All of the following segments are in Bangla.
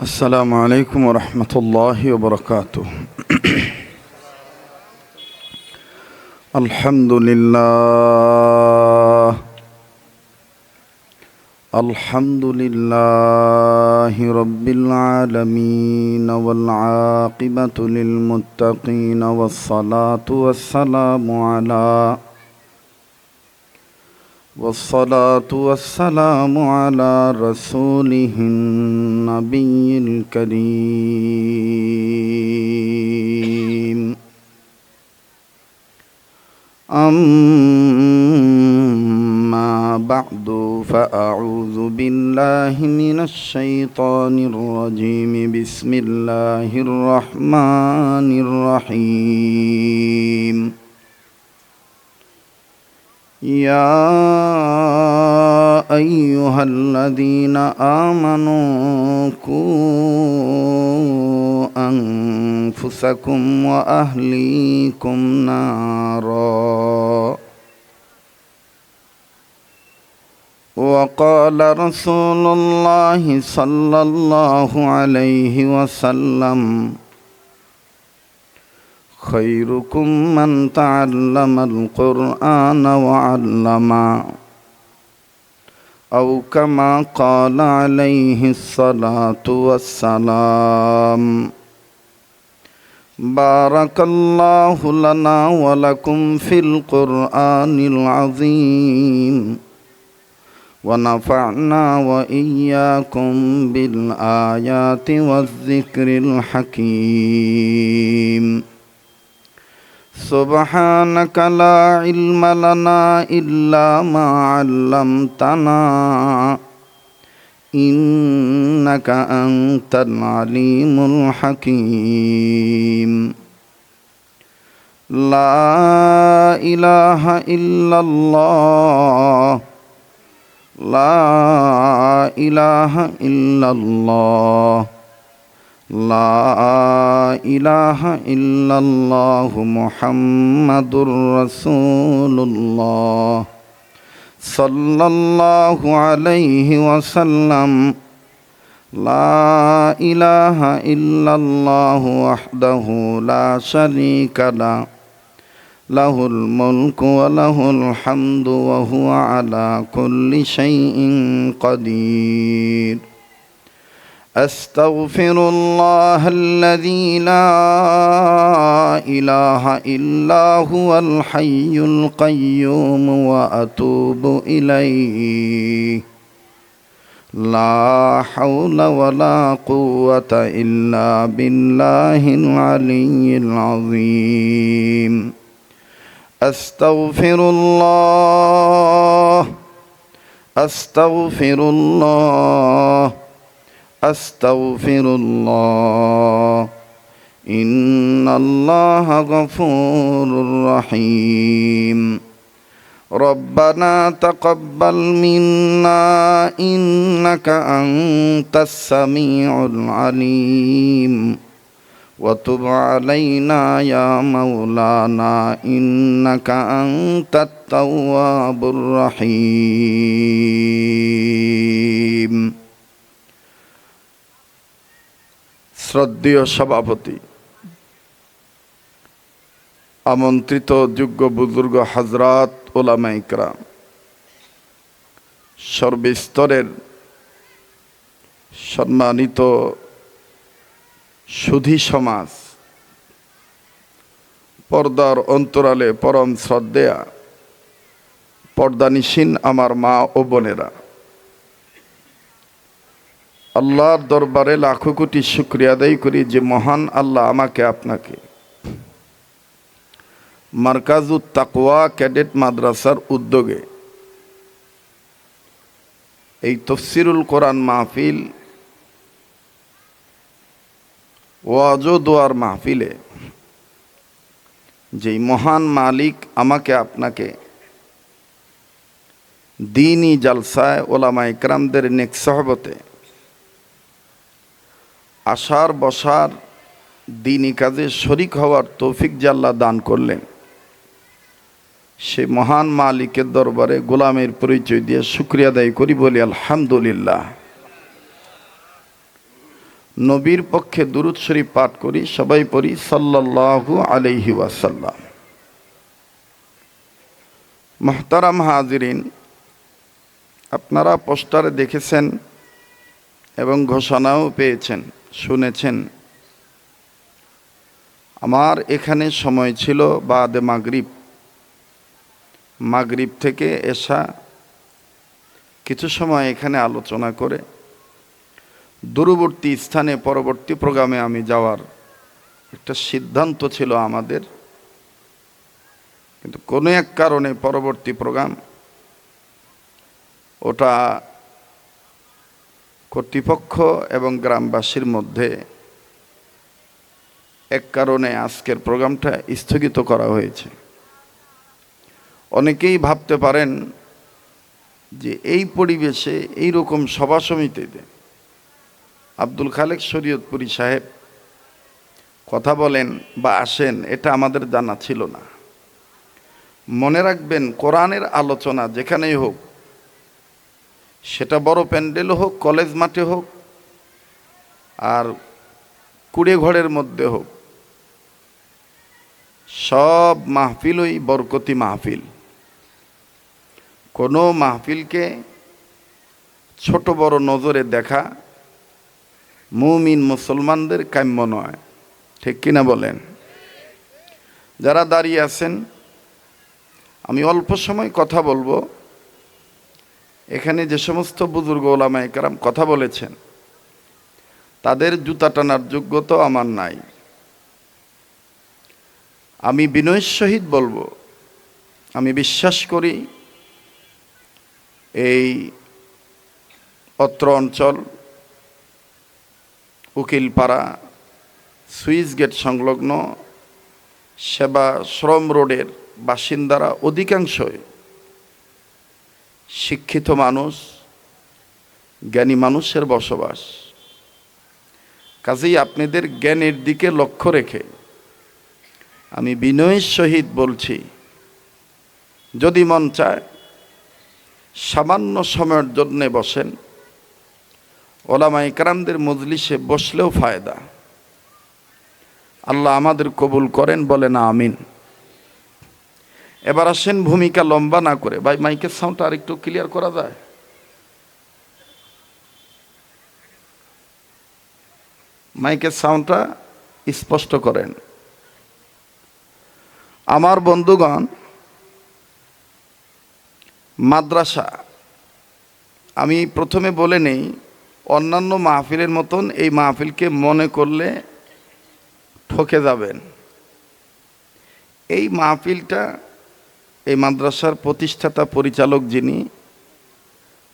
السلام عليكم ورحمة الله وبركاته. الحمد لله رب العالمين والعاقبة للمتقين والصلاة والسلام على رسوله النبي الكريم. أما بعد فأعوذ بالله من الشيطان الرجيم. بسم الله الرحمن الرحيم. يا أيها الذين آمنوا قوا أنفسكم وأهليكم نارا. وقال رسول الله صلى الله عليه وسلم: خيركم من تعلم القرآن وعلمه، أو كما قال عليه الصلاة والسلام. بارك الله لنا ولكم في القرآن العظيم، ونفعنا وإياكم بالآيات والذكر الحكيم. سبحانك لا علم لنا إلا ما علمتنا، إنك أنت العليم الحكيم. لا إله إلا الله، لا إله إلا الله، لا إله إلا الله محمد رسول الله صلى الله عليه وسلم. لا إله إلا الله وحده لا شريك له، له الملك وله الحمد وهو على كل شيء قدير. أستغفر الله الذي لا إله إلا هو الحي القيوم وأتوب إليه. لا حول ولا قوة إلا بالله العلي العظيم. أستغفر الله، أستغفر الله، أستغفر الله. إن الله غفور رحيم. ربنا تقبل منا إنك أنت السميع العليم، وتب علينا يا مولانا إنك أنت التواب الرحيم। শ্রদ্ধেয় সভাপতি, আমন্ত্রিত যোগ্য বুজুর্গ হযরত উলামায়ে কেরাম, সর্বস্তরের সম্মানিত সুধী সমাজ, পর্দার অন্তরালে পরম শ্রদ্ধেয়া পর্দানিশীন আমার মা ও বোনেরা, আল্লাহর দরবারে লাখো কোটি শুকরিয়া আদায় করি যে মহান আল্লাহ আমাকে আপনাকে মারকাজুত তাকওয়া ক্যাডেট মাদ্রাসার উদ্যোগে এই তাফসীরুল কোরআন মাহফিল ওয়াজ ও দোয়ার মাহফিলে যেই মহান মালিক আমাকে আপনাকে দ্বীনি জালসায় উলামায়ে কেরামদের নেক সহবতে আসার বসার দ্বীনি কাজে শরীক হওয়ার তৌফিক যে আল্লাহ দান করলেন, সে মহান মালিকের দরবারে গোলামের পরিচয় দিয়ে শুকরিয়া আদায় করি, বলি আলহামদুলিল্লাহ। নবীর পক্ষে দুরূদ শরীফ পাঠ করি, সবাই পড়ি সাল্লাল্লাহু আলাইহি ওয়াসাল্লাম। মুহতারাম হাজিরিন, আপনারা পোস্টারে দেখেছেন এবং ঘোষণাও পেয়েছেন, শুনেছেন। আমার এখানে সময় ছিল বাদে মাগরিব থেকে এশা, কিছু সময় এখানে আলোচনা করে দূরবর্তী স্থানে পরবর্তী প্রোগ্রামে আমি যাওয়ার একটা সিদ্ধান্ত ছিল আমাদের, কিন্তু কোনো এক কারণে পরবর্তী প্রোগ্রাম ওটা কর্তৃপক্ষ এবং গ্রামবাসীর মধ্যে এক কারণে আজকের প্রোগ্রামটা স্থগিত করা হয়েছে। অনেকেই ভাবতে পারেন যে এই পরিবেশে এই রকম সভা সমিতিতে আব্দুল খালেক শরীয়তপুরী সাহেব কথা বলেন বা আসেন, এটা আমাদের জানা ছিল না। মনে রাখবেন, কোরআনের আলোচনা যেখানেই হোক, সেটা বড় প্যান্ডেল হোক, কলেজ মাঠে হোক, আর কুড়ে ঘরের মধ্যে হোক, সব মাহফিলই বরকতি মাহফিল। কোনো মাহফিলকে ছোট বড় নজরে দেখা মুমিন মুসলমানদের কাম্য নয়, ঠিক কিনা বলেন? যারা দাঁড়িয়ে আছেন, আমি অল্প সময় কথা বলবো। এখানে যে সমস্ত বুজুর্গ ওলামায়ে কেরাম কথা বলেছেন, তাদের জুতা টানার যোগ্যতা আমার নাই। আমি বিনয়ের সহিত বলবো, আমি বিশ্বাস করি এই অত্র অঞ্চল উকিলপাড়া সুইচ গেট সংলগ্ন সেবা শ্রম রোডের বাসিন্দারা অধিকাংশই শিক্ষিত মানুষ, জ্ঞানী মানুষের বসবাস। কাজেই আপনাদের জ্ঞানের দিকে লক্ষ্য রেখে আমি বিনয়ের সহিত বলছি, যদি মন চায় সামান্য সময়ের জন্য বসেন, ওলামায়ে কেরামদের মজলিসে বসলেও ফায়দা। আল্লাহ আমাদের কবুল করেন, বলেন আমিন। এবার আসেন, ভূমিকা লম্বা না করে, ভাই মাইকের সাউন্ডটা আর একটু ক্লিয়ার করা যায়? মাইকের সাউন্ডটা স্পষ্ট করেন। আমার বন্ধুগণ, মাদ্রাসা, আমি প্রথমে বলে নেই, অন্যান্য মাহফিলের মতন এই মাহফিলকে মনে করলে ঠকে যাবেন। এই মাহফিলটা এই মাদ্রাসার প্রতিষ্ঠাতা পরিচালক যিনি,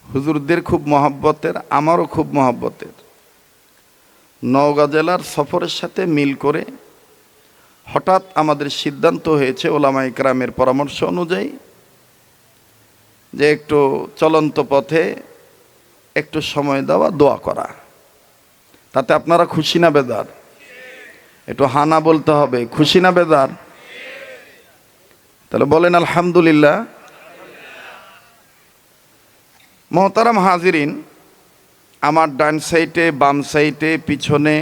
হুজুরদের খুব মহব্বতের, আমারও খুব মহব্বতের, নওগাঁ জেলার সফরের সাথে মিল করে হঠাৎ আমাদের সিদ্ধান্ত হয়েছে ওলামায়ে কেরামের পরামর্শ অনুযায়ী যে একটু চলন্ত পথে একটু সময় দেওয়া, দোয়া করা। তাতে আপনারা খুশি না বেদার? একটু হানা বলতে হবে, খুশি না বেদার? তাহলে বলেন আলহামদুলিল্লাহ। মোহতারাম হাজিরিন, আমার ডান সাইডে, বাম সাইডে, পিছনে,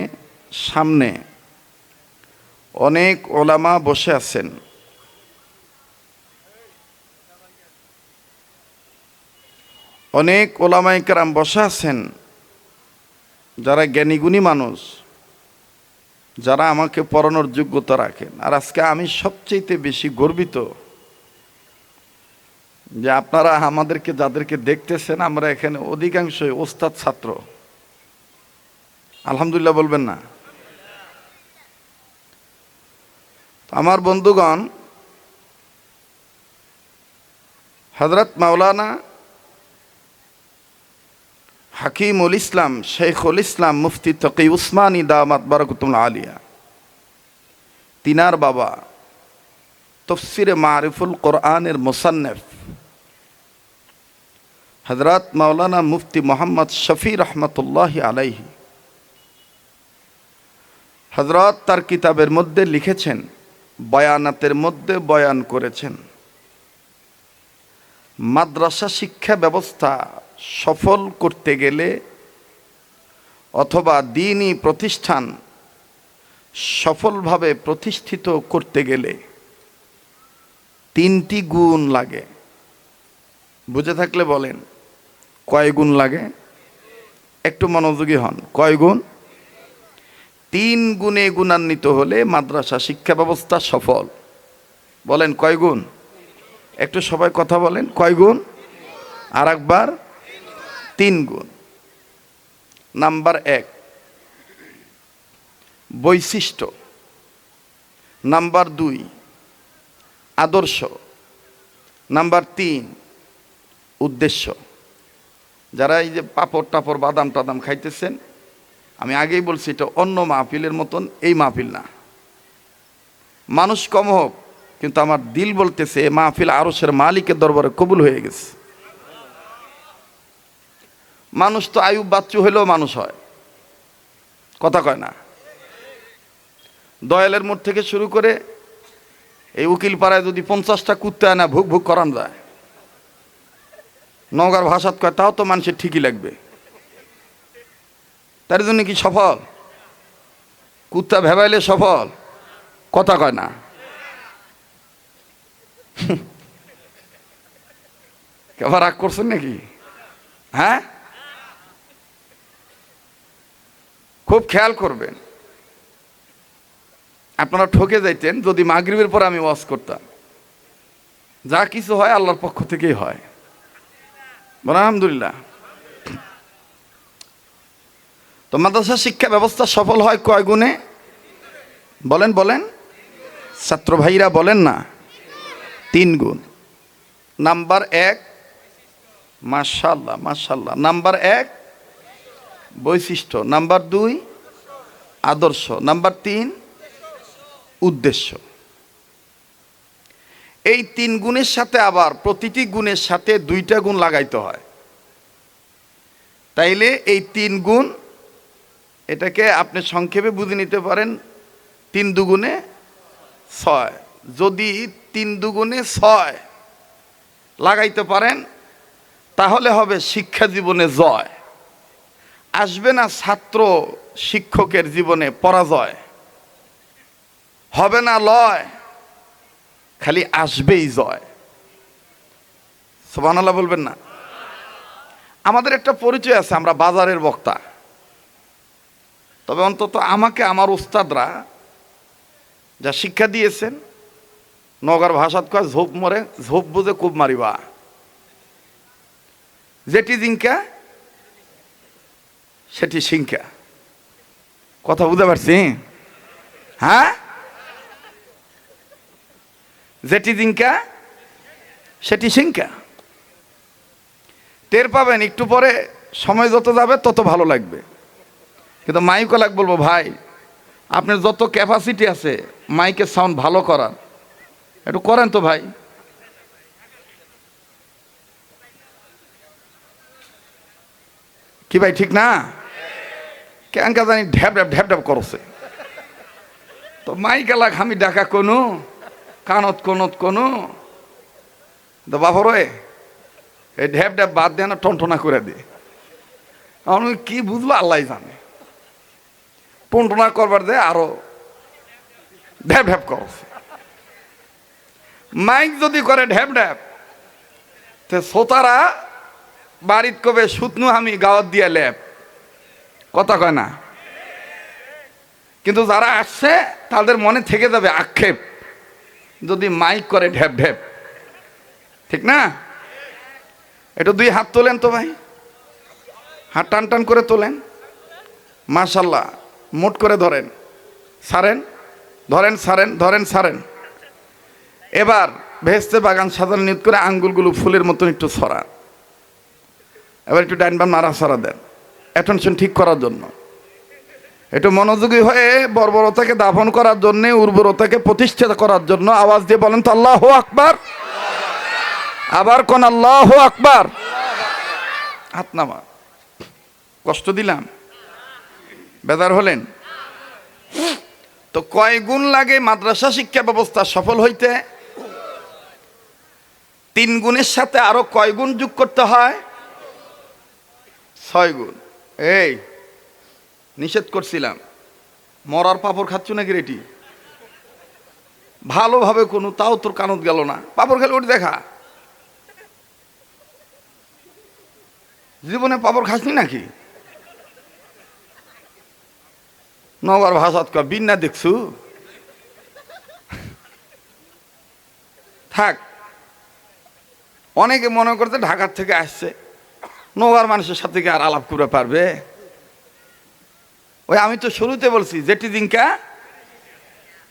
সামনে অনেক ওলামা বসে আছেন। অনেক ওলামায়ে কেরাম বসে আছেন যারা জ্ঞানীগুণী মানুষ, যারা আমাকে পড়ানোর যোগ্যতা রাখেন। আর আজকে আমি সবচেয়ে বেশি গর্বিত যে আপনারা আমাদেরকে, যাদেরকে দেখতেছেন, আমরা এখানে অধিকাংশই ওস্তাদ ছাত্র। আলহামদুলিল্লাহ বলবেন না? আমার বন্ধুগণ, হযরত মাওলানা হাকিমুল ইসলাম, শেখুল ইসলাম, মুফতি তকি উসমানী দামাত বারাকাতুল আলিয়া, তিনার বাবা তফসিরে মারিফুল কোরআনের মুসান্নিফ হযরত মাওলানা মুফতি মোহাম্মদ শফি রহমতুল্লাহ আলাইহি, হযরত তার কিতাবের মধ্যে লিখেছেন, বয়ানাতের মধ্যে বয়ান করেছেন, মাদ্রাসা শিক্ষা ব্যবস্থা সফল করতে গেলে অথবা দ্বীনি প্রতিষ্ঠান সফলভাবে প্রতিষ্ঠিত করতে গেলে 3টি গুণ লাগে। বুঝে থাকলে বলেন কয় গুণ লাগে? একটু মনোযোগী হন। কয় গুণ? 3 গুণে গুণান্বিত হলে মাদ্রাসা শিক্ষা ব্যবস্থা সফল। বলেন কয় গুণ? একটু সবাই কথা বলেন, কয় গুণ? আর একবার, 3 গুণ। নাম্বার 1 বৈশিষ্ট্য, নাম্বার 2 আদর্শ, নাম্বার 3 উদ্দেশ্য। যারা এই যে পাপড় টাপড় বাদাম টাদাম খাইতেছেন, আমি আগেই বলছি এটা অন্য মাহফিলের মতন এই মাহফিল না। মানুষ কম হোক, কিন্তু আমার দিল বলতেছে এই মাহফিল আরশের মালিকের দরবারে কবুল হয়ে গেছে। মানুষ তো আয়ুব বাচ্চু হইলেও মানুষ হয়, কথা কয় না। দয়ালের মোড় থেকে শুরু করে এই উকিল পাড়ায় যদি 50টা কুত্তে আনা ভুক ভুক করান যায়, নওগাঁর ভাষাত কয়, তাও তো মানুষের ঠিকই লাগবে। তার জন্য কি সফল? কুত্তা ভেবাইলে সফল, কথা কয় না। কেউ রাগ করছেন নাকি? হ্যাঁ, খুব খেয়াল করবেন। আপনারা ঠকে যাইতেন যদি মাগরিবের পর আমি ওয়াজ করতাম। যা কিছু হয় আল্লাহর পক্ষ থেকেই হয়, আলহামদুলিল্লাহ। তো মাদ্রাসা শিক্ষা ব্যবস্থা সফল হয় কয় গুণে? বলেন বলেন, ছাত্র ভাইরা বলেন না। 3 গুণ। নাম্বার 1, মাশাআল্লাহ মাশাআল্লাহ। নাম্বার 1 বৈশিষ্ট্য, নাম্বার 2 আদর্শ, নাম্বার 3 উদ্দেশ্য। এই 3 গুণের সাথে আবার প্রতিটি গুণের সাথে 2টা গুণ লাগাইতে হয়। তাইলে এই 3 গুণ, এটাকে আপনি সংক্ষেপে বুঝে নিতে পারেন 3 দুগুণে 6। যদি 3 দুগুণে 6 লাগাইতে পারেন তাহলে হবে শিক্ষা জীবনে জয়। আসবে না ছাত্র শিক্ষকের জীবনে পরাজয়, হবে না লয়, খালি আসবেই জয়। সুবহানাল্লাহ বলবেন না? আমাদের একটা পরিচয় আছে, আমরা বাজারের বক্তা। তবে অন্তত আমাকে আমার উস্তাদরা যা শিক্ষা দিয়েছেন, নগর ভাষাত কয় ঝোপ মরে ঝোপ বুঝে খুব মারিবা। যেটি জিঙ্কা সেটি সিংকা। কথা বুঝতে পারছি? হ্যাঁ, যেটি জিঙ্কা সেটি সিংকা। টের পাবেন একটু পরে, সময় যত যাবে তত ভালো লাগবে। কিন্তু মাইকলাক বলবো, ভাই আপনার যত ক্যাপাসিটি আছে মাইকের সাউন্ড ভালো করার, একটু করেন তো ভাই। কি ভাই, ঠিক না? কেন কা জানি ঢ্যাপ ঢ্যাপ ঢ্যাপ ঢ্যাপ করছে। তো মাইকালাক আমি ডাকা কোনো কানত কোনত কোনো তো বাবা রয়ে এই ঢ্যাপ ঢ্যাপ বাদ দিয়ে না টনটনা করে দিয়ে। আমি কি বুঝবো আল্লাহ জানে। টনটনা করবার দে আরো ঢ্যাপ ঢ্যাপ করছে। মাইক যদি করে ঢ্যাপ ঢ্যাপ, তো শ্রোতারা বাড়িত কবে সুতনু আমি গাওয়াত দিয়া ল্যাপ, কথা কয় না। কিন্তু যারা আসছে তাদের মনে থেকে যাবে আক্ষেপ, যদি মাইক করে ঢ্যাপ ঢ্যাপ, ঠিক না? এটা 2 হাত তোলেন তো ভাই, হাত টান টান করে তোলেন। মাশাল্লাহ, মোট করে ধরেন, সারেন, ধরেন সারেন, ধরেন সারেন। এবার ভেস্তে বাগান সাজানো নিয়ত করে আঙ্গুলগুলো ফুলের মতন একটু ছড়ান। এবার একটু ডাইন বাম নাড়া ছড়া দেন, অ্যাটেনশন ঠিক করার জন্য। একটু মনোযোগী হয়ে বর্বরতাকে দাফন করার জন্য, উর্বরতাকে প্রতিষ্ঠা করার জন্য আওয়াজ দিয়ে বলেন তো আল্লাহু আকবার। আবার কোন আল্লাহু আকবার। হাত নামা। কষ্ট দিলাম? বেজার হলেন? তো কয় গুণ লাগে মাদ্রাসা শিক্ষা ব্যবস্থা সফল হইতে? 3 গুণের সাথে আরো কয় গুণ যোগ করতে হয়? 6 গুণ। এই নিষেধ করছিলাম, মরার পাপড় খাচ্ছ নাকি রেটি? ভালোভাবে কোনো, তাও তোর কানত গেল না, পাপড় খেলে ওটি দেখা। জীবনে পাপড় খাসনি নাকি? নবার ভাষাত কা বিন্না দেখছু? থাক, অনেকে মনে করতে ঢাকার থেকে আসছে, নবার মানুষের সাথে কি আর আলাপ করে পারবে? ওই আমি তো শুরুতে বলছি, যেটি জিঙ্কা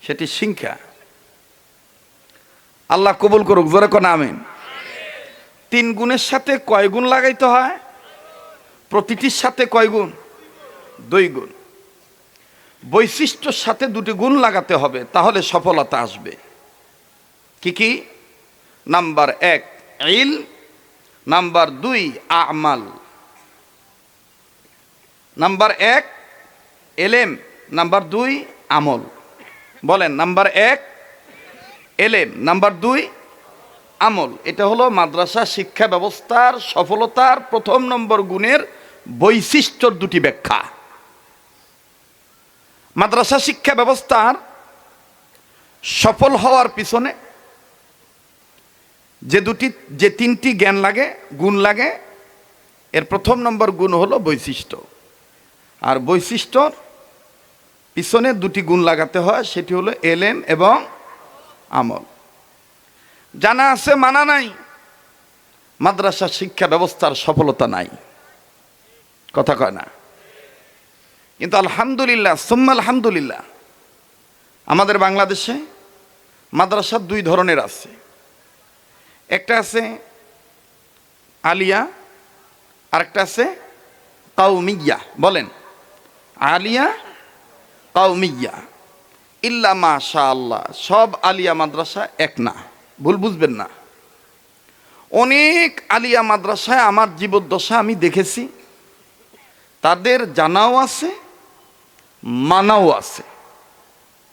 সেটি সিংখা। আল্লাহ কবুল করুক, জোরে কোন আমিন। 3 গুণের সাথে কয় গুণ লাগাইতে হয়? প্রতিটির সাথে কয় গুণ? 2 গুণ। বৈশিষ্ট্যর সাথে 2টি গুণ লাগাতে হবে, তাহলে সফলতা আসবে। কি কি? নাম্বার 1 ইল, নাম্বার 2 আমাল। নাম্বার 1 এলেম, নাম্বার 2 আমল। বলেন, নাম্বার 1 এলেম, নাম্বার 2 আমল। এটা হলো মাদ্রাসা শিক্ষা ব্যবস্থার সফলতার প্রথম নম্বর গুণের বৈশিষ্ট্যর 2টি ব্যাখ্যা। মাদ্রাসা শিক্ষা ব্যবস্থার সফল হওয়ার পিছনে যে 3টি জ্ঞান লাগে, গুণ লাগে, এর প্রথম নম্বর গুণ হলো বৈশিষ্ট্য। আর বৈশিষ্ট্যর পিছনে 2টি গুণ লাগাতে হয়, সেটি হলো এলেম এবং আমল। জানা আছে মানা নাই, মাদ্রাসা শিক্ষা ব্যবস্থার সফলতা নাই। কথা কয় না? কিন্তু আলহামদুলিল্লাহ, সুম্মা আলহামদুলিল্লাহ, আমাদের বাংলাদেশে মাদ্রাসা 2 ধরনের আছে। একটা আছে আলিয়া, আরেকটা আছে কাউমিয়া। বলেন, আলিয়া, কাউমিয়া। ইল্লা মাশাআল্লাহ, সব আলিয়া মাদ্রাসা এক না, ভুল বুঝবেন না। অনেক আলিয়া মাদ্রাসায় আমার জীবদ্দশা আমি দেখেছি, তাদের জানাও আছে, মানাও আছে।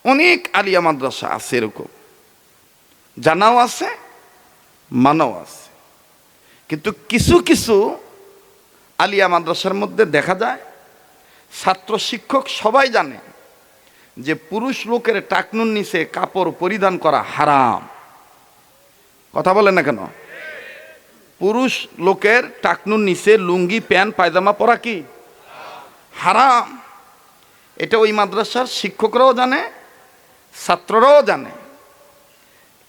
অনেক আলিয়া মাদ্রাসা আছে এরকম, জানাও আছে, মানাও আছে। কিন্তু কিছু কিছু আলিয়া মাদ্রাসার মধ্যে দেখা যায়, ছাত্র শিক্ষক সবাই জানে যে পুরুষ লোকের টাকনুর নিচে কাপড় পরিধান করা হারাম। কথা বলেন না কেন? পুরুষ লোকের টাকনুর নিচে লুঙ্গি, প্যান্ট, পায়জামা পরা কি হারাম। এটা ওই মাদ্রাসার শিক্ষকরাও জানে, ছাত্ররাও জানে।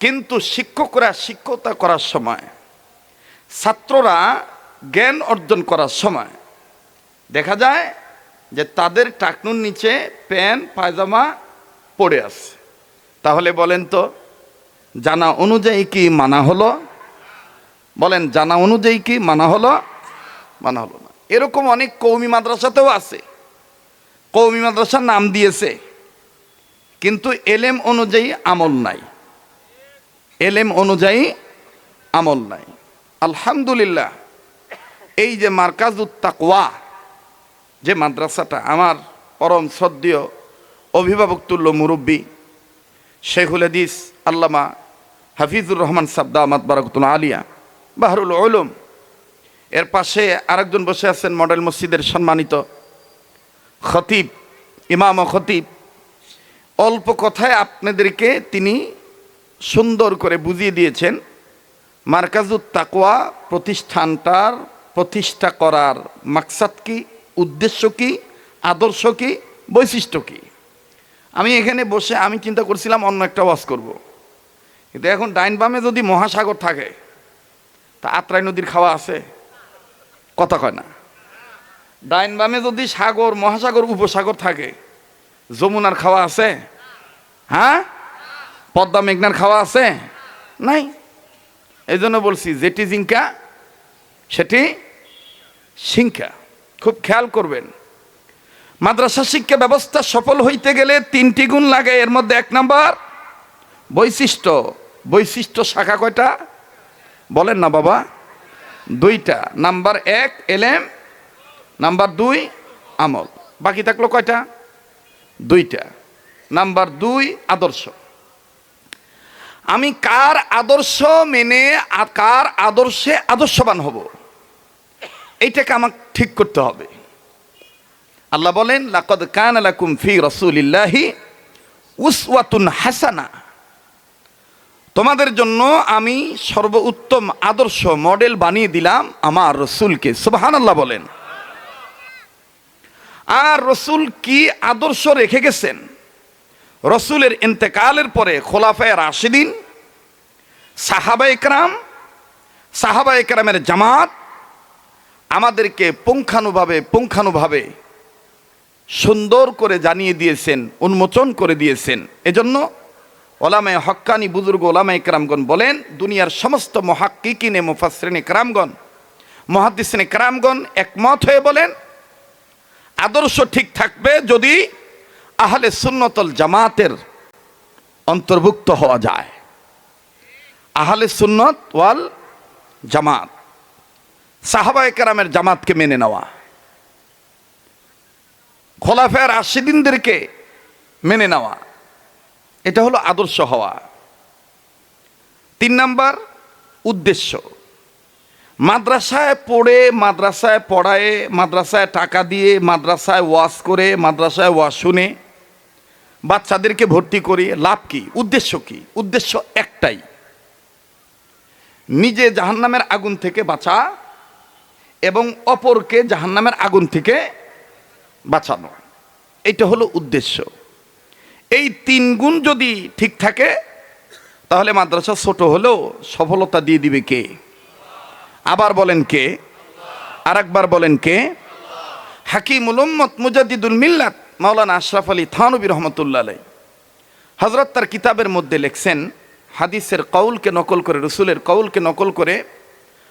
কিন্তু শিক্ষকরা শিক্ষকতা করার সময়, ছাত্ররা জ্ঞান অর্জন করার সময় দেখা যায় যে তাদের টাকনুর নিচে প্যান্ট, পায়জামা পড়ে আছে। তাহলে বলেন তো, জানা অনুযায়ী কি মানা হলো? বলেন, জানা অনুযায়ী কি মানা হলো? মানা হলো না। এরকম অনেক কওমি মাদ্রাসাতেও আছে, কওমি মাদ্রাসার নাম দিয়েছে, কিন্তু এলেম অনুযায়ী আমল নাই, এলেম অনুযায়ী আমল নাই। আলহামদুলিল্লাহ, এই যে মারকাজুত তাকওয়া যে মাদ্রাসাটা, আমার পরম শ্রদ্ধেয় অভিভাবক তুল্য মুরব্বী শেখুল হাদিস আল্লামা হাফিজুর রহমান সাহেব দামাত বারাকাতুল্লাহ আলিয়া বাহরুল উলুম, এর পাশে আরেকজন বসে আছেন মডেল মসজিদের সম্মানিত খতিব, ইমাম ও খতিব। অল্প কথায় আপনাদেরকে তিনি সুন্দর করে বুঝিয়ে দিয়েছেন মারকাজুত তাকওয়া প্রতিষ্ঠানটার প্রতিষ্ঠা করার মাকসাদ কি, উদ্দেশ্য কি, আদর্শ কি, বৈশিষ্ট্য কি। আমি এখানে বসে আমি চিন্তা করছিলাম অন্য একটা ওয়াজ করব, কিন্তু এখন ডাইন বামে যদি মহাসাগর থাকে, তা আত্রাই নদীর খাওয়া আছে? কথা কয় না। ডাইন বামে যদি সাগর, মহাসাগর, উপসাগর থাকে, যমুনার খাওয়া আছে? হ্যাঁ, পদ্মা মেঘনার খাওয়া আছে? নাই। এই জন্য বলছি, যেটি জিঙ্কা সেটি সিংখা। খুব খেয়াল করবেন, মাদ্রাসা শিক্ষা ব্যবস্থা সফল হইতে গেলে 3টি গুণ লাগে। এর মধ্যে 1 নাম্বার বৈশিষ্ট্য। বৈশিষ্ট্য শাখা কয়টা? বলেন না বাবা, 2টা। নাম্বার 1 এলেম, নাম্বার 2 আমল। বাকি থাকলো কয়টা? 2টা। নাম্বার 2 আদর্শ। আমি কার আদর্শ মেনে কার আদর্শে আদর্শবান হব, এইটাকে আমাকে ঠিক করতে হবে। আল্লাহ বলেন, লাকাদ কানা লাকুম ফি রাসূলিল্লাহি উসওয়াতুন হাসানা, তোমাদের জন্য আমি সর্বোত্তম আদর্শ মডেল বানিয়ে দিলাম আমার রসুলকে। সুবহানাল্লাহ বলেন। আর রসুল কি আদর্শ রেখে গেছেন? রসুলের ইন্তেকালের পরে খোলাফায়ে রাশিদিন, সাহাবায়ে কেরামের জামাত আমাদেরকে পুঙ্খানুভাবে সুন্দর করে জানিয়ে দিয়েছেন, উন্মোচন করে দিয়েছেন। এজন্য ওলামায়ে হক্কানি বুজুর্গ ওলামায়ে কেরামগণ বলেন, দুনিয়ার সমস্ত মুহাক্কিকিনে মুফাসসিরিনে কেরামগণ, মুহাদ্দিসিনে কেরামগণ একমত হয়ে বলেন, আদর্শ ঠিক থাকবে যদি আহলে সুন্নতুল জামাতের অন্তর্ভুক্ত হওয়া যায়। আহলে সুন্নত ওয়াল জামাত, সাহাবায়ে কেরামের জামাতকে মেনে নেওয়া, খোলাফায়ে রাশিদিনদেরকে মেনে নেওয়া, এটা হলো আদর্শ হওয়া। 3 নাম্বার উদ্দেশ্য, মাদ্রাসায় পড়ে, মাদ্রাসায় পড়ায়, মাদ্রাসায় টাকা দিয়ে, মাদ্রাসায় ওয়াজ করে, মাদ্রাসায় ওয়াজ শুনে বাচ্চাদেরকে ভর্তি করিয়ে লাভ কি? উদ্দেশ্য কি? উদ্দেশ্য একটাই, নিজে জাহান্নামের আগুন থেকে বাঁচা এবং অপরকে জাহান্নামের আগুন থেকে বাঁচানো, এটা হলো উদ্দেশ্য। এই 3 গুণ যদি ঠিক থাকে তাহলে মাদ্রাসা ছোট হলেও সফলতা দিয়ে দিবে কে? আবার বলেন কে? আরেকবার বলেন কে? হাকিমুল উম্মত মুজাদ্দিদুল মিল্লাত মাওলানা আশরাফ আলী থানভী রহমতুল্লাহ আলাইহি হযরত তার কিতাবের মধ্যে লিখছেন, হাদিসের কওলকে নকল করে, রসুলের কওলকে নকল করে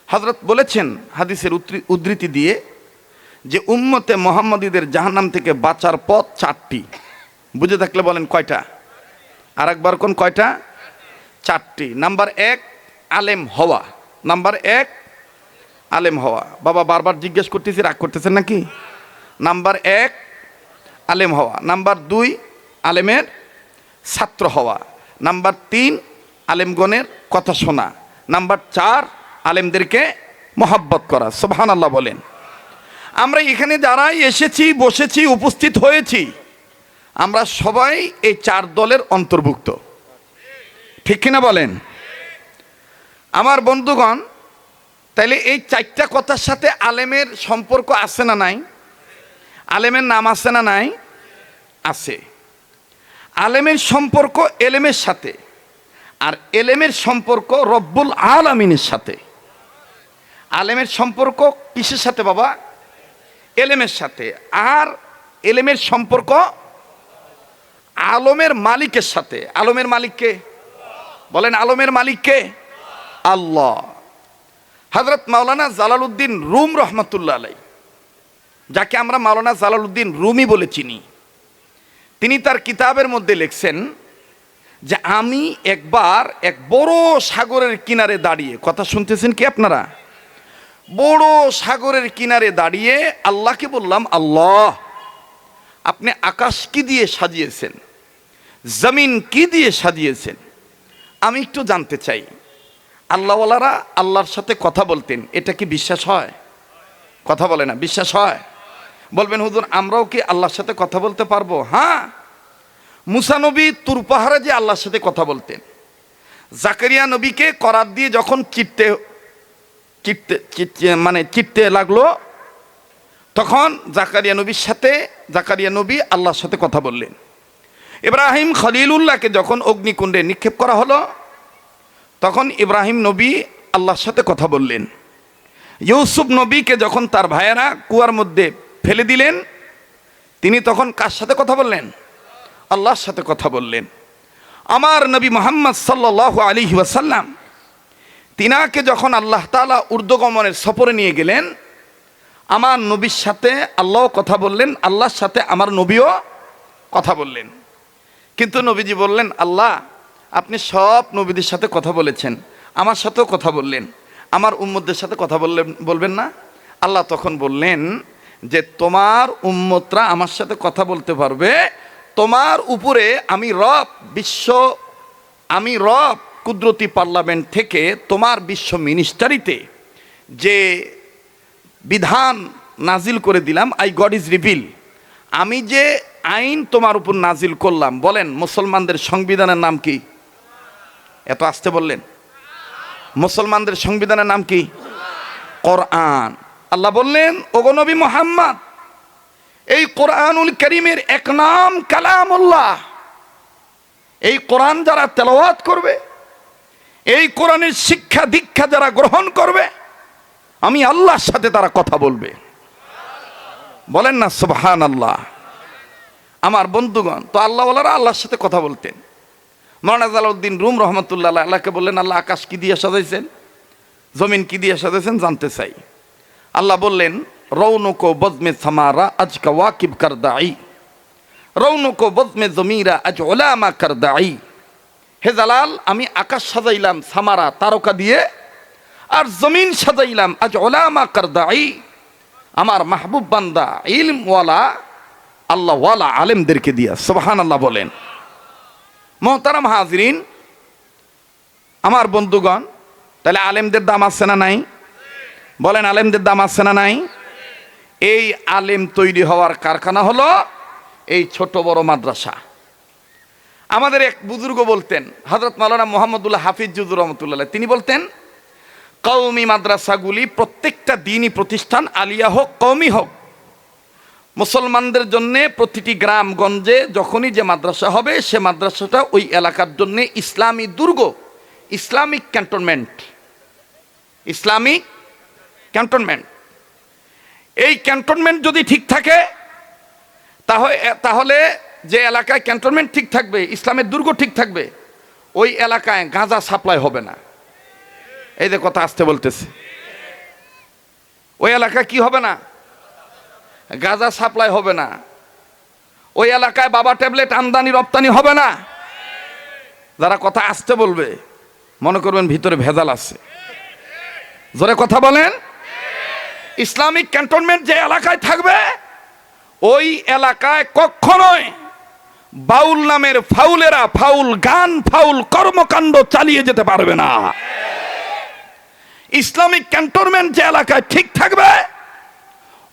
হযরত বলেছেন হাদিসের উদ্ধৃতি দিয়ে যে উম্মতে মুহাম্মাদীদের জাহান্নাম থেকে বাঁচার পথ 4টি। বুঝে থাকলে বলেন কয়টা? আরেকবার কোন কয়টা? 4টি। নাম্বার 1 আলেম হওয়া। নাম্বার 1 আলেম হওয়া। বাবা বারবার জিজ্ঞেস করতেছি, রাগ করতেছেন নাকি? নাম্বার 1 আলেম হওয়া। নাম্বার 2 আলেমের ছাত্র হওয়া। নাম্বার 3 আলেমগণের কথা শোনা। নাম্বার 4 আলেমদেরকে মহব্বত করা। সুবহানাল্লাহ বলেন। আমরা এখানে যারাই এসেছি, বসেছি, উপস্থিত হয়েছি, আমরা সবাই এই 4 দলের অন্তর্ভুক্ত, ঠিক কিনা বলেন? আমার বন্ধুগণ, তাইলে এই 4টা কথার সাথে আলেমের সম্পর্ক আছে না নাই? আলেমের নাম আছে না নাই? আছে। আলেমের সম্পর্ক এলেমের সাথে, আর এলেমের সম্পর্ক রব্বুল আলামিনের সাথে। আলেমের সম্পর্ক কিসের সাথে বাবা? এলেমের সাথে। আর এলেমের সম্পর্ক আলমের মালিকের সাথে। আলমের মালিককে বলেন, আলমের মালিককে? আল্লাহ। হযরত মাওলানা জালালউদ্দিন রুম রহমতুল্লাহ আলাইহি, যাকে আমরা মাওলানা জালালউদ্দিন রুমি বলে চিনি, তিনি তার কিতাবের মধ্যে লিখছেন যে আমি একবার এক বড় সাগরের কিনারে দাঁড়িয়ে, কথা শুনতেছেন কি আপনারা? বড় সাগরের কিনারে দাঁড়িয়ে আল্লাহকে বললাম, আল্লাহ, আপনি আকাশ কি দিয়ে সাজিয়েছেন, জমিন কি দিয়ে সাজিয়েছেন, আমি একটু জানতে চাই। আল্লাহওয়ালারা আল্লাহর সাথে কথা বলতেন, এটা কি বিশ্বাস হয়? কথা বলে না, বিশ্বাস হয়? বলবেন হুজুর আমরাও কি আল্লাহর সাথে কথা বলতে পারবো? হ্যাঁ। মুসা নবী তুর পাহাড়ে যে আল্লাহর সাথে কথা বলতেন, জাকারিয়া নবীকে করাত দিয়ে যখন চিটতে লাগলো, তখন জাকারিয়া নবী আল্লাহর সাথে কথা বললেন। ইব্রাহিম খলিলুল্লাহকে যখন অগ্নিকুণ্ডে নিক্ষেপ করা হলো, তখন ইব্রাহিম নবী আল্লাহর সাথে কথা বললেন। ইউসুফ নবীকে যখন তার ভাইয়েরা কুয়ার মধ্যে ফেলে দিলেন, তিনি তখন কার সাথে কথা বললেন? আল্লাহর সাথে কথা বললেন। আমার নবী মুহাম্মদ সাল্লাল্লাহু আলাইহি ওয়াসাল্লাম, তিনাকে যখন আল্লাহ তাআলা ঊর্ধ্বগমনের সফরে নিয়ে গেলেন, আমার নবীর সাথে আল্লাহও কথা বললেন, আল্লাহর সাথে আমার নবীও কথা বললেন। কিন্তু নবীজি বললেন, আল্লাহ, আপনি সব নবীদের সাথে কথা বলেছেন, আমার সাথেও কথা বললেন, আমার উম্মতদের সাথে কথা বলবেন না? আল্লাহ তখন বললেন যে তোমার উম্মতরা আমার সাথে কথা বলতে পারবে, তোমার উপরে আমি রব কুদরতি পার্লামেন্ট থেকে তোমার বিশ্ব মিনিস্টারিতে যে বিধান নাজিল করে দিলাম, আই গড ইজ রিভিল, আমি যে আইন তোমার উপর নাজিল করলাম, বলেন মুসলমানদের সংবিধানের নাম কি? এত আসতে বললেন। মুসলমানদের সংবিধানের নাম কি? কোরআন। আল্লাহ বললেন, ওগো নবী মুহাম্মদ, এই কোরআনুল কারীমের এক নাম কালামুল্লাহ। এই কোরআন যারা তেলাওয়াত করবে, এই কোরআনের শিক্ষা দীক্ষা যারা গ্রহণ করবে, আমি আল্লাহর সাথে তারা কথা বলবে। বলেন না সুবহানাল্লাহ। আমার বন্ধুগণ, তো আল্লাহওয়ালারা আল্লাহর সাথে কথা বলতেন। মাওলানা জালালউদ্দিন রুম রহমতুল্লাহ আল্লাহকে বললেন, আল্লাহ আকাশ কি দিয়ে সাজাইছেন, জমিন কি দিয়ে সাজাইছেন জানতে চাই। আল্লাহ বললেন, রৌনকো বজমে সামারা আজ কা ওয়াকিব করদাই, রৌনকো বজমে জমিরা আজ ওলামা করদাই। হে জালাল, আমি আকাশ সাজাইলাম সামারা তারকা দিয়ে, আর জমিন সাজাইলাম আজ ওলামা করদাই, আমার মাহবুব বান্দা ইলমওয়ালা আল্লাহওয়ালা আলেমদেরকে দিয়া। সুবহানাল্লাহ বলেন। মোহতারাম হাজরিন, আমার বন্ধুগণ, তাহলে আলেমদের দাম আছে না নাই? বলেন আলেমদের দাম আছে না নাই? এই আলেম তৈরি হওয়ার কারখানা হলো এই ছোট বড় মাদ্রাসা। আমাদের এক বুজুর্গ বলতেন, হযরত মাওলানা মুহাম্মদুল্লাহ হাফিজ জুজুর রহমতুল্লাহ, তিনি বলতেন, কওমি মাদ্রাসাগুলি প্রত্যেকটা দিনই প্রতিষ্ঠান, আলিয়া হোক কওমি হোক, মুসলমানদের জন্য প্রতিটি গ্রামগঞ্জে যখনই যে মাদ্রাসা হবে, সে মাদ্রাসাটা ওই এলাকার জন্য ইসলামী দুর্গ, ইসলামিক ক্যান্টনমেন্ট, ইসলামিক ক্যান্টনমেন্ট। এই ক্যান্টনমেন্ট যদি ঠিক থাকে, তাহলে যে এলাকায় ক্যান্টনমেন্ট ঠিক থাকবে, ইসলামের দুর্গ ঠিক থাকবে, ওই এলাকায় গাঁজা সাপ্লাই হবে না। এই যে কথা আসতে বলতেছে, ওই এলাকায় কি হবে না? গাঁজা সাপ্লাই হবে না। ওই এলাকায় বাবা ট্যাবলেট আমদানি রপ্তানি হবে না। যারা কথা আসতে বলবে মনে করবেন ভিতরে ভেজাল আছে। জোরে কথা বলেন। ইসলামিক ক্যান্টনমেন্ট যে এলাকায় থাকবে, ওই এলাকায় কখনোই বাউল নামের ফাউলেরা ফাউল গান ফাউল কর্মকাণ্ড চালিয়ে যেতে পারবে না। ইসলামিক ক্যান্টনমেন্ট যে এলাকায় ঠিক থাকবে,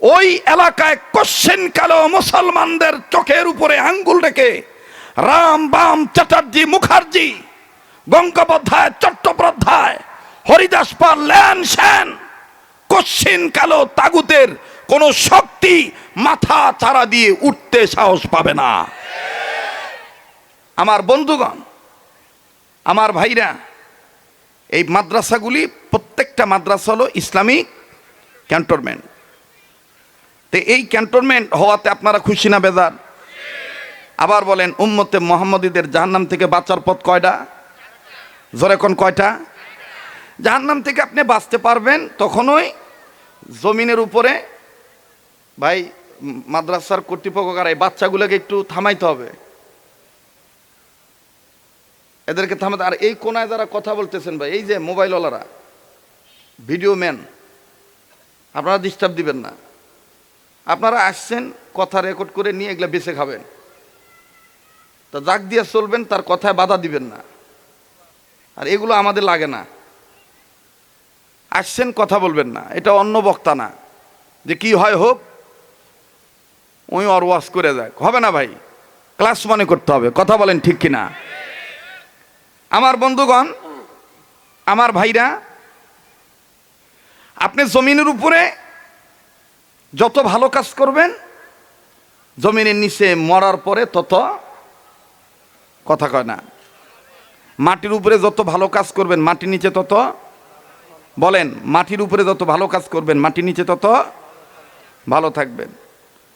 ওই এলাকায় কোশ্চেন কালো মুসলমানদের চোখের উপরে আঙ্গুল রেখে রাম বাম চ্যাটার্জি মুখার্জি গঙ্গোপাধ্যায় চট্টোপাধ্যায় হরিদাস পাল ল্যান সেন কোশ্চেন কালো তাগুতের কোন শক্তি মাথা চারা দিয়ে উঠতে সাহস পাবে না। আমার বন্ধুগণ, আমার ভাইরা, এই মাদ্রাসাগুলি প্রত্যেকটা মাদ্রাসা হলো ইসলামিক ক্যান্টনমেন্ট। তো এই ক্যান্টনমেন্ট হওয়াতে আপনারা খুশি না বেজার? আবার বলেন, উম্মতে মুহাম্মদীদের জাহান্নাম থেকে বাঁচার পথ কয়টা? জোরে কোন কয়টা? জাহান্নাম থেকে আপনি বাঁচতে পারবেন তখনই জমিনের উপরে, ভাই মাদ্রাসার কর্তৃপক্ষ কারা, এই বাচ্চাগুলোকে একটু থামাইতে হবে, এদেরকে থামাতে। আর এই কোনায় যারা কথা বলতেছেন ভাই, এই যে মোবাইলওয়ালারা, ভিডিও ম্যান, আপনারা ডিস্টার্ব দিবেন না। আপনারা আসছেন কথা রেকর্ড করে নিয়ে এগুলা বেঁচে খাবেন, তা জাগ দিয়ে চলবেন, তার কথায় বাধা দিবেন না। আর এগুলো আমাদের লাগে না। আসছেন কথা বলবেন না, এটা অন্য বক্তা না যে কি হয় হোক, ওই আর ওয়াজ করে যাক, হবে না ভাই। ক্লাস মনে করতে হবে। কথা বলেন ঠিক কিনা? আমার বন্ধুগণ, আমার ভাইরা, আপনি জমিনের উপরে যত ভালো কাজ করবেন, জমিনের নিচে মরার পরে তত, কথা কয় না, মাটির উপরে যত ভালো কাজ করবেন মাটির নিচে তত, বলেন মাটির উপরে যত ভালো কাজ করবেন মাটির নিচে তত ভালো থাকবেন।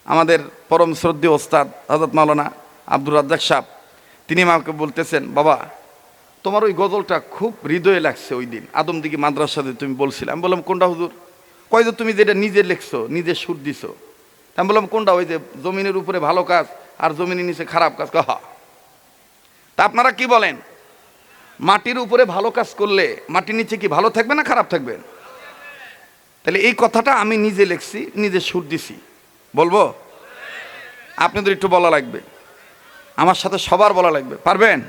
আমাদের পরম শ্রদ্ধেয় ওস্তাদ হযরত মাওলানা আব্দুর রাজ্জাক সাহেব, তিনি আমাকে বলতেছেন, বাবা তোমার ওই গজলটা খুব হৃদয়ে লাগছে, ওই দিন আদমদিঘি মাদ্রাসাতে তুমি বলছিলে। আমি বললাম কোনটা হুজুর? কয় যে তুমি যেটা নিজে লিখছো, নিজে সুর দিছো। আমি বললাম কোনটা? ওই যে জমিনের উপরে ভালো কাজ আর জমিনের নিচে খারাপ কাজ। কহা, তা আপনারা কি বলেন? মাটির উপরে ভালো কাজ করলে মাটির নিচে কি ভালো থাকবে না খারাপ থাকবে? তাহলে এই কথাটা আমি নিজে লিখছি, নিজে সুর দিছি, বলবো? আপনাদের একটু বলা লাগবে, আমার সাথে সবার বলা লাগবে, পারবেন?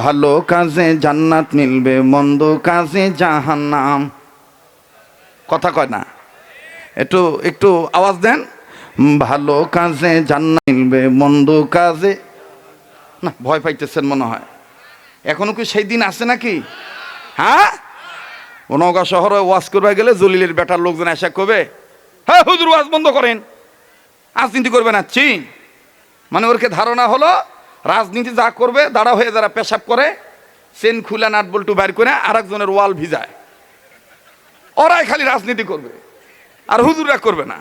ভালো কাজে জান্নাত মিলবে, মন্দ কাজে জাহান্নাম। কথা কয় না? একটু একটু আওয়াজ দেন। ভালো কাজে জান্নাত মিলবে, মন্দ কাজে না। ভয় পাইতেছেন মনে হয়। এখনো কি সেই দিন আছে নাকি? হ্যাঁ, নওগাঁ শহরে ওয়াজ করবে গেলে জলিলের বেটার লোকজন এসে কবে, হ্যাঁ হুজুর ওয়াজ বন্ধ করেন, রাজনীতি করবে না। মানে ওরকে ধারণা হলো রাজনীতি যা করবে দাঁড়া হয়ে যারা পেশাব করে চেন খুলে নাট বল্টু বাইর করে আর একজনের ওয়াল ভিজায়, ওরাই খালি রাজনীতি করবে আর হুজুররা করবে না।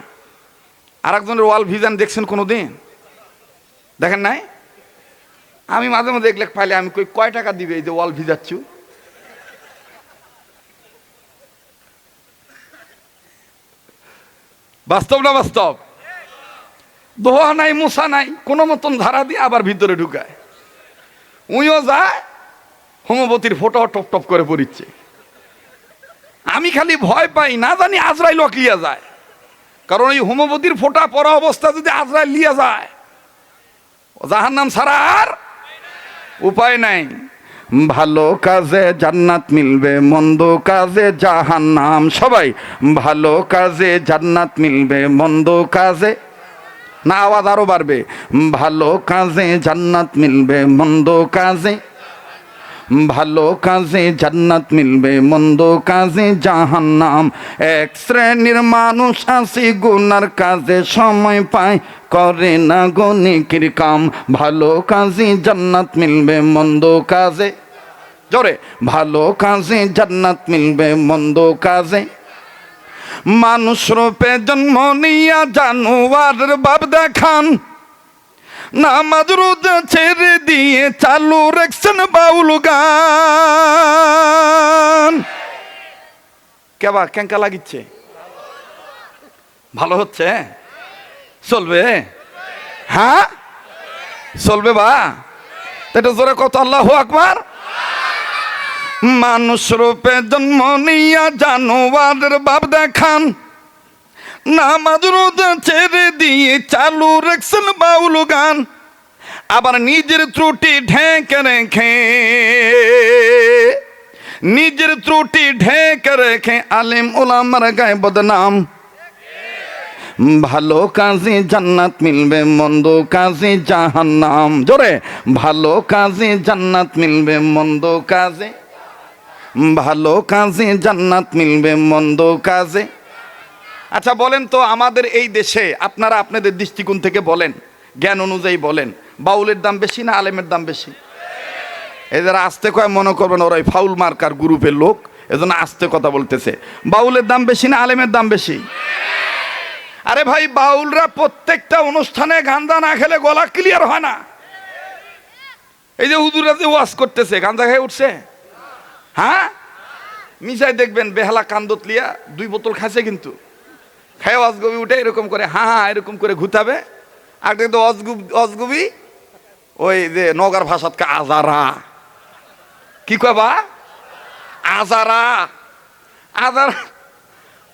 আর একজনের ওয়াল ভিজান দেখছেন কোনো দিন? দেখেন নাই? আমি মাঝে মাঝে দেখলে পাইলে আমি কয় টাকা দিবে এই যে ওয়াল ভিজাচ্ছু? বাস্তব না বাস্তব? দোয়া নাই মুসা নাই, কোনো মতন ধারা দিয়ে আবার ভিতরে ঢুকায়। উইও যায় হোমবতীর ফটো টপ টপ করে পড়িচ্ছে। আমি খালি ভয় পাই, না জানি আজরাইল লিয়া যায়। কারণ এই হোমবতীর ফোঁটা পরা অবস্থা যদি আজরাইল লিয়া যায়, জাহান্নাম ছাড়া আর উপায় নাই। ভালো কাজে জান্নাত মিলবে, মন্দ কাজে জাহান্নাম। সবাই ভালো কাজে জান্নাত মিলবে, মন্দ কাজে না, আওয়াজ আরো বাড়বে। ভালো কাজে জান্নাত মিলবে, মন্দ কাজে, ভালো কাজে জান্নাত মিলবে, মন্দ কাজে জাহান্নাম। এক শ্রেণীর মানুষ আছে গুনার কাজে সময় পায়, করে না গো নেকির কাম। ভালো কাজে জান্নাত মিলবে, মন্দ কাজে, জোরে, ভালো কাজে জান্নাত মিলবে, মন্দ কাজে। মানুষ রূপে জন্ম নিয়া জানোয়ারের ভাব দেখান, নামাজ রোজা ছেড়ে দিয়ে চালু রেখছেন বাউল গান। কেবা কেঙ্কা লাগিচ্ছে? ভালো হচ্ছে? চলবে? হ্যাঁ চলবে বা? এটা জোরে কত আল্লাহু আকবার। মানুষ রূপে জন্ম নিয়া জানোয়ারের ভাব দেখান, নামাজ রোজা ছেড়ে দিয়ে চালু রেখছেন বাউল গান। আবার নিজের ত্রুটি ঢেকে রেখে, নিজের ত্রুটি ঢেকে রেখে আলেম ওলামার গায়ে বদনাম। ভালো কাজে জান্নাত মিলবে, মন্দ কাজে জাহান্নাম। জোরে, ভালো কাজে জান্নাত মিলবে, মন্দ কাজে, ভালো কাজে জান্নাত মিলবে, মন্দ কাজে। আচ্ছা বলেন তো, আমাদের এই দেশে আপনারা আপনাদের দৃষ্টিকোণ থেকে বলেন, জ্ঞান অনুযায়ী বলেন, বাউলের দাম বেশি না আলেমের দাম বেশি? এই যারা আস্তে কয় মনে করবেন ওরাই ফাউল মার্কার গ্রুপের লোক, এজন্য আস্তে কথা বলতেছে। বাউলের দাম বেশি না আলেমের দাম বেশি? আরে ভাই, বাউলরা প্রত্যেকটা অনুষ্ঠানে গাঁজা না খেলে গলা ক্লিয়ার হয় না। এই যে হুজুরা যে ওয়াজ করতেছে গাঁজা খেয়ে উঠছে, হ্যাঁ মিশাই দেখবেন বেহালা কান্দত লিয়া 2 বোতল খাইছে, কিন্তু খায় অজগবি উঠে এরকম করে হ্যাঁ হ্যাঁ এরকম করে ঘুতাবে। আর কিন্তু অজগবি ওই যে নগর ভাষাতকে আজারা, কি কবা আজারা, আজারা,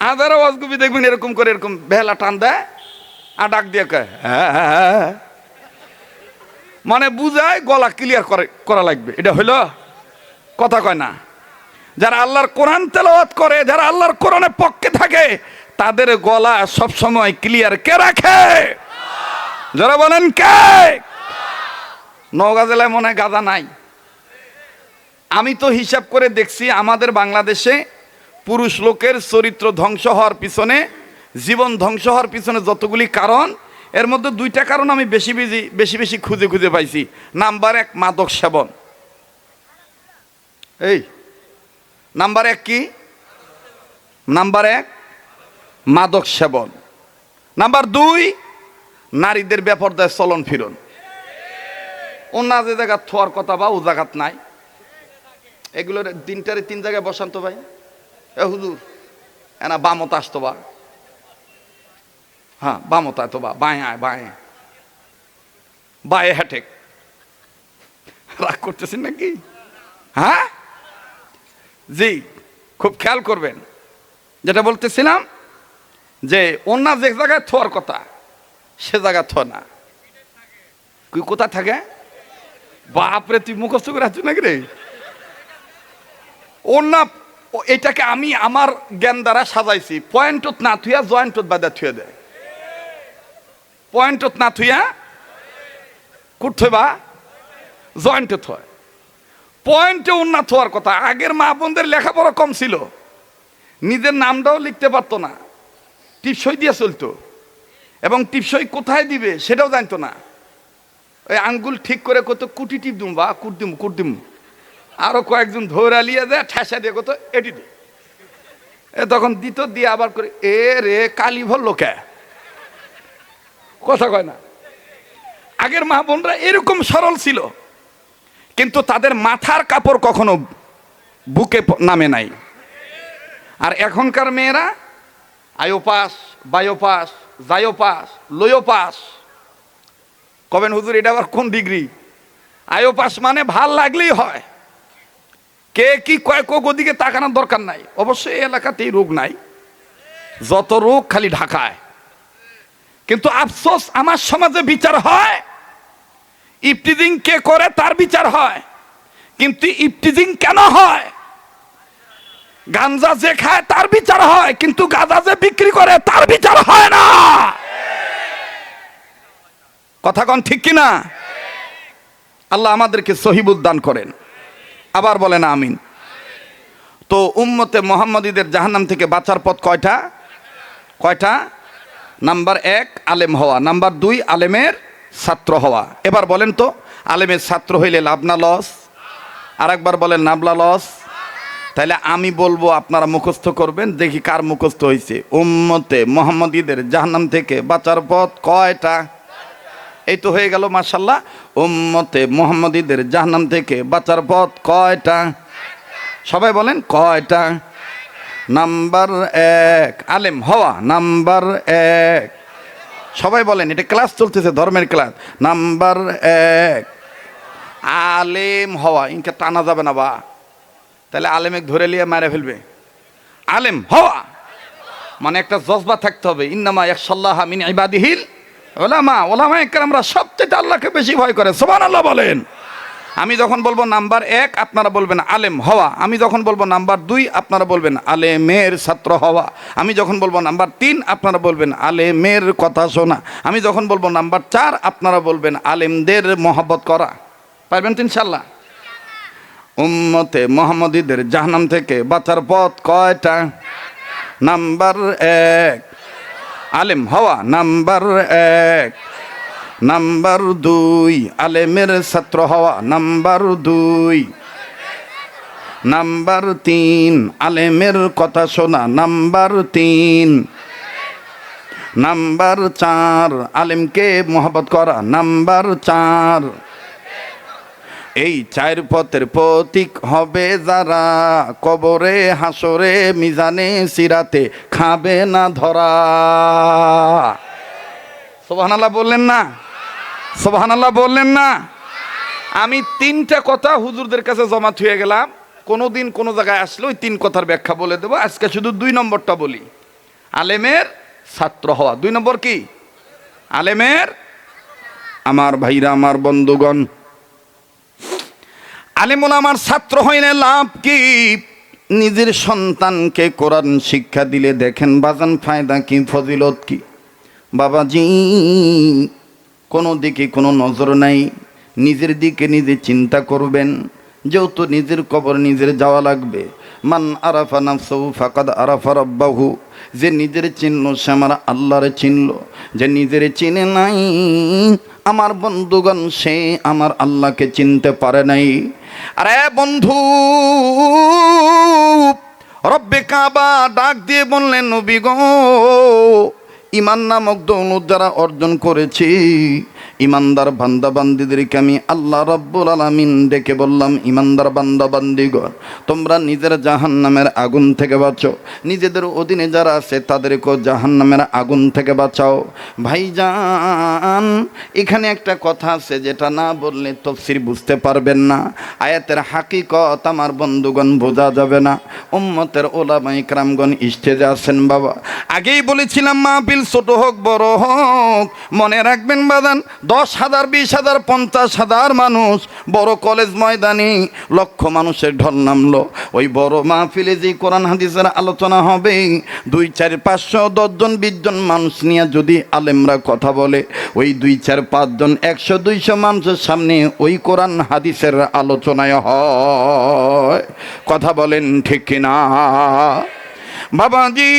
আজারা অজগবি দেখবেন এরকম করে এরকম বেহালা টান দেয় আর ডাক দিয়ে কয় হ্যাঁ, মানে বুঝায় গলা ক্লিয়ার করা লাগবে। এটা হইলো কথা কয় না। যারা আল্লাহর কোরআন তেলাওয়াত করে, যারা আল্লাহর কোরআনের পক্ষে থাকে, তাদের গলা সব সময় ক্লিয়ার কে রাখে? যারা বলেন কে? নওগাঁ জেলায় মনে হয় গাঁজা নাই। আমি তো হিসাব করে দেখছি আমাদের বাংলাদেশে পুরুষ লোকের চরিত্র ধ্বংস হওয়ার পিছনে, জীবন ধ্বংস হওয়ার পিছনে যতগুলি কারণ, এর মধ্যে 2টা কারণ আমি বেশি বেশি খুঁজে পাইছি। নাম্বার 1 মাদক সেবন। এই নাম্বার 1 কি? নাম্বার 1 মাদক সেবন। নাম্বার 2 নারীদের বেপরদায় চলন ফিরন। অন্য যে জায়গা থোয়ার কথা বা ও জায়গাত নাই, এগুলোর 3 জায়গায় বসান্ত ভাই। এ হুজুর এনা বামত আসতো বা, হ্যাঁ বামত আয় তো বা, বাঁয়ে আয়, বাঁয়ে হ্যাটেক। রাগ করতেছেন নাকি? হ্যাঁ জি, খুব খেয়াল করবেন। যেটা বলতেছিলাম যে অন্য যে জায়গায় থোয়ার কথা সে জায়গা থো না। কোথায় থাকে? বাপরে, তুই মুখস্থ করে আছিস নাকি রে? অন্য এটাকে আমি আমার জ্ঞান দ্বারা সাজাইছি, পয়েন্টত না থুয়া জয়েন্টত বাদা থুয়ে দেয়। পয়েন্টত না থুইয়া কুট থইবা জয়েন্টে থয়। পয়েন্টে উন্নত হওয়ার কথা। আগের মা বোনদের লেখাপড়া কম ছিল, নিজের নামটাও লিখতে পারতো না, টিপসই দিয়ে চলতো, এবং টিপসই কোথায় দিবে সেটাও জানতো না। ওই আঙ্গুল ঠিক করে কত কুটি টিপ দিম বা কুট দিম, আরো কয়েকজন ধরে লিয়ে দেয় ঠেসা দিয়ে কত এটি দে, তখন দিত দিয়ে আবার করে এ রে কালি ভরলো কে, কথা কয় না। আগের মা বোনরা এরকম সরল ছিল, কিন্তু তাদের মাথার কাপড় কখনো বুকে নামে নাই। আর এখনকার মেয়েরা আয়োপাস, বায়োপাস, জায়োপাস, লোয়োপাস। কবেন হুজুর এটা আবার কোন ডিগ্রি? আয়োপাস মানে ভাল লাগলেই হয়, কে কি কয় কোদিকে তাকানোর দরকার নাই। অবশ্যই এই এলাকাতেই রোগ নাই, যত রোগ খালি ঢাকায়। কিন্তু আফসোস, আমার সমাজে বিচার হয়, ইফটিজিং কে করে তার বিচার হয়, কিন্তু ইফটিজিং কেন হয়? গাঞ্জা যে খায় তার বিচার হয়, কিন্তু গাঁজা যে বিক্রি করে তার বিচার হয় না। কথা কোন ঠিক কিনা? আল্লাহ আমাদেরকে সহিবুদ দান করেন, আবার বলেন আমিন। তো উম্মতে মুহাম্মাদীদের জাহান্নাম থেকে বাঁচার পথ কয়টা? কয়টা? নাম্বার 1 আলেম হওয়া, নাম্বার 2 আলেমের ছাত্র হওয়া। এবার বলেন তো, আলেমের ছাত্র হইলে লাভ না লস? আর একবার বলেন, নাবলা লস? তাহলে আমি বলবো, আপনারা মুখস্থ করবেন, দেখি কার মুখস্থ হয়েছে। উম্মতে মুহাম্মাদীদের জাহান্নাম থেকে বাঁচার পথ কয়টা? এই তো হয়ে গেল, মাশাআল্লাহ। উম্মতে মুহাম্মাদীদের জাহান্নাম থেকে বাঁচার পথ কয়টা? সবাই বলেন কয়টা? নাম্বার 1 আলেম হওয়া, নাম্বার 1। সবাই বলেন, এটা ক্লাস চলতেছে, ধর্মের ক্লাস। নাম্বার 1 আলেম হওয়া। ইনকে টানা যাবে না বা, তাহলে আলেমে ধরে নিয়ে মারে ফেলবে। আলেম হওয়া মানে একটা জজবা থাকতে হবে। ইন্নামা ইয়াখশাল্লাহা মিন ইবাদিহিল উলামা। উলামায়ে কেরামরা সবচেয়ে আল্লাহকে বেশি ভয় করে, সুবহানাল্লাহ বলেন। আমি যখন বলবো নাম্বার 1, আপনারা বলবেন আলেম হওয়া। আমি যখন বলবো নাম্বার 2, আপনারা বলবেন আলেমের ছাত্র হওয়া। আমি যখন বলবো নাম্বার 3, আপনারা বলবেন আলেমের কথা শোনা। আমি যখন বলবো নাম্বার 4, আপনারা বলবেন আলেমদের মহব্বত করা। পারবেন তো ইনশাআল্লাহ? উম্মতে মুহাম্মাদীদের জাহান্নাম থেকে বাঁচার পথ কয়টা? নাম্বার 1 আলেম হওয়া, নাম্বার 1। নাম্বার 2 আলেমের ছাত্র হওয়া, নাম্বার 2। নাম্বার 3 আলেমের কথা শোনা, নাম্বার 3। নাম্বার 4 আলেমকে মহব্বত করা, নাম্বার 4। এই 4 পথের প্রতীক হবে যারা, কবরে হাসরে মিজানে সিরাতে খাবে না ধরা। সুবহানাল্লাহ বললেন না? সুবহানাল্লাহ বললেন না? আমি 3টা কথা হুজুরদের কাছে জমা থুয়ে গেলাম, কোনোদিন কোনো জায়গায় আসলে ওই 3 কথার ব্যাখ্যা বলে দেবো। আজকে শুধু 2 নম্বরটা বলি, আলেমের ছাত্র হওয়া। 2 নম্বর কি? আলেমের। আমার ভাইরা, আমার বন্ধুগণ, আলেম ওলামার ছাত্র হইলে লাভ কি? নিজের সন্তানকে কোরআন শিক্ষা দিলে দেখেন বাজান ফায়দা কি, ফজিলত কি। বাবাজি, কোনো দিকে কোনো নজর নাই, নিজের দিকে নিজে চিন্তা করবেন। যেহেতু নিজের কবর নিজের যাওয়া লাগবে। মান আরাফা নাফসাহু ফাকাদ আরাফা রাব্বাহু। যে নিজের চিনল সে আমার আল্লাহরে চিনল, যে নিজের চিনে নাই আমার বন্ধুগণ সে আমার আল্লাহকে চিনতে পারে নাই। আরে বন্ধু, রব্বে কাবা ডাক দিয়ে বললেন, নবী গো, ঈমান নামক দৌলত যারা অর্জন করেছি, ইমানদার বান্দা বান্দীদেরকে আমি আল্লাহ রাব্বুল আলামিন ডেকে বললাম, ইমানদার বান্দা বান্দীগণ, তোমরা নিজের জাহান্নামের আগুন থেকে বাঁচো, নিজেদের অধীনে যারা আছে তাদেরকেও জাহান্নামের আগুন থেকে বাঁচাও। ভাইজান, এখানে একটা কথা আছে যেটা না বললে তাফসীর বুঝতে পারবেন না, আয়াতের হাকিকত আমার বন্ধুগণ বোঝা যাবে না। উম্মতের উলামায়ে কেরামগণ স্টেজে আছেন বাবা। আগেই বলেছিলাম, মাহফিল ছোট হোক বড় হোক, মনে রাখবেন বাদান, 10,000, 20,000, 50,000 মানুষ বড় কলেজ ময়দানে লক্ষ মানুষের ঢল নামলো। ওই বড় মাহফিলে যে কোরআন হাদিসের আলোচনা হবে, 2, 4, 500, 10 জন 20 জন মানুষ নিয়ে যদি আলেমরা কথা বলে, ওই 2, 4, 5 জন 100, 200 মানুষের সামনে ওই কোরআন হাদিসের আলোচনায় হয়। কথা বলেন ঠিক কিনা বাবাজি?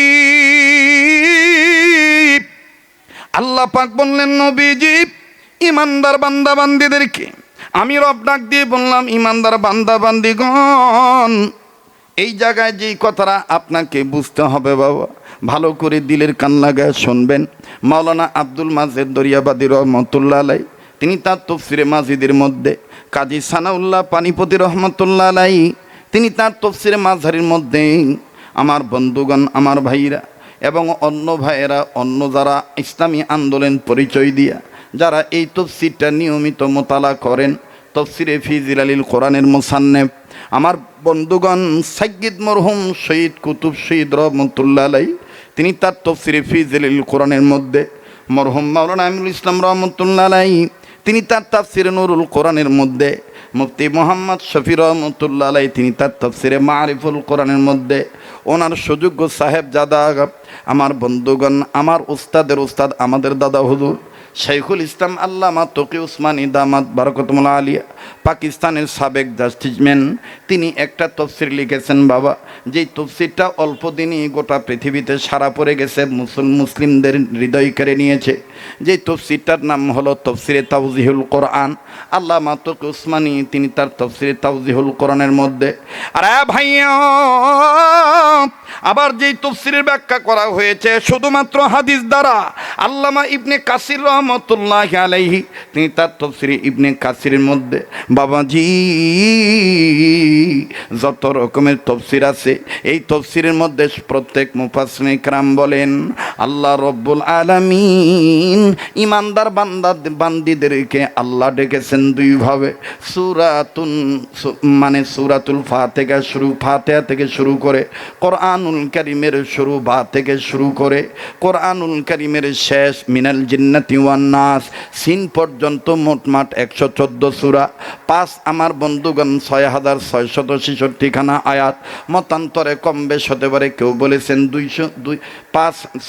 আল্লাহ পাক বললেন, নবীজি ইমানদার বান্দা বান্দীদেরকে আমি রব ডাক দিয়ে বললাম, ইমানদার বান্দা বান্দীগণ, এই জায়গায় যেই কথাটা আপনাকে বুঝতে হবে বাবা, ভালো করে দিলের কান লাগায় শুনবেন। মাওলানা আব্দুল মাজেদ দরিয়াবাদী রহমতুল্লাহ আলাই তিনি তার তফসিরে মাজিদের মধ্যে, কাজী সানাউল্লাহ পানিপতি রহমতুল্লাহ আলাই তিনি তার তফসিরে মাঝহারির মধ্যে, আমার বন্ধুগণ, আমার ভাইরা এবং অন্য ভাইয়েরা, অন্য যারা ইসলামী আন্দোলন পরিচয় দিয়া যারা এই তফসিরটা নিয়মিত মোতালা করেন, তফসিরে ফি জিলালিল কোরআনের মুসান্নেফ আমার বন্ধুগণ সাইয়্যিদ মরহুম শহীদ কুতুব শহীদ রহমতুল্লাহ আলাই তিনি তার তফসিরে ফি জিলালিল কোরআনের মধ্যে, মরহুম মাওলানা আমিনুল ইসলাম রহমতুল্লাহ আলাই তিনি তার তাফসিরে নুরুল কোরআনের মধ্যে, মুফতি মোহাম্মদ শফি রহমতুল্লাহ আলাই তিনি তার তাফসিরে মারিফুল কোরআনের মধ্যে, ওনার সুযোগ্য সাহেব জাদা আমার বন্ধুগণ, আমার উস্তাদের উস্তাদ, আমাদের দাদা হুজুর শাইখুল ইসলাম আল্লামা তকি উসমানী দামাত বারাকাতুহুল আলিয়া পাকিস্তানের সাবেক জাস্টিসম্যান, তিনি একটা তফসির লিখেছেন বাবা, যেই তফসিরটা অল্প দিনই গোটা পৃথিবীতে সারা পড়ে গেছে, মুসলিমদের হৃদয় কেড়ে নিয়েছে। যেই তফসিরটার নাম হলো তফসিরে তাওজিহুল কোরআন। আল্লামা তকি উসমানী তিনি তার তফসিরে তাওজিহুল কোরআনের মধ্যে, আরে ভাইয়া আবার যেই তফসিরের ব্যাখ্যা করা হয়েছে শুধুমাত্র হাদিস দ্বারা, আল্লামা ইবনে কাসির রহমতুল্লাহ আলাইহি তিনি তার তফসিরে ইবনে কাসিরের মধ্যে বাবাজি যত রকমের তফসির আছে, এই তফসিরের মধ্যে প্রত্যেক মুফাসসিরিন ইকরাম বলেন আল্লাহ রব্বুল আলামিন ইমানদার বান্দীদেরকে আল্লাহ ডেকেছেন দুইভাবে, সূরাতুন মানে সূরাতুল ফাতিহা থেকে শুরু করে কোরআনুল কারীমের শুরু বা থেকে শুরু করে কোরআনুল কারীমের শেষ মিনাল জিন্নাতি ওয়ান নাস সিন পর্যন্ত মোটমাট 114 সূরা, 5 আমার বন্ধুগণ 6666 খানা আয়াত, মতান্তরে কম বেশ হতে পারে, কেউ বলেছেন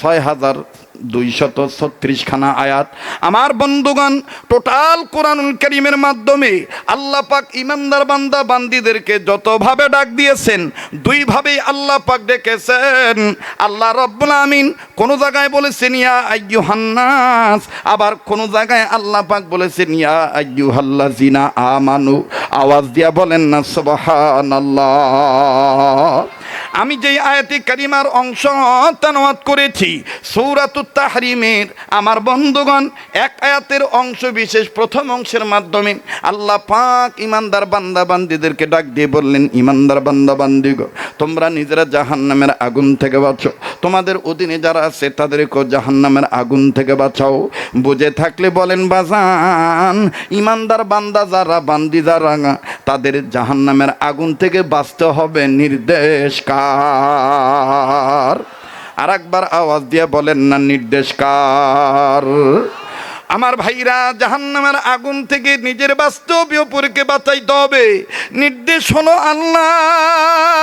6236 খানা আয়াত। আমার বন্ধুগণ টোটাল কোরআনুল কারীমের মাধ্যমে আল্লাহ পাক ইমানদার বান্দা বান্দীদেরকে যতভাবে ডাক দিয়েছেন, দুইভাবেই আল্লাহ পাক ডেকেছেন। আল্লাহ রাব্বুল আমিন কোন জায়গায় বলেছেন ইয়া আইয়ুহান নাস, আবার কোন জায়গায় আল্লাহ পাক বলেছেন ইয়া আইয়ুহাল্লাযিনা আমানু। আওয়াজ দিয়া বলেন না সুবহানাল্লাহ। আমি যেই আয়াতে কারিমার অংশ তেলাওয়াত করেছি সূরাতুত তাহরিমের, আমার বন্ধুগণ এক আয়াতের অংশ বিশেষ প্রথম অংশের মাধ্যমে আল্লাহ পাক ইমানদার বান্দা বান্দীদেরকে ডাক দিয়ে বললেন, ইমানদার বান্দা বান্দীগণ তোমরা নিজেরা জাহান্নামের আগুন থেকে বাঁচো, তোমাদের অধীনে যারা আছে তাদেরকেও জাহান্নামের আগুন থেকে বাঁচাও। বুঝে থাকলে বলেন বাজান, ইমানদার বান্দা যারা বান্দি যারা তাদের জাহান্নামের আগুন থেকে বাঁচতে হবে নির্দেশ কার? আর একবার আওয়াজ দিয়ে বলেন না নির্দেশ কার? আমার ভাইরা জাহান্নামের আগুন থেকে নিজের বাস্তবীয় পরীকে বাঁচাইতে হবে, নির্দেশ হলো আল্লাহর।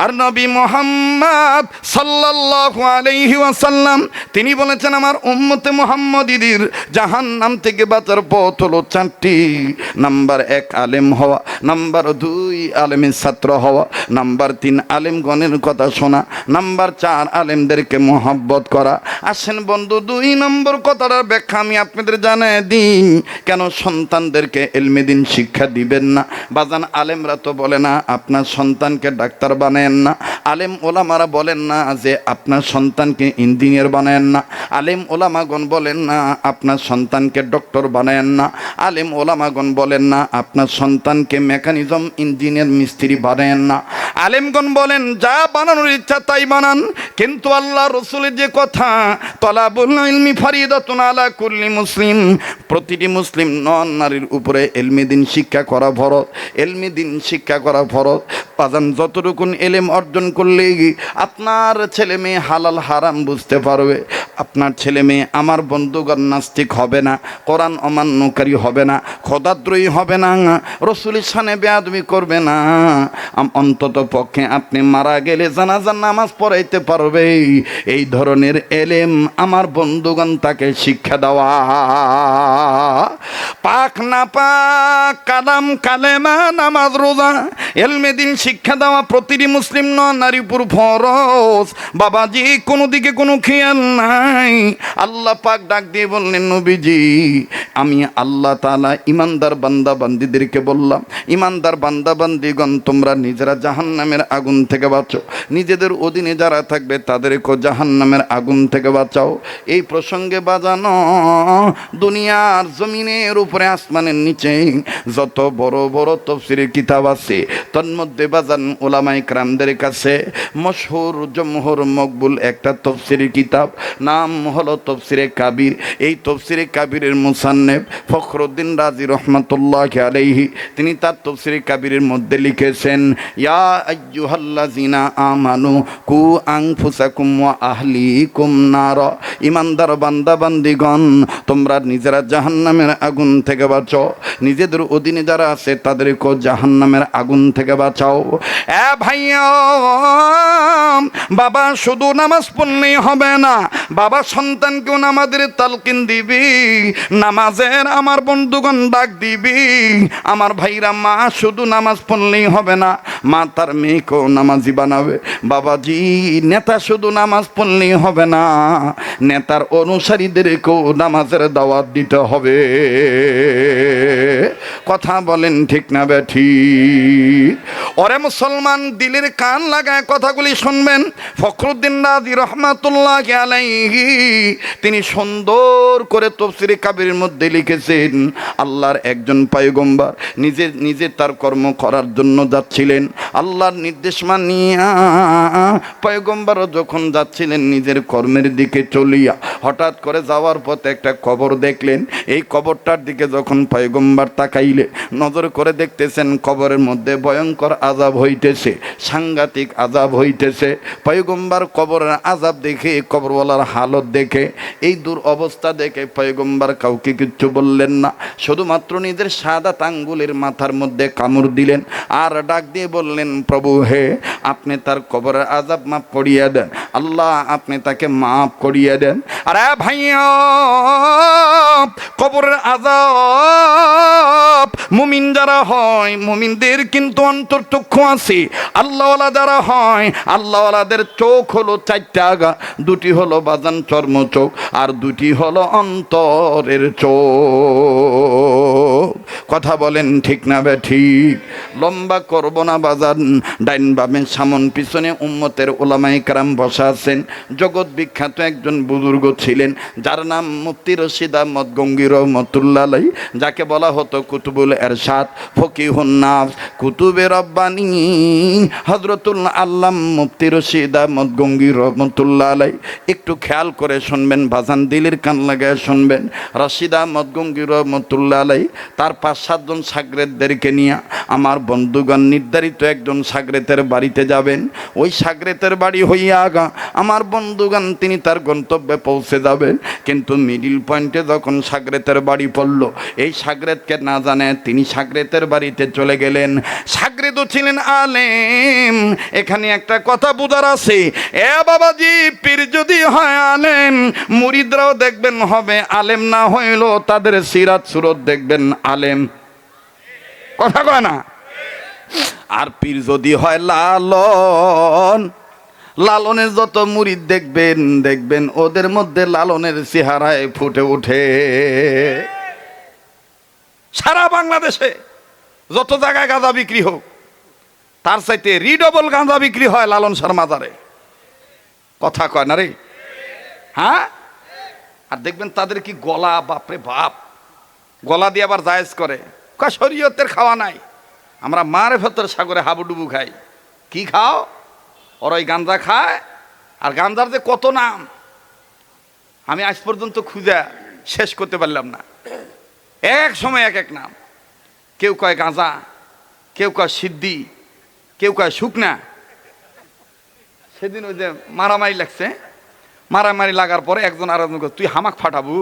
আর নবী মুহাম্মদ সাল্লাল্লাহু আলাইহি ওয়াসাল্লাম তিনি বলেছেন আমার উম্মতে মুহাম্মদীদের জাহান্নাম থেকে বাঁচার পথ হলো 4টি। নাম্বার 1 আলেম হওয়া, নাম্বার 2 আলেমের ছাত্র হওয়া, নাম্বার 3 আলেমগণের কথা শোনা, নাম্বার 4 আলেমদেরকে মহব্বত করা। আসেন বন্ধু 2 নম্বর কথাটার ব্যাখ্যা আমি আপনাদের জানাই দিই, কেন সন্তানদেরকে ইলমে দ্বীন শিক্ষা দিবেন না? বাজান আলেমরা তো বলে না আপনার সন্তানকে ডাক্তার বানায়েন না, আলেম ওলামারা বলেন না যে আপনার সন্তানকে ইঞ্জিনিয়ার বানায়েন না, আলেম ওলামাগণ বলেন না আপনার সন্তানকে ডক্টর বানায়েন না, আলেম ওলামাগণ বলেন না আপনার সন্তানকে মেকানিজম ইঞ্জিনিয়ার মিস্ত্রি বানায়েন না। আলেমগণ বলেন যা বানানোর ইচ্ছা তাই বানান, কিন্তু আল্লাহ রসুলের যে কথা তলাবুল ইলমি ফারিদাতুন আলা কুল্লি মুসলিম, প্রতিটি মুসলিম নন নারীর উপরে ইলমে দ্বীন শিক্ষা করা ফরজ, ইলমে দ্বীন শিক্ষা করা ফরজ। বাজান যতটুকুন ইলম অর্জন করলে আপনার ছেলে মেয়ে হালাল হারাম বুঝতে পারবে, আপনার ছেলে মেয়ে আমার বন্ধুগণ নাস্তিক হবে না, কোরআন অমান্যকারী হবে না, খোদাদ্রোহী হবে না, রসুলের শানে বেয়াদবি করবে না, অন্তত পক্ষে আপনি মারা গেলে জানাজার নামাজ পড়াইতে পারবে, এই ধরনের এলেম আমার বন্ধুগণ তাকে শিক্ষা দেওয়া। পাক না পাক কালাম কালেমা নামাজ রোজা এলমে দিন শিক্ষা দেওয়া প্রতিটি মুসলিম নারী পুরুষ ফরজ। বাবাজি কোনো দিকে কোনো খেয়াল নাই। আল্লাহ পাক ডাক দিয়ে বললেন, নবীজি আমি আল্লাহ তাআলা ইমানদার বান্দা বান্দিদেরকে বললাম, ইমানদার বান্দা বান্দিগণ তোমরা নিজেরা জাহান্নামের আগুন থেকে বাঁচো, নিজেদের অধীনে যারা থাকবে তাদেরকেও জাহান্নামের আগুন থেকে বাঁচাও। এই প্রসঙ্গে বাজানো দুনিয়ার জমিনের উপরে আসমানের নিচে যত বড় বড় তাফসীরের কিতাব আছে তন্মধ্যে বাজান উলামায়ে কেরামদের কাছে মশহুর জমহুর মকবুল একটা তাফসীরের কিতাব, নাম হলো তাফসীরে কাবির। এই তাফসীরে কাবিরের মুসান্নিফ ফখরুদ্দীন রাজি রহমাতুল্লাহি আলাইহি তিনি তার তাফসীরে কাবিরের মধ্যে লিখেছেন, ইয়া আইয়ুহাল্লাযিনা আমানু কু আনফুসাকুম ওয়া আহলিকুম নার, ইমানদার বান্দা বান্দিগণ তোমরা নিজেরা জাহান্নামের আগুন থেকে বাঁচো, নিজেদের অধীনে যারা আছে তাদেরকেও জাহান্নামের আগুন থেকে বাঁচাও। এ ভাইয়া বাবা শুধু নামাজ পড়লেই হবে না, বাবা সন্তানকেও নামাজের তালকিন দিবি, নামাজের আমার বন্ধুগণ ডাক দিবি। আমার ভাইরা মা শুধু নামাজ পড়লেই হবে না, মা তার মেয়েকেও নামাজি বানাবে। বাবাজি নেতা শুধু নামাজ পড়লেই হবে না, নেতার অনুসারীদেরকেও নামাজের দাওয়াত দিতে হবে। কথা বলেন ঠিক না বেঠিক? ওরে মুসলমান দিলের কান লাগায় কথাগুলি শুনবেন। ফখরুদ্দীন রাজি রহমাতুল্লাহি আলাইহি তিনি সুন্দর করে তাফসীরে কাবিরের মধ্যে লিখেছেন, আল্লাহর একজন পয়গম্বর নিজে তার কর্ম করার জন্য যাচ্ছিলেন, আল্লাহর নির্দেশ মানিয়া পয়গম্বর যখন যাচ্ছিলেন নিজের কর্মের দিকে চলিয়া, হঠাৎ করে যাওয়ার পথে একটা কবর দেখলেন। এই কবরটার দিকে যখন পয়গম্বর তাকাইলে নজর করে দেখতেছেন কবরের মধ্যে ভয়ঙ্কর আযাব হইতেছে, সাংঘাতিক আযাব হইতেছে। পয়গম্বর কবরের আযাব দেখে, কবরওয়ালার হালত দেখে, এই দূর অবস্থা দেখে পয়গম্বর কাউকে কিচ্ছু বললেন না, শুধুমাত্র নিজের সাদা আঙ্গুলের মাথার মধ্যে কামড় দিলেন আর ডাক দিয়ে বললেন, প্রভু হে আপনি তার কবরের আযাব মাফ করিয়ে দেন, আল্লাহ আপনি তাকে মাফ করিয়ে দেন। আরে ভাইয়া কবরের আযাব মুমিন যারা হয় মুমিনদের কিন্তু অন্তর্চক্ষু আছে, আল্লাহওয়ালা যারা হয় আল্লাহওয়ালাদের চোখ হলো চারটা, দুটি হলো বাজান চর্ম চোখ আর দুটি হলো অন্তরের চোখ। কথা বলেন ঠিক না বেঠিক? লম্বা করব না বাজান। ডাইন বামে সামন পিছনে উম্মতের উলামায়ে কেরাম বসা আছেন। জগৎ বিখ্যাত একজন বুজুর্গ ছিলেন যার নাম মুফতি রশিদ আহমদ গঙ্গী রহমাতুল্লাহ আলাইহি, যাকে বলা হতো কুতুবুল এরশাদ, ফকিহুন নাস, কুতুবে রব্বানী হযরতুল আল্লাম মুফতি রশিদ আহমদ গঙ্গী রহমাতুল্লাহ আলাইহি। একটু খেয়াল করে শুনবেন বাজান, দিলের কান লাগায় শুনবেন। রশিদ আহমদ গঙ্গী রহমাতুল্লাহ আলাইহি তার 5-7 জন শাগরেদদেরকে নিয়ে আমার বন্ধুগণ নির্ধারিত একজন শাগরেতের বাড়িতে যাবেন। ওই শাগরেতের বাড়ি হইয়া আমার বন্ধুগণ তিনি তার গন্তব্যে পৌঁছে যাবেন। কিন্তু মিডিল পয়েন্টে যখন শাগরেতের বাড়ি পড়ল, এই শাগরেতকে না জানে তিনি শাগরেতের বাড়িতে চলে গেলেন। শাগরেদও ছিলেন আলেম। এখানে একটা কথা বুঝার আছে, এ বাবাজি পীর যদি হয় আলেম, মুরিদরাও দেখবেন হবে আলেম, না হইল তাদের সিরাত সুরত দেখবেন আলেম। কথা কয় না? আর পীর যদি হয় লালন, লালনের যত মুরিদ দেখবেন ওদের মধ্যে লালনের চেহারায় ফুটে ওঠে। সারা বাংলাদেশে যত জায়গায় গাঁজা বিক্রি হোক তার চাইতে রিডবল গাঁজা বিক্রি হয় লালন শাহর মাজারে। কথা কয় না রে? হ্যাঁ। আর দেখবেন তাদের কি গলা, বাপরে বাপ, গলা দিয়ে আবার জায়েজ করে, শরীয়তের খাওয়া নাই, আমরা মারেফতের সাগরে হাবুডুবু খাই। কি খাও? ওরা ওই গাঁজা খায়। আর গাঁজার যে কত নাম আমি আজ পর্যন্ত খুঁজে শেষ করতে পারলাম না। এক সময় এক এক নাম, কেউ কয় গাঁজা, কেউ কয় সিদ্ধি, কেউ কয় শুকনা। সেদিন ওই যে মারামারি লাগছে, মারামারি লাগার পরে একজন আর একজন তুই হামাক ফাটাবু,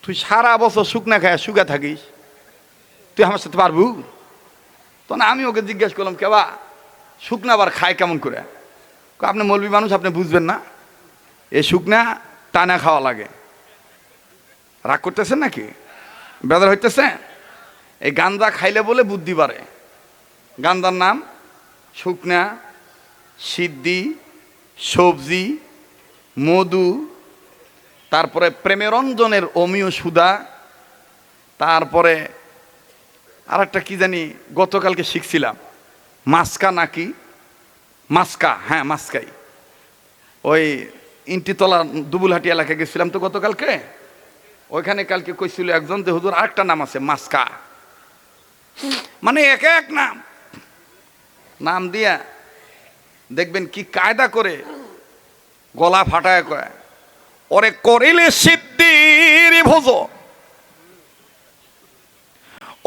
তুই সারা বছর শুকনা খায় শুকা থাকিস, তুই আমার সাথে পারবু? তো না, আমি ওকে জিজ্ঞেস করলাম, কেবা শুকনা আবার খায় কেমন করে? আপনি মৌলবী মানুষ, আপনি বুঝবেন না, এ শুকনা টানা খাওয়া লাগে। রাগ করতেছেন নাকি? বেজার হইতেছে? এই গাঁজা খাইলে বলে বুদ্ধি বাড়ে। গাঁজার নাম শুকনা, সিদ্ধি, সবজি, মধু, তারপরে প্রেমেরঞ্জনের অমিয় সুধা, তারপরে আর একটা কি জানি গতকালকে শিখছিলাম, মাস্কা নাকি মাস্কা, হ্যাঁ মাস্কাই। ওই ইন্টিতলা দুবুলহাটি এলাকায় গেছিলাম তো গতকালকে, ওইখানে কালকে কইছিল একজন যে হুজুর আরেকটা নাম আছে মাস্কা। মানে এক এক নাম দিয়া দেখবেন কি কায়দা করে গলা ফাটায় কয়, ওরে করিলে সিদ্ধির ভোজ,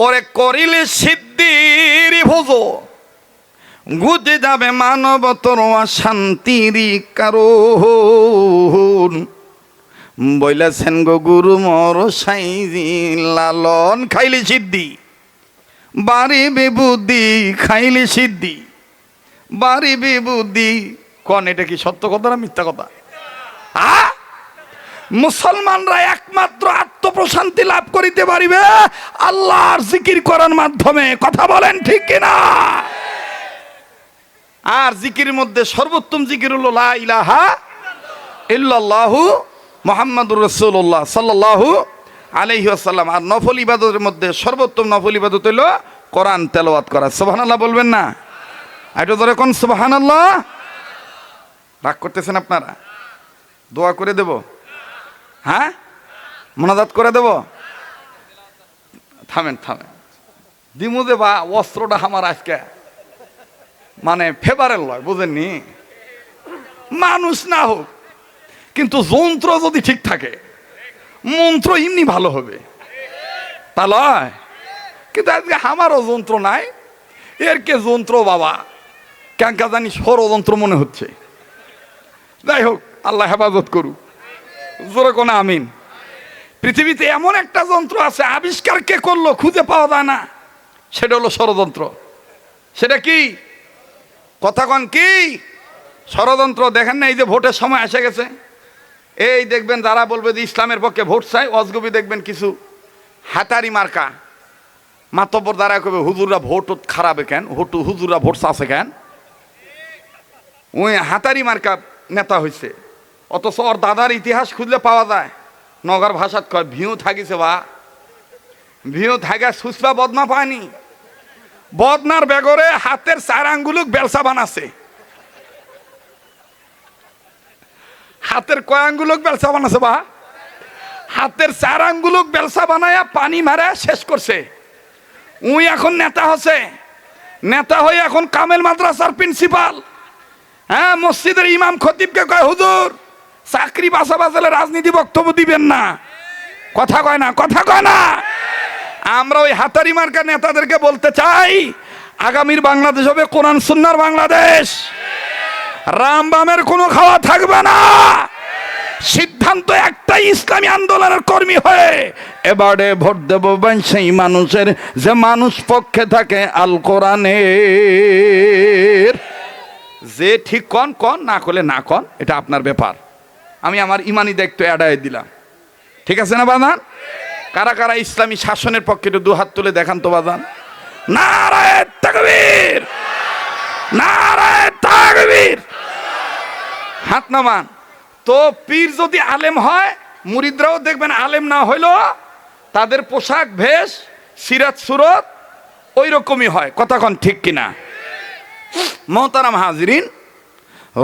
ওরে করিলে সিদ্ধির ভোজ, গুজে যাবে মানবতর শান্তির কারণ, বইলেছেন গো গুরু মর সাইজি লালন, খাইলে সিদ্ধি বাড়িবে বুদ্ধি, খাইলে সিদ্ধি বাড়িবে বুদ্ধি। কোন এটা কি সত্য কথা না মিথ্যা কথা? মুসলমানরা একমাত্র আত্মপ্রশান্তি লাভ করিতে পারিবে আল্লাহর জিকির করার মাধ্যমে। কথা বলেন ঠিক কিনা? আর জিকিরের মধ্যে সর্বোত্তম জিকির হলো লা ইলাহা ইল্লাল্লাহু মুহাম্মাদুর রাসূলুল্লাহ সাল্লাল্লাহু আলাইহি ওয়াসাল্লাম। আর নফল ইবাদতের মধ্যে সর্বোত্তম নফল ইবাদত হলো কোরআন তেলাওয়াত করা। সুবহানাল্লাহ বলবেন না? একটু ধরে কোন সুবহানাল্লাহ। রাগ করতেছেন আপনারা? দোয়া করে দেব? হ্যাঁ, মোনাজাত করে দেব? থামেন দিমু দে বা অস্ত্রটা আমার আজকে মানে ফেভারেল লয়, বুঝেননি? মানুষ না হোক, কিন্তু যন্ত্র যদি ঠিক থাকে মন্ত্র এমনি ভালো হবে, তা লয়? কিন্তু আজকে আমারও যন্ত্র নাই, এর কে যন্ত্র বাবা, কেনকা জানি ষড়যন্ত্র মনে হচ্ছে। যাই হোক, আল্লাহ হেফাজত করুক, জোরে কোন আমিন। পৃথিবীতে এমন একটা যন্ত্র আছে, আবিষ্কার কে করলো খুঁজে পাওয়া যায় না, সেটা হলো ষড়যন্ত্র। সেটা কি? কথা কন কি? ষড়যন্ত্র। দেখেন না, এই যে ভোটের সময় এসে গেছে, এই দেখবেন যারা বলবে যে ইসলামের পক্ষে ভোট চাই, অজগবি দেখবেন কিছু হাতারি মার্কা মাতব্বর দ্বারা কবে হুজুররা ভোট খারাপে কেন, হুজুররা ভোট চাষে কেন, ওই হাতারি মার্কা নেতা হয়েছে। অথচ ওর দাদার ইতিহাস খুঁজলে পাওয়া যায়। নগর ভাষাত কয় ভিউ থাকিছে বা ভিউ থাকা সুসপা বদমা পায়নি, বদনার বেগরে হাতের 4 আঙ্গুলুক বেলসা বানাছে। হাতের কয় আঙ্গুলুক বেলসা বানাছে বা? হাতের 4 আঙ্গুলুক বেলসা বানায়া পানি মারা শেষ করছে। উই এখন নেতা হচ্ছে, নেতা হয়ে এখন কামেল মাদ্রাসার প্রিন্সিপাল। হ্যাঁ, মসজিদের ইমাম খতিবকে কয় হুজুর চাকরি বাঁচা বাঁচালে রাজনীতি বক্তব্য দিবেন না। কথা কয় না। আমরা ওই হাতারি মার্কা নেতাদেরকে বলতে চাই, আগামীর বাংলাদেশ হবে কোরআন সুন্নাহর বাংলাদেশ। রাম বামের কোনো খাওয়া থাকবে না। সিদ্ধান্ত একটাই, ইসলামী আন্দোলনের কর্মী হয়ে এবারে ভোট দেব সেই মানুষের যে মানুষ পক্ষে থাকে আল কোরআনের। যে ঠিক কন না করলে না কন, এটা আপনার ব্যাপার। আমি আমার ইমানি দায়িত্ব এড়াই দিলাম। ঠিক আছে না বাজান? কারা কারা ইসলামী শাসনের পক্ষে একটু 2 হাত তুলে দেখান তো বাজান। নারায়ে তাকবীর, নারায়ে তাকবীর। হাত নামান। তো পীর যদি আলেম হয়, মুরিদরাও দেখবেন আলেম না হইলো তাদের পোশাক ভেষ সিরাত সুরত ওই রকমই হয়। কথা কন ঠিক কিনা? মোহতারাম হাজিরিন,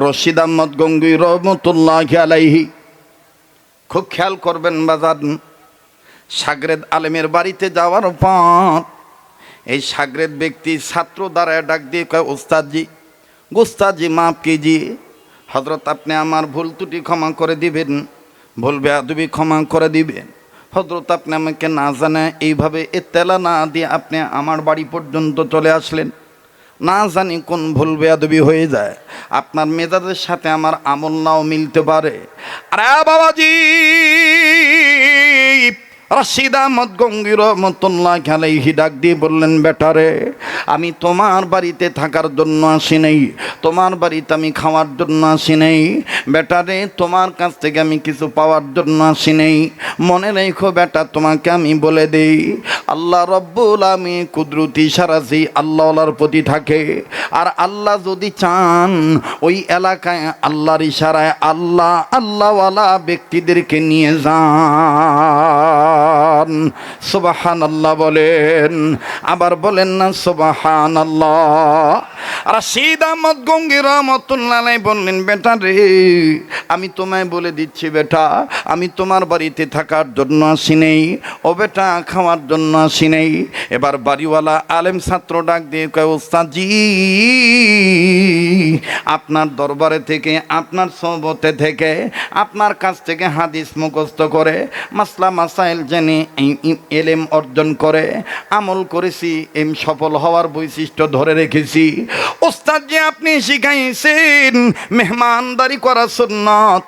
রশিদ আহমদ গঙ্গুই রহমতুল্লাহি আলাইহি, খুব খেয়াল করবেন বাজান, সাগরেদ আলেমের বাড়িতে যাওয়ার পর এই সাগরেদ ব্যক্তি ছাত্র দ্বারা ডাক দিয়ে কয়, ওস্তাদজি মাফ কিজিয়ে, হযরত আপনি আমার ভুল ত্রুটি ক্ষমা করে দিবেন, ভুল বেয়াদবি ক্ষমা করে দিবেন। হযরত আপনি আমাকে না জানে এইভাবে এত্তেলা না দিয়ে আপনি আমার বাড়ি পর্যন্ত চলে আসলেন, না জানি কোন ভুল বেয়াদবি হয়ে যায়, আপনার মেজাজের সাথে আমার আমল নাও মিলতে পারে। আরে বাবাজি, রাশিদ আহমদ গঙ্গি রহমতুল্লাহ আলাইহি ডাক দিয়ে বললেন, বেটারে, আমি তোমার বাড়িতে থাকার জন্য আসি নাই, তোমার বাড়িতে আমি খাওয়ার জন্য আসি নাই, বেটারে, তোমার কাছ থেকে আমি কিছু পাওয়ার জন্য আসি নাই। মনে রেখো বেটা, তোমাকে আমি বলে দেই, আল্লাহ রব্বুল আলামিন কুদরতি ইশারাতেই আল্লাহওয়ালার প্রতি থাকে। আর আল্লাহ যদি চান ওই এলাকায় আল্লাহর ইশারায় আল্লাহওয়ালা ব্যক্তিদেরকে নিয়ে যান। সুবহানাল্লাহ বলেন, আবার বলেন না সুবহানাল্লাহ। রাশিদ আহমদ গঙ্গি রহমতুল্লাহ আলাইহি বললেন, বেটা রে, আমি তোমায় বলে দিচ্ছি বেটা, আমি তোমার বাড়িতে থাকার জন্য আসি নেই, ও বেটা খাওয়ার জন্য আসি নেই। এবার বাড়িওয়ালা আলেম ছাত্র ডাক দিয়ে কয়, ওস্তাদজি, আপনার দরবারে থেকে, আপনার সোহবতে থেকে, আপনার কাছ থেকে হাদিস মুখস্থ করে, মাসলা মাসাইল জেনে এলেম অর্জন করে আমল করেছি, সফল হওয়ার বৈশিষ্ট্য ধরে রেখেছি। ওস্তাদজি, আপনি শিখাইছেন মেহমানদারি করা সুন্নত,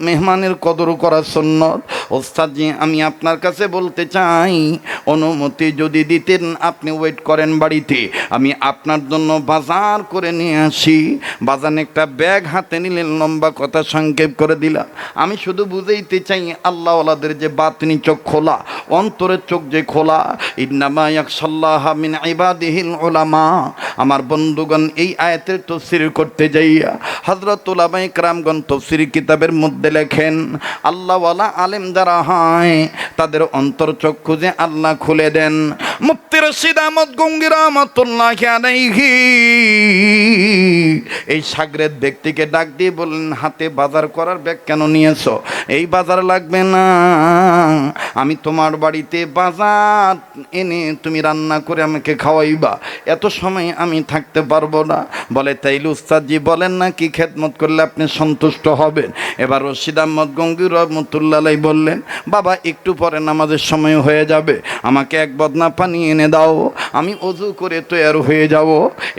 মেহমানের কদর করা সুন্নত। ওস্তাদজি, আমি আপনার কাছে বলতে চাই, অনুমতি যদি দিতেন, আপনি ওয়েট করেন বাড়িতে, আমি আপনার জন্য বাজার করে নিয়ে আসি। বাজানে একটা ব্যাগ হাতে নিলেন, লম্বা কথা সংক্ষেপ করে দিলাম। আমি শুধু বুঝাইতে চাই, আল্লাহওয়ালাদের যে বাতিনি চোখ খোলা, অন্তরের চোখ যে খোলা, ইন্নামা ইয়াখশাল্লাহা মিন ইবাদিহিল উলামা। আমার বন্ধুগণ, এই আয়াতের তাফসীর করতে যাইয়া হযরত উলামায়ে কেরামগণ তাফসীর কিতাবের মধ্যে লেখেন, আল্লাহওয়ালা আলেম যারা হয় তাদের অন্তর চক্ষু যে আল্লাহ খুলে দেন। মুফতি রাশিদ আহমদ গঙ্গি রহমাতুল্লাহ আলাইহি এই শাগরেদ ব্যক্তিকে ডাক দিয়ে বললেন, হাতে বাজার করার ব্যাগ কেন নিয়েছো? এই বাজার লাগবে না, আমি তোমার বাড়িতে বাজার এনে তুমি রান্না করে আমাকে খাওয়াইবা, এত সময় আমি থাকতে পারবো না। বলে, তাইলে উস্তাদজি বলেন না কি খেদমত করলে আপনি সন্তুষ্ট হবেন? এবার রশিদ আহমদ গঙ্গি রহমতুল্লাহ আলাইহি বললেন, বাবা, একটু পরে নামাজের সময় হয়ে যাবে, আমাকে এক বদনা পানি এনে দাও, আমি ওযু করে তৈয়ার হয়ে যাব।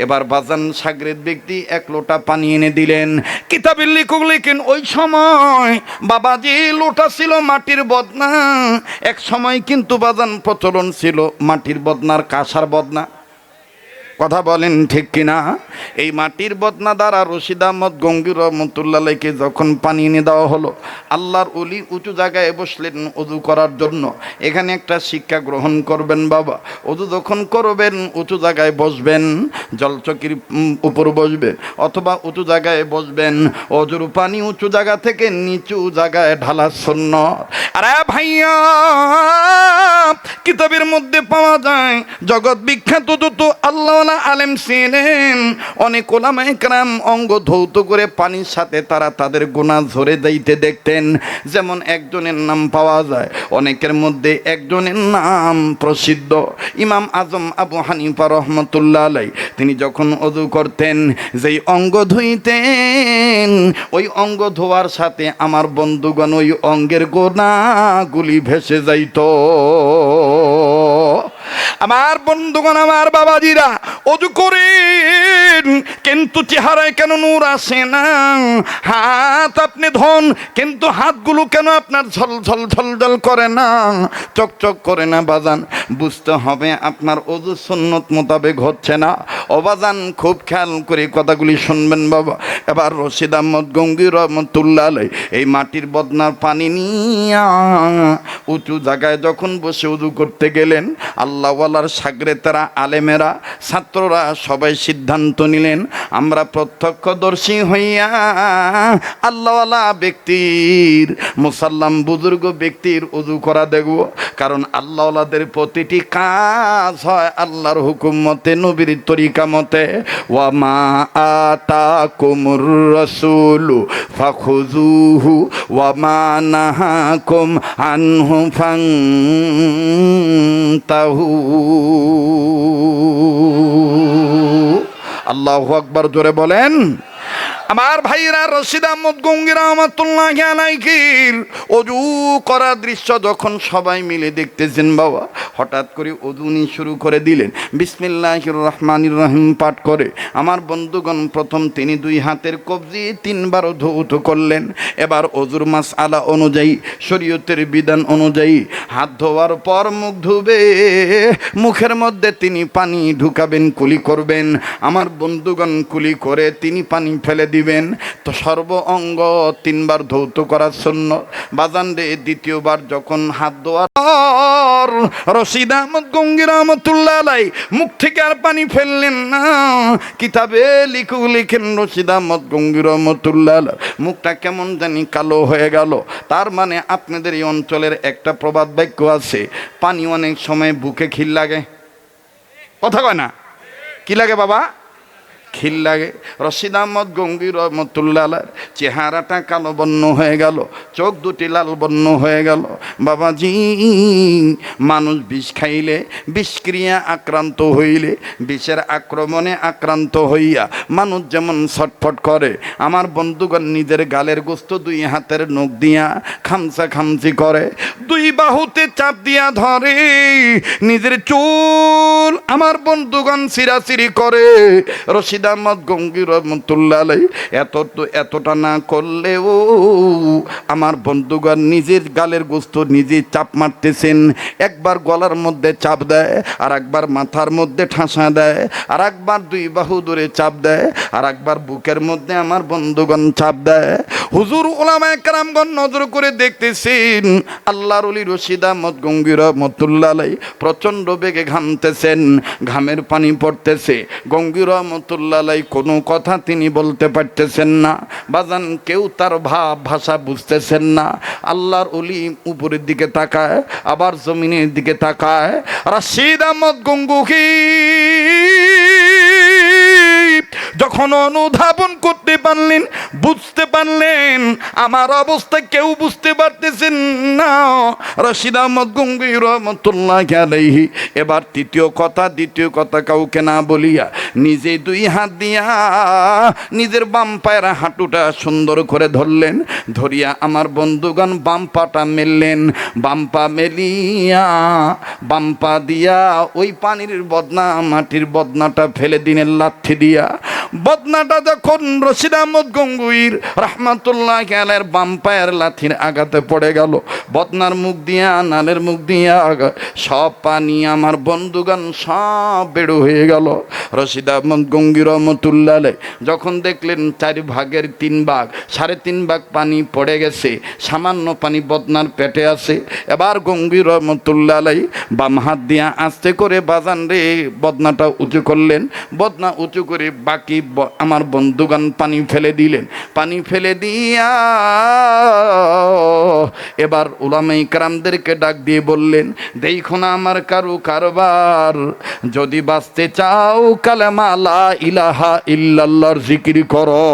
এবার বাজান শাগরেদ ব্যক্তি এক লোটা পানি এনে দিলেন। কিতাবের লেখক লেখেন, ওই সময় বাবাজি লোটা ছিল মাটির বদনা। এক সময় কিন্তু বাজান প্রচলন ছিল মাটির বদনার, কাঁসার বদনা। কথা বলেন ঠিক কিনা? এই মাটির বদনা দ্বারা রশিদ আহমদ গঙ্গি রহমতুল্লাহ আলাইহিকে যখন পানি এনে দেওয়া হলো, আল্লাহর ওলি উঁচু জায়গায় বসলেন ওযু করার জন্য। এখানে একটা শিক্ষা গ্রহণ করবেন বাবা, ওযু যখন করবেন উঁচু জায়গায় বসবেন, জলচকির উপর বসবেন অথবা উঁচু জায়গায় বসবেন। ওযুর পানি উঁচু জায়গা থেকে নিচু জায়গায় ঢালা সুন্নাত। আরে ভাইয়া, কিতাবের মধ্যে পাওয়া যায় জগৎ বিখ্যাত যত আল্লাহ আলেম ছিলেন, অনেক ওলামায়ে কেরাম অঙ্গ ধৌত করে পানির সাথে তারা তাদের গুনাহ ঝরে যাইতে দেখতেন। যেমন একজনের নাম পাওয়া যায়, অনেকের মধ্যে একজনের নাম প্রসিদ্ধ, ইমাম আজম আবু হানিফা রহমতুল্লাহ আলাইহি। তিনি যখন ওযু করতেন, যেই অঙ্গ ধুইতেন, ওই অঙ্গ ধোয়ার সাথে আমার বন্ধুগণ ওই অঙ্গের গুনাহগুলি ভেসে যাইত। আমার বন্ধুগণ, আমার বাবাজিরা, ওযু করেন কিন্তু চেহারায় কেন নূর আসে না? হাত আপনি ধন কিন্তু হাতগুলো কেন আপনার ঝলঝল ঝলঝল করে না, চকচক করে না? বাজান, বুঝতে হবে আপনার ওযু সুন্নত মোতাবেক হচ্ছে না। ও বাজান, খুব খেয়াল করে কথাগুলি শুনবেন বাবা। এবার রশিদ আহমদ গঙ্গি রহমতুল্লাহ আলাইহি এই মাটির বদনার পানি নিয়া উঁচু জায়গায় যখন বসে ওযু করতে গেলেন, আল্লাহওয়ালার শাগরেদরা, আলেমেরা, ছাত্ররা সবাই সিদ্ধান্ত নিলেন, আমরা প্রত্যক্ষদর্শী হইয়া আল্লাহওয়ালা ব্যক্তির, মুসাল্লাম বুজুর্গ ব্যক্তির ওযু করা দেখব। কারণ আল্লাহওয়ালাদের প্রতিটি কাজ হয় আল্লাহর হুকুম মতে, নবীর তরিকা মতে। ওয়া মা আতাকুমুর রাসূলু ফাখুযুহু ওয়া মা নাহাকুম আনহু ফান্তাহু। আল্লাহু আকবার, জোরে বলেন। আমার ভাইরা রশিদ আহমদ গঙ্গী রহমাতুল্লাহি আলাইহির ওযু করা দৃশ্য যখন সবাই মিলে দেখতেছেন বাবা, হঠাৎ করে ওযুনি শুরু করে দিলেন। বিসমিল্লাহির রহমানির রহিম পাঠ করে আমার বন্ধুগণ প্রথম তিনি দুই হাতের কবজি তিনবার ধৌত করলেন। এবার ওযুর মাসআলা অনুযায়ী, শরীয়তের বিধান অনুযায়ী হাত ধোয়ার পর মুখ ধুবে, মুখের মধ্যে তিনি পানি ঢুকাবেন, কুলি করবেন। আমার বন্ধুগণ কুলি করে তিনি পানি ফেলে দিবেন। তো সর্ব অঙ্গ তিনবার ধৌত করার সুন্নাত। বাজান রে, দ্বিতীয়বার যখন হাত ধোয়ার রশিদ আহমদ গঙ্গী রহমাতুল্লাহি আলাইহি মুখ থেকে আর পানি ফেললেন না। কিতাবে লিখেন রশিদ আহমদ গঙ্গী রহমাতুল্লাহি আলাইহি মুখটা কেমন জানি কালো হয়ে গেল। তার মানে আপনাদের এই অঞ্চলের একটা প্রবাদ বাক্য আছে, পানি অনেক সময় বুকে খিল লাগে। কথা কয় না? কি লাগে বাবা? খিল লাগে। রশিদ আহমদ গঙ্গী রহমাতুল্লাহি আলাইহির চেহারাটা কালো বর্ণ হয়ে গেল, চোখ দুটি লাল বর্ণ হয়ে গেল। বাবাজি, মানুষ বিষ খাইলে, বিষক্রিয়া আক্রান্ত হইলে, বিষের আক্রমণে আক্রান্ত হইয়া মানুষ যেমন ছটফট করে, আমার বন্ধুগণ নিজের গালের গোস্ত দুই হাতের নখ দিয়া খামচা খামচি করে, দুই বাহুতে চাপ দিয়া ধরে, নিজের চুল আমার বন্ধুগণ চিরাচিরি করে। রশিদ আহমদ গঙ্গী রহমাতুল্লাহি আলাইহি এতটা না করলেও আমার বন্ধুগণ নিজের গালের গোস্ত নিজে চাপ মারতেছেন। একবার গলার মধ্যে চাপ দেয়, আর একবার মাথার মধ্যে ঠাসা দেয়, আর একবার দুই বাহু ধরে চাপ দেয়, আর একবার বুকের মধ্যে আমার বন্ধুগণ চাপ দেয়। হুজুর উলামায়ে কেরামগণ নজর করে দেখতেছেন আল্লাহর ওলি রশিদ আহমদ গঙ্গী রহমাতুল্লাহি আলাইহি প্রচণ্ড বেগে ঘামতেছেন, ঘামের পানি পড়তেছে। গঙ্গী রহমাতুল্লাহি আলাইহি কোনো কথা তিনি বলতে পারতেছেন না। বাজান, কেউ তার ভাষা বুঝতেছেন না। আল্লাহর ওলি উপরের দিকে তাকায়, আবার জমিনের দিকে তাকায়। রশিদ আহমদ গঙ্গী যখন অনুধাবন করতে পারলেন, বুঝতে পারলেন আমার অবস্থা কেউ বুঝতে পারতেছেন না। রশিদ আহমদ গঙ্গী রহমাতুল্লাহি আলাইহি এবার দ্বিতীয় কথা কাউকে না বলিয়া নিজে দুই হাত দিয়া নিজের বাম পায়ের হাঁটুটা সুন্দর করে ধরলেন। ধরিয়া আমার বন্ধুগণ বাম পাটা মেললেন, বাম পা মেলিয়া বাম পা দিয়া ওই পানির বদনা, মাটির বদনাটা ফেলে দিলেন লাথি দিয়া। বদনাটা যখন রশিদ আহমদ গঙ্গুইর রহমাতুল্লাহি আলাইহির বাম পায়ের লাথির আঘাতে পড়ে গেল, বদনার মুখ দিয়া, নালের মুখ দিয়া সব পানি আমার বন্ধুগণ সব বেড়ো হয়ে গেল। রশিদ আহমদ গঙ্গী রহমাতুল্লাহি আলাইহি যখন দেখলেন 4 ভাগের 3 ভাগ, 3.5 ভাগ পানি পড়ে গেছে, সামান্য পানি বদনার পেটে আছে। এবার গঙ্গী রহমাতুল্লাহি আলাইহি বাম হাত দিয়া আস্তে করে বাজান রে বদনাটা উঁচু করলেন। বদনা উঁচু করে বাকি আমার বন্ধুগণ পানি ফেলে দিলেন। পানি ফেলে দিয়া এবার উলামায়ে কেরামদেরকে ডাক দিয়ে বললেন, দেখো না আমার কারবার, যদি বাঁচতে চাও কালেমা লা ইলাহা ইল্লাল্লাহর জিকির করো।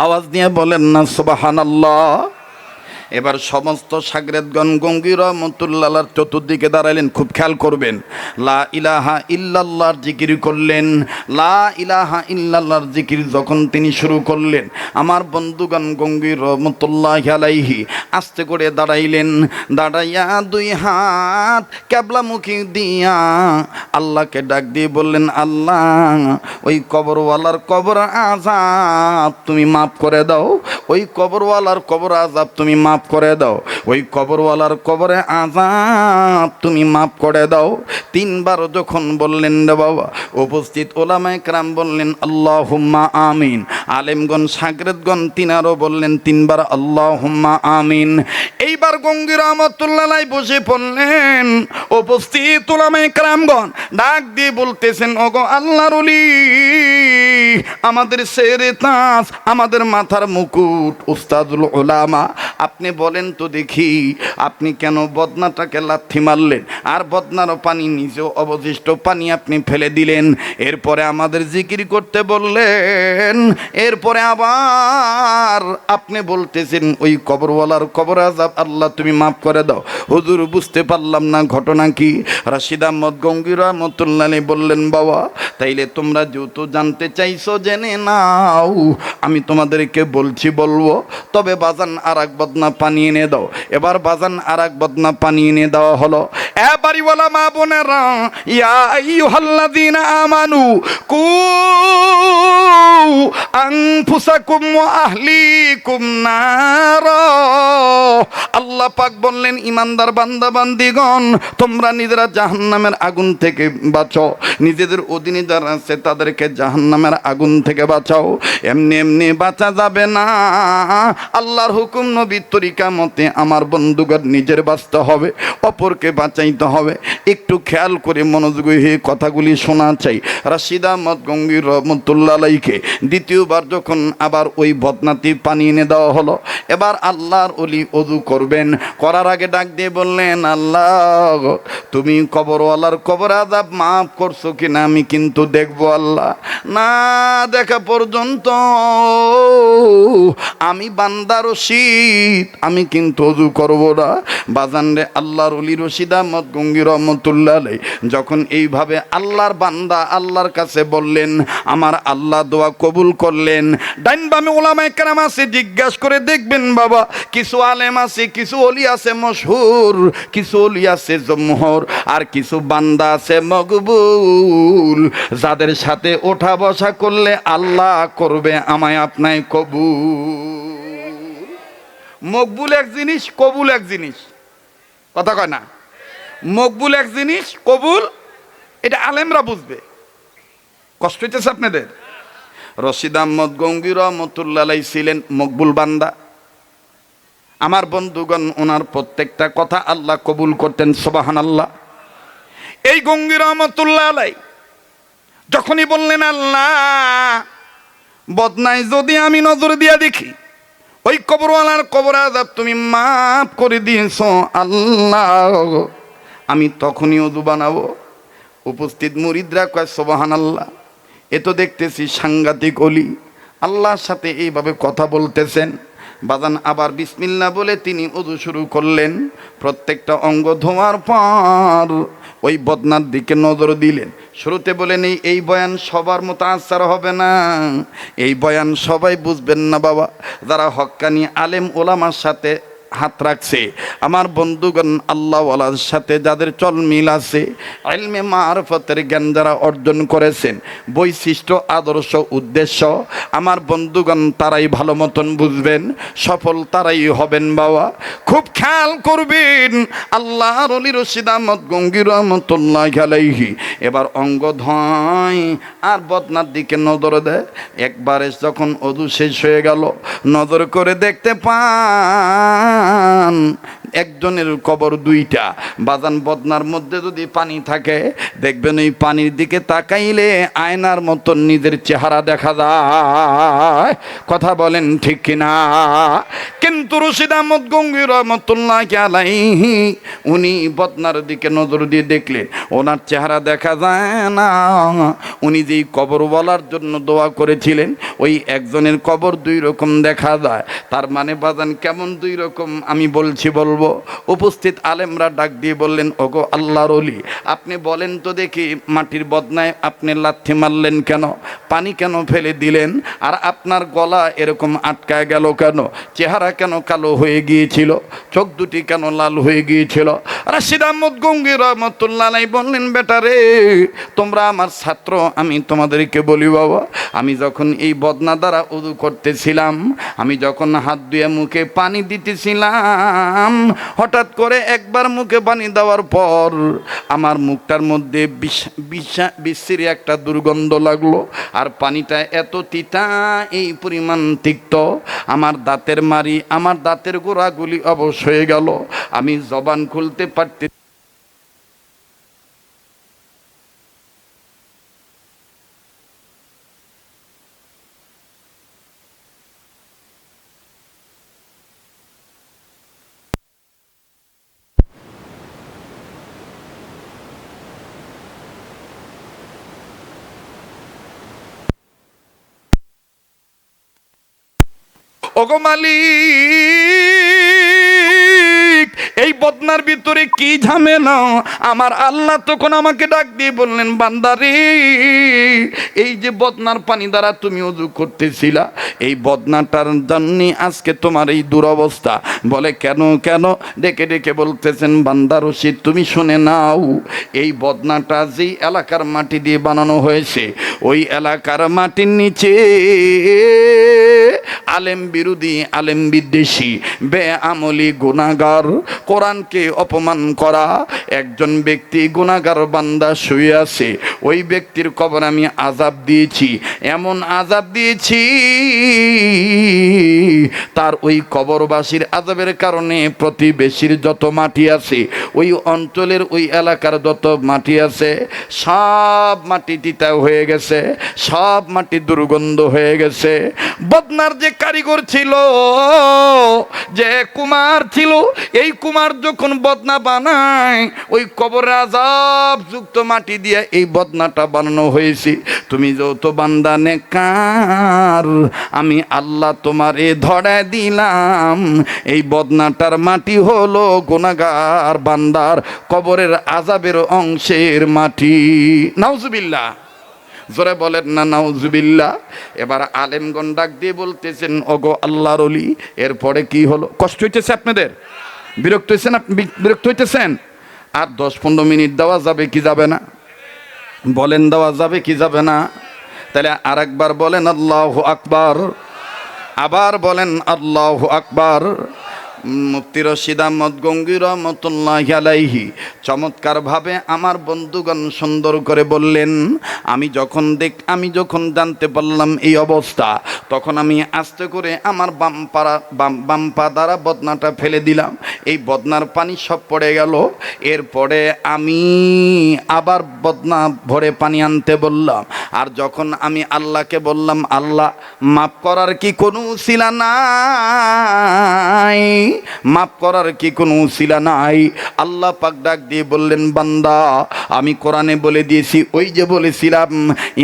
আওয়াজ দিয়ে বলেন না সুবহানাল্লাহ। এবার সমস্ত শাগরেদগণ গঙ্গী রহমাতুল্লাহি আলাইহির চতুর্দিকে দাঁড়ালেন। খুব খেয়াল করবেন, লা ইলাহা ইল্লাল্লাহর জিকির করলেন। লা ইলাহা ইল্লাল্লাহর জিকির যখন তিনি শুরু করলেন, আমার বন্ধুগণ গঙ্গী রহমাতুল্লাহি আলাইহি আস্তে করে দাঁড়াইলেন। দাঁড়াইয়া দুই হাত কিবলামুখী দিয়া আল্লাহকে ডাক দিয়ে বললেন, আল্লাহ ওই কবরওয়ালার কবর আযাব তুমি মাফ করে দাও, ওই কবরওয়ালার কবর আযাব তুমি মাফ করে দাও, ওই কবরওয়ালার কবরে আযাব তুমি মাফ করে দাও। 3 বার যখন বললেন রে বাবা, উপস্থিত ওলামায়ে কেরাম বললেন আল্লাহুম্মা আমিন। আলেমগণ শাগরেদগণ তিনারও বললেন 3 বার আল্লাহুম্মা আমিন। এইবার গঙ্গী রহমাতুল্লাহি আলাইহি বসে পড়লেন। উপস্থিত ওলামায়ে কেরামগণ ডাক দিয়ে বলতেছেন, ওগো আল্লাহর ওলি, আমাদের শেরে তাজ, আমাদের মাথার মুকুট, উস্তাদুল উলামা, আপনি বলেন তো দেখি, আপনি কেন বদনাটাকে লাথি মারলেন, আর বদনার পানি নিজেও অবশিষ্ট পানি আপনি ফেলে দিলেন, এরপরে আমাদের জিকির করতে বললেন, এরপরে আবার আপনি বলতেছেন ওই কবরওয়ালার কবর আযাব আল্লাহ তুমি মাফ করে দাও। হুজুর বুঝতে পারলাম না ঘটনা কি। রাশিদ আহমদ গঙ্গী রহমতুল্লাহ আলাইহি বললেন, বাবা তাইলে তোমরা যেহেতু জানতে চাইছো জেনে নাও, আমি তোমাদেরকে বলছি বলবো, তবে বাজান আর এক বদনা পানি এনে দাও। এবার বাজান আর এক বদনা পানি এনে দেওয়া হলো। এ বাড়িওয়ালা মা বোনেরা, ইয়া আইয়ুহাল্লাযীনা আমানু কু আনফুসাকুম ওয়া আহলিকুম নার। আল্লাহ পাক বললেন, ইমানদার বান্দা বান্দিগণ, তোমরা নিজেরা জাহান্নামের আগুন থেকে বাঁচো, নিজেদের অধীনে যারা আছে তাদেরকে জাহান্নামের আগুন থেকে বাঁচাও। এমনি এমনি বাঁচা যাবে না, আল্লাহর হুকুম নবীর তরিকা মতে আমার বন্ধুগণ নিজের বাঁচতে হবে, অপরকে বাঁচাইতে হবে। একটু খেয়াল করে মনোযোগী হয়ে কথাগুলি শোনা চাই। রাশিদ আহমদ গঙ্গী রহমতুল্লাহ আলাইহিকে দ্বিতীয়বার যখন আবার ওই বদনাটি পানি এনে দেওয়া হলো, এবার আল্লাহর ওলি ওযু করবেন, করার আগে ডাক দিয়ে বললেন, আল্লাহ তুমি কবরওয়ালার কবর আযাব মাফ করছো কিনা আমি কিন্তু দেখবো আল্লাহ। না দেখা পর্যন্ত আমি বান্দা রশিদ, আমি কিন্তু ওযু করব না। বাজান রে, আল্লাহর ওলি রাশিদ আহমদ গঙ্গী রহমতুল্লাহ আলাইহি যখন এইভাবে আল্লাহর বান্দা আল্লাহর কাছে বললেন, আমার আল্লাহ দোয়া কবুল করলেন। ডাইন বামে ওলামায়ে কেরাম আছে, জিজ্ঞাসা করে দেখবেন বাবা, কিছু আলেম আছে, কিছু ওলি আছে মশহুর, কিছু ওলি আছে জমহর, আর কিছু বান্দা আছে মকবুল, যাদের সাথে ওঠা বসা করলে আল্লাহ করবে আমায় আপনায় কবুল। মকবুল এক জিনিস, কবুল এক জিনিস, কথা কয় না। মকবুল এক জিনিস, কবুল এটা আলেমরা বুঝবে। কষ্ট হইতেছে আপনাদের? রাশিদ আহমদ গঙ্গী রহমতুল্লাহ আলাইহি ছিলেন মকবুল বান্দা। আমার বন্ধুগণ, ওনার প্রত্যেকটা কথা আল্লাহ কবুল করতেন, সুবহানাল্লাহ। এই গঙ্গী রহমতুল্লাহ আলাইহি যখনই বললেন, আল্লাহ বদনায় যদি আমি নজর দিয়া দেখি, ওই কবরওয়ালার কবর আযাব তুমি মাফ করে দিয়েছো আল্লাহ, আমি তখনই ওযু বানাবো। উপস্থিত মুরিদরা কয়, সুবহানাল্লাহ, এ তো দেখতেছি সাংঘাতিক ওলি, আল্লাহর সাথে এইভাবে কথা বলতেছেন। বাজান আবার বিসমিল্লাহ বলে তিনি ওযু শুরু করলেন। প্রত্যেকটা অঙ্গ ধোয়ার পর ওই বদনার দিকে নজর দিলেন। শুরুতে বলেন, এই বয়ান সবার মতো আসার হবে না, এই বয়ান সবাই বুঝবেন না বাবা। যারা হক্কানি আলেম ওলামার সাথে হাত রাখছে, আমার বন্ধুগণ আল্লাহওয়ালার সাথে যাদের চল মিল আছে, ইলমে মারফতের জ্ঞান যারা অর্জন করেছেন, বৈশিষ্ট্য আদর্শ উদ্দেশ্য, আমার বন্ধুগণ তারাই ভালো মতন বুঝবেন, সফল তারাই হবেন বাবা। খুব খেয়াল করবেন, আল্লাহর ওলি রাশিদ আহমদ গঙ্গী রহমতুল্লাহি আলাইহি এবার অঙ্গ ধয় আর বদনার দিকে নজর দেয়। একবারে যখন ওযু শেষ হয়ে গেল, নজর করে দেখতে পান একজনের কবর দুইটা। বাজান বদনার মধ্যে যদি পানি থাকে, দেখবেন এই পানির দিকে তাকাইলে আয়নার মতন নিজের চেহারা দেখা যায়। কথা বলেন ঠিক কিনা? কিন্তু রাশিদ আহমদ গঙ্গী রহমতুল্লাহি আলাইহি উনি বদনার দিকে নজর দিয়ে দেখলেন ওনার চেহারা দেখা যায় না। উনি যেই কবরওয়ালার জন্য দোয়া করেছিলেন, ওই একজনের কবর দুই রকম দেখা যায়। তার মানে বাজান কেমন দুই রকম আমি বলছি বলবো। উপস্থিত আলেমরা ডাক দিয়ে বললেন, ওগো আল্লাহর ওলি, আপনি বলেন তো দেখি, মাটির বদনায় আপনি লাথি মারলেন কেন, পানি কেন ফেলে দিলেন, আর আপনার গলা এরকম আটকায় গেল কেন, চেহারা কেন কালো হয়ে গিয়েছিল, চোখ দুটি কেন লাল হয়ে গিয়েছিল? রাশিদ আহমদ গঙ্গী রহমতুল্লাহ আলাইহি বললেন, বেটা রে, তোমরা আমার ছাত্র, আমি তোমাদেরকে বলি বাবা, আমি যখন এই বদনা দ্বারা ওযু করতেছিলাম, আমি যখন হাত ধুয়ে মুখে পানি দিতেছিলাম, হঠাৎ করে একবার মুখে পানি দেওয়ার পর আমার মুখটার মধ্যে বিশ্রী একটা দুর্গন্ধ লাগলো, আর পানিটা এত তিতা, এই পরিমাণ তিক্ত, আমার দাঁতের মাড়ি, আমার দাঁতের গোড়াগুলি অবশ হয়ে গেল, আমি জবান খুলতে পারতে ওগো মালিক, এই বদনার ভিতরে কি ঝামেলা? আমার আল্লাহ তখন আমাকে ডাক দিয়ে বললেন, বান্দারে, এই যে বদনার পানি দ্বারা তুমি ওযু করতেছিলা, এই বদনাটার জন্য আজকে তোমার এই দুরবস্থা। বলে কেন কেন? ডেকে ডেকে বলতেছেন, বান্দা রশিদ, তুমি শুনে নাও, এই বদনাটা যেই এলাকার মাটি দিয়ে বানানো হয়েছে, ওই এলাকার মাটির নিচে আলেম বিরোধী, আলেম বিদ্বেষী, বেআমলি, গুনাহগার, কোরআনকে অপমান করা একজন ব্যক্তি, গুনাহগার বান্দা শুয়ে আছে। ওই ব্যক্তির কবর আমি আযাব দিয়েছি, এমন আযাব দিয়েছি, তার ওই কবরবাসীর আযাবের কারণে প্রতিবেশীর যত মাটি আছে, ওই অঞ্চলের ওই এলাকার যত মাটি আছে, সব মাটি তিতা হয়ে গেছে, সব মাটি দুর্গন্ধ হয়ে গেছে। বদনার যে কারিগর ছিল, যে কুমার ছিল, এই কুমার যখন বদনা বানায়, ওই কবরে আযাব যুক্ত মাটি দিয়ে এই বদনাটা বানানো হয়েছে। তুমি যত বান্দা নেকার, আমি আল্লাহ তোমারে ধরায় দিলাম, এই বদনাটার মাটি হলো গুনাহগার বান্দার কবরের আযাবের অংশের মাটি। নাউজুবিল্লাহ, জোরে বলেন না নাউজুবিল্লাহ। এবার আলেমগণ ডাক দিয়ে বলতেছেন, ওগো আল্লাহর ওলি, এরপরে কি হলো? কষ্ট হইতেছে আপনাদের? বিরক্ত হয়েছেন? আপনি বিরক্ত হইতেছেন? আর 10-15 মিনিট দেওয়া যাবে কি যাবে না? বলেন, দেওয়া যাবে কি যাবে না? তাহলে আরেকবার বলেন আল্লাহু আকবার, আবার বলেন আল্লাহু আকবার। মুফতি রশিদ আহমদ গঙ্গী রহমতুল্লাহি আলাইহি চমৎকারভাবে আমার বন্ধুগণ সুন্দর করে বললেন, আমি যখন জানতে পারলাম এই অবস্থা, তখন আমি আস্তে করে আমার বাম পা দ্বারা বদনাটা ফেলে দিলাম, এই বদনার পানি সব পড়ে গেল। এরপরে আমি আবার বদনা ভরে পানি আনতে বললাম, আর যখন আমি আল্লাহকে বললাম, আল্লাহ মাফ করার কি কোনো উসিলা নাই, মাফ করার কি কোনো উসিলা নাই? আল্লাহ পাক ডাক দিয়ে বললেন, বান্দা, আমি কোরআনে বলে দিয়েছি, ওই যে বলেছিলাম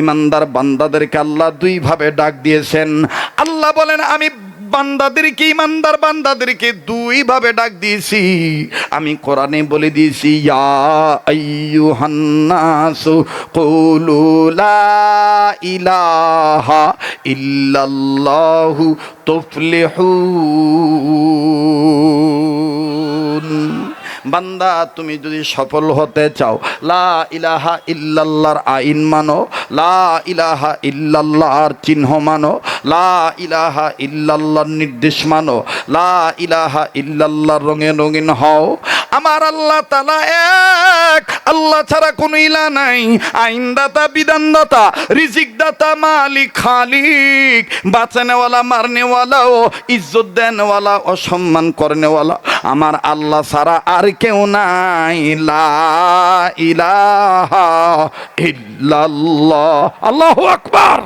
ইমানদার বান্দাদেরকে আল্লাহ দুইভাবে ডাক দিয়েছেন। আল্লাহ বলেন, আমি বান্দাদেরকে, ইমানদার বান্দাদেরকে দুইভাবে ডাক দিয়েছি। আমি কোরআনে বলে দিয়েছি, ইয়া আইয়ুহান নাসু কুলু লা ইলাহা ইল্লাল্লাহু তুফলিহুন। বান্দা, তুমি যদি সফল হতে চাও, লা ইলাহা ইল্লাল্লাহর আইন মানো, লা ইলাহা ইল্লাল্লাহর চিহ্ন মানো, লা ইলাহা ইল্লাল্লাহর নির্দেশ মানো, লা ইলাহা ইল্লাল্লাহর রঙে রঙিন হও। আমার আল্লাহ তাআলা এক, আল্লাহ ছাড়া কোনো ইলা নাই। আইনদাতা, বিধানদাতা, রিজিকদাতা, মালিক, খালিক, বাঁচানেওয়ালা, মারনেওয়ালাও, ইজ্জত দেনওয়ালা, অসম্মান করনেওয়ালা আমার আল্লাহ ছাড়া আর কেউ নাই। লা ইলাহা ইল্লাল্লাহ। আল্লাহু আকবার।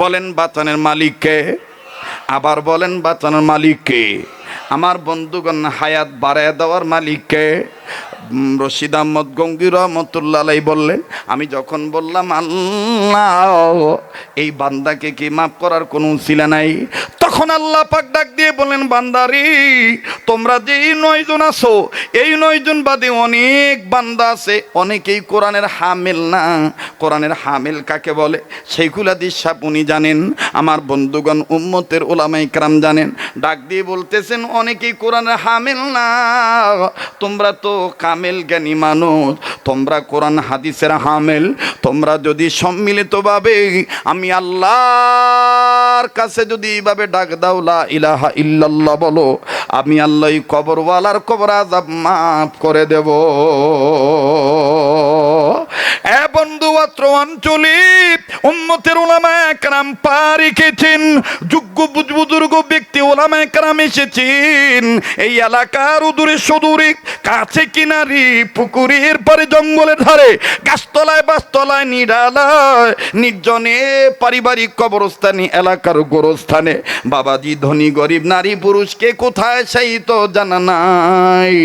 বলেন, বাঁচানের মালিককে? আবার বলেন, বাঁচানোর মালিককে? আমার বন্ধুগণ, হায়াত বাড়ায় দেওয়ার মালিককে? রশিদ আহমদ গঙ্গী রহমতুল্লাহ আলাইহি বললেন, আমি যখন বললাম আল্লাহ এই বান্দাকে কি মাফ করার কোনো উসিলা নাই, তখন আল্লাহ পাক ডাক দিয়ে বলেন, বান্দারি, তোমরা যে 9 জন আছো, এই 9 জন বাদে অনেক বান্দা আছে, অনেকেই কোরআনের হামিল না। কোরআনের হামিল কাকে বলে? শাইখুল হাদিস সাহেব উনি জানেন, আমার বন্ধুগণ উম্মতের উলামায়ে কেরাম জানেন। ডাক দিয়ে বলতেছেন, অনেকেই কোরআনের হামিল না, তোমরা তো কামেল জ্ঞানী মানুষ, তোমরা কোরআন হাদিসের হামেল, তোমরা যদি সম্মিলিতভাবে আমি আল্লাহর কাছে যদি এইভাবে ডাক দাও, লা ইলাহা ইল্লাল্লাহ বলো, আমি আল্লাহ কবরওয়ালার কবর আযাব মাফ করে দেব। এ বন্ধু, অত্র অঞ্চলে উম্মতের উলামায়ে কেরাম পা রেখেছেন, যোগ্য বুজুর্গ ব্যক্তি উলামায়ে কেরাম এসেছেন। এই এলাকার উদূরে সুদূরে, কাছে কিনারি, পুকুরের পারে, জঙ্গলের ধারে, গাছতলায়, বাসতলায়, নিরালায়, নির্জনে, পারিবারিক কবরস্থানে, এলাকার গোরস্থানে, বাবাজি, ধনী গরিব, নারী পুরুষকে কোথায় সেই তো জানা নাই।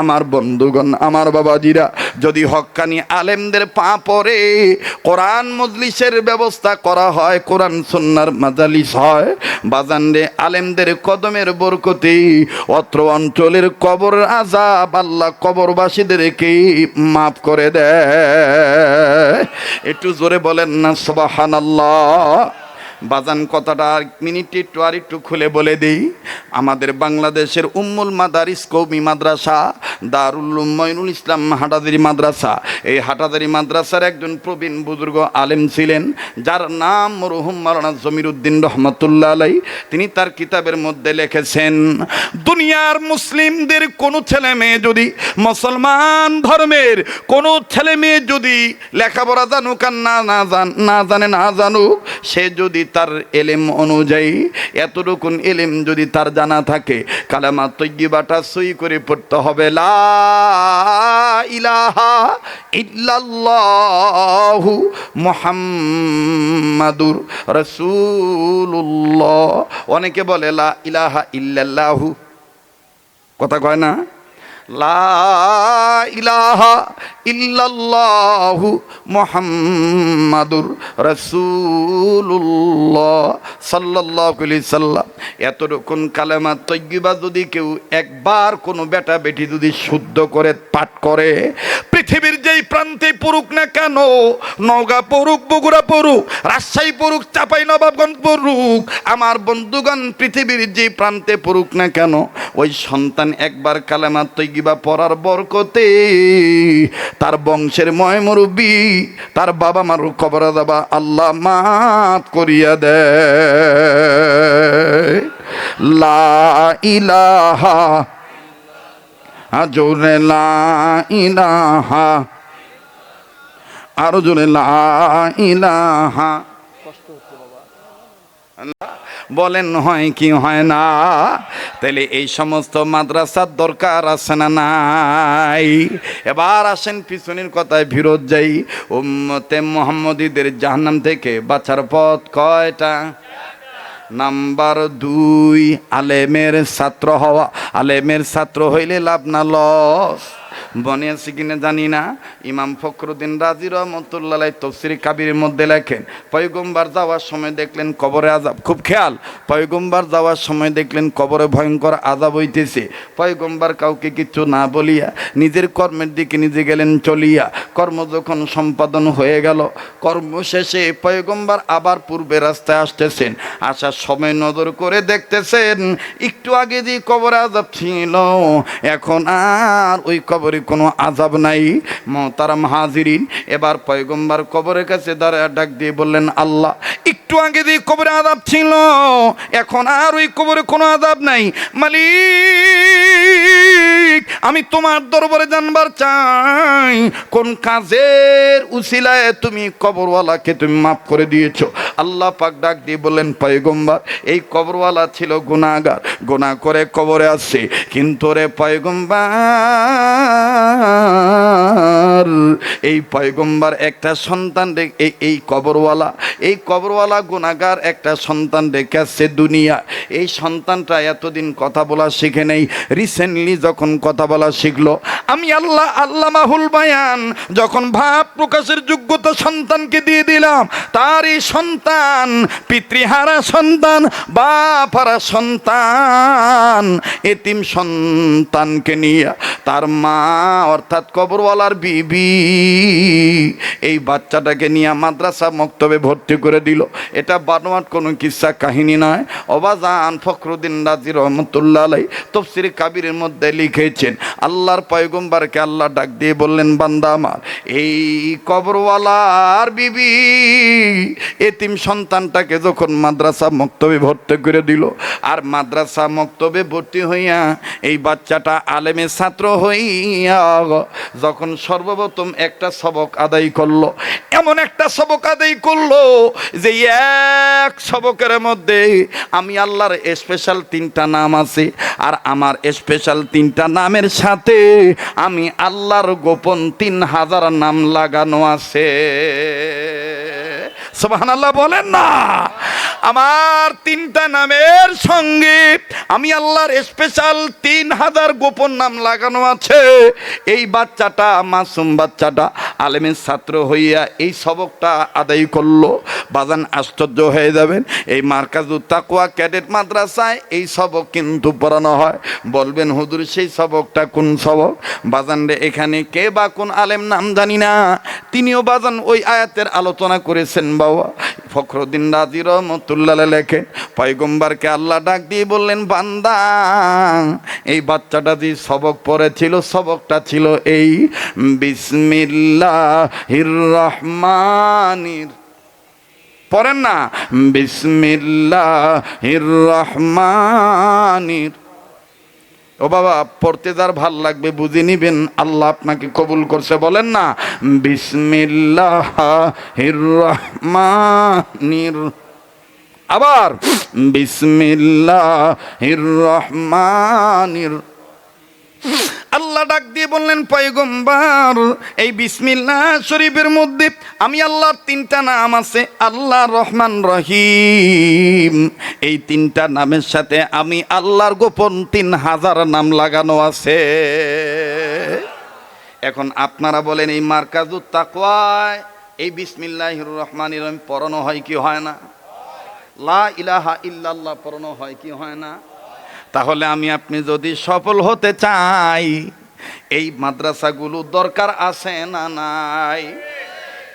আমার বন্ধুগণ, আমার বাবাজিরা, যদি হক্কানি আলেমদের পা পড়ে কোরআন মজলিসের ব্যবস্থা করা হয়, কোরআন সুন্নাহর মাজালিস হয়, বাজান রে আলেমদের কদমের বরকতে অত্র অঞ্চলের কবর আযাব আল্লাহ কবরবাসীদেরকে মাফ করে দেয়। একটু জোরে বলেন না সুবহানাল্লাহ। বাজান কথাটা মিনিট একটু খুলে বলে দিই। আমাদের বাংলাদেশের উম্মুল মাদারিস কওমি মাদ্রাসা দারুল উলুম মঈনুল ইসলাম হাটাজারি মাদ্রাসা, এই হাটাজারি মাদ্রাসার একজন প্রবীণ বুজুর্গ আলেম ছিলেন, যার নাম মরহুম মাওলানা জমিরুদ্দিন রহমাতুল্লাহ আলাইহি। তিনি তার কিতাবের মধ্যে লিখেছেন, দুনিয়ার মুসলিমদের কোনো ছেলে মেয়ে যদি, মুসলমান ধর্মের কোনো ছেলে মেয়ে যদি লেখাপড়া জানুক আর না জানুক, সে যদি তার এলেম অনুযায়ী এতটুকুন এলেম যদি তার জানা থাকে, কালেমা তয়্যিবাটা সই করে পড়তে হবে, লা ইলাহা ইল্লাল্লাহু মুহাম্মাদুর রাসূলুল্লাহ। অনেকে বলে লা ইলাহা ইল্লাল্লাহু, কথা কয় না, লা ইলাহা ইল্লাল্লাহু মুহাম্মাদুর রাসূলুল্লাহ সাল্লাল্লাহু আলাইহি সাল্লাম। এতটুকুন কালেমা তয়্যিবা যদি কেউ একবার কোনো বেটা বেটি যদি শুদ্ধ করে পাঠ করে, পৃথিবীর যেই প্রান্তে পড়ুক না কেন, নওগাঁ পড়ুক, বগুড়া পড়ুক, রাজশাহী পড়ুক, চাঁপাইনবাবগঞ্জ পড়ুক, আমার বন্ধুগণ পৃথিবীর যেই প্রান্তে পড়ুক না কেন, ওই সন্তান একবার কালেমা তয়্যিবা পড়ার বরকতে তার বংশের ময় মুরব্বী, তার বাবা মার কবর আযাব আল্লাহ মাফ করিয়া দেয়। লা ইলাহা, জোরে লা ইলাহা, আরো জোরে লা ইলাহা। বলেন হয় কি হয় না? তাহলে এই সমস্ত মাদ্রাসার দরকার আছে না নাই? এবার আসেন পিছনের কথায় ফিরত যাই। উম্মতে মুহাম্মদীদের জাহান্নাম থেকে বাঁচার পথ কয়টা? নাম্বার 2, আলেমের ছাত্র হওয়া। আলেমের ছাত্র হইলে লাভ না লস। মনে আছে কিনা জানি না, ইমাম ফখরুদ্দিন রাজি রহমতুল্লাহ আলাইহি তাফসীর কাবীরের মধ্যে লেখেন, পয়গম্বর যাওয়ার সময় দেখলেন কবরে আযাব। খুব খেয়াল, পয়গম্বর যাওয়ার সময় দেখলেন কবরে ভয়ঙ্কর আযাব হইতেছে। পয়গম্বর কাউকে কিছু না বলিয়া নিজের কর্মের দিকে নিজে গেলেন চলিয়া। কর্ম যখন সম্পাদন হয়ে গেল, কর্ম শেষে পয়গম্বর আবার পূর্বে রাস্তায় আসতেছেন। আসার সময় নজর করে দেখতেছেন একটু আগে যে কবরে আযাব ছিল, এখন আর ওই কবরে কোনো আযাব নাই। মুহতারাম হাজিরিন, এবার পয়গম্বর কবরের কাছে দাঁড়ায় ডাক দিয়ে বললেন, আল্লাহ, একটু আগে যে কবরে আযাব ছিল, এখন আর ওই কবরে কোনো আযাব নাই। মালিক, আমি তোমার দরবারে জানবার চাই, কোন কাজের উসিলায় তুমি কবরওয়ালাকে তুমি মাফ করে দিয়েছো? আল্লাহ পাক ডাক দিয়ে বললেন, পয়গম্বর, এই কবরওয়ালা ছিল গুনাহগার, গুনাহ করে কবরে আসছে, কিন্তু রে পয়গম্বর, এই পয়গম্বর একটা সন্তান এই কবরওয়ালা গুনাহগার একটা সন্তান রেখে আসছে দুনিয়া। এই সন্তানটা এতদিন কথা বলা শিখে নেই, রিসেন্টলি যখন কথা বলা শিখলো, আমি আল্লাহ আল্লামাহুল বায়ান যখন ভাব প্রকাশের যোগ্যতা সন্তানকে দিয়ে দিলাম, তার এই সন্তান পিতৃহারা সন্তান, বাপহারা সন্তান, এতিম সন্তানকে নিয়ে তার মা অর্থাৎ কবরওয়ালার বিবি এই বাচ্চাটাকে নিয়ে মাদ্রাসা মক্তবে ভর্তি করে দিল। এটা বানোয়াট কোনো কিসসা কাহিনী নয়। অবাজান ফখরুদ্দিন রাজি রহমতুল্লাহ আলাইহি তাফসীর কাবীরের মধ্যে লিখেছেন, আল্লাহর পয়গম্বরকে আল্লাহ ডাক দিয়ে বললেন, বান্দা আমার, এই কবরওয়ালার বিবি এতিম সন্তানটাকে যখন মাদ্রাসা মক্তবে ভর্তি করে দিল, আর মাদ্রাসা মক্তবে ভর্তি হইয়া এই বাচ্চাটা আলেমের ছাত্র হইয়া যখন সর্বপ্রথম একটা সবক আদায় করলো, এমন একটা সবক আদায় করলো যে এক সবকের মধ্যে আমি আল্লাহর স্পেশাল 3টা নাম আছে, আর আমার স্পেশাল 3টা নামের সাথে আমি আল্লাহর গোপন 3000 নাম লাগানো আছে। সুবহানাল্লাহ বলেন না? আমার তিনটা নামের সঙ্গে আমি আল্লাহর স্পেশাল 3000 গোপন নাম লাগানো আছে। এই বাচ্চাটা, মাসুম বাচ্চাটা আলেমের ছাত্র হইয়া এই সবকটা আদায় করলো। বাজান আশ্চর্য হয়ে যাবেন, এই মার্কাজুত তাকওয়া ক্যাডেট মাদ্রাসায় এই সবক কিন্তু পড়ানো হয়। বলবেন হুজুর সেই সবকটা কোন সবক? বাজান রে, এখানে কে বা কোন আলেম নাম জানি না, তিনিও বাজান ওই আয়াতের আলোচনা করেছেন। বাবা ফখরুদ্দিন রাজি রহমতুল্লাহ লেখেন, পয়গম্বরকে আল্লাহ ডাক দিয়ে বললেন, বান্দা এই বাচ্চাটা যে সবক পড়েছিল, সবকটা ছিল এই বিসমিল্লাহির রহমানির, পড়েন না, বিসমিল্লাহির রহমানির। ও বাবা, পড়তে যার ভাল লাগবে বুঝে নিবেন, আল্লাহ আপনাকে কবুল করছে। বলেন না, বিসমিল্লাহির রহমানির, আবার বিসমিল্লাহির রহমানির। আল্লাহ ডাক দিয়ে বললেন, পয়গম্বর এই বিসমিল্লাহ শরীফের মধ্যে আমি আল্লাহর তিনটা নাম আছে, আল্লাহ, রহমান, রহিম। এই তিনটা নামের সাথে আমি আল্লাহর গোপন 3000 নাম লাগানো আছে। এখন আপনারা বলেন, এই মার্কাজুত তাকওয়ায় এই বিসমিল্লাহির রহমানির রহিম পড়ানো হয় কি হয় না? লা ইলাহা ইল্লাল্লাহ পড়ানো হয় কি হয় না? তাহলে আমি আপনি যদি সফল হতে চাই, এই মাদ্রাসাগুলো দরকার আছে না নাই?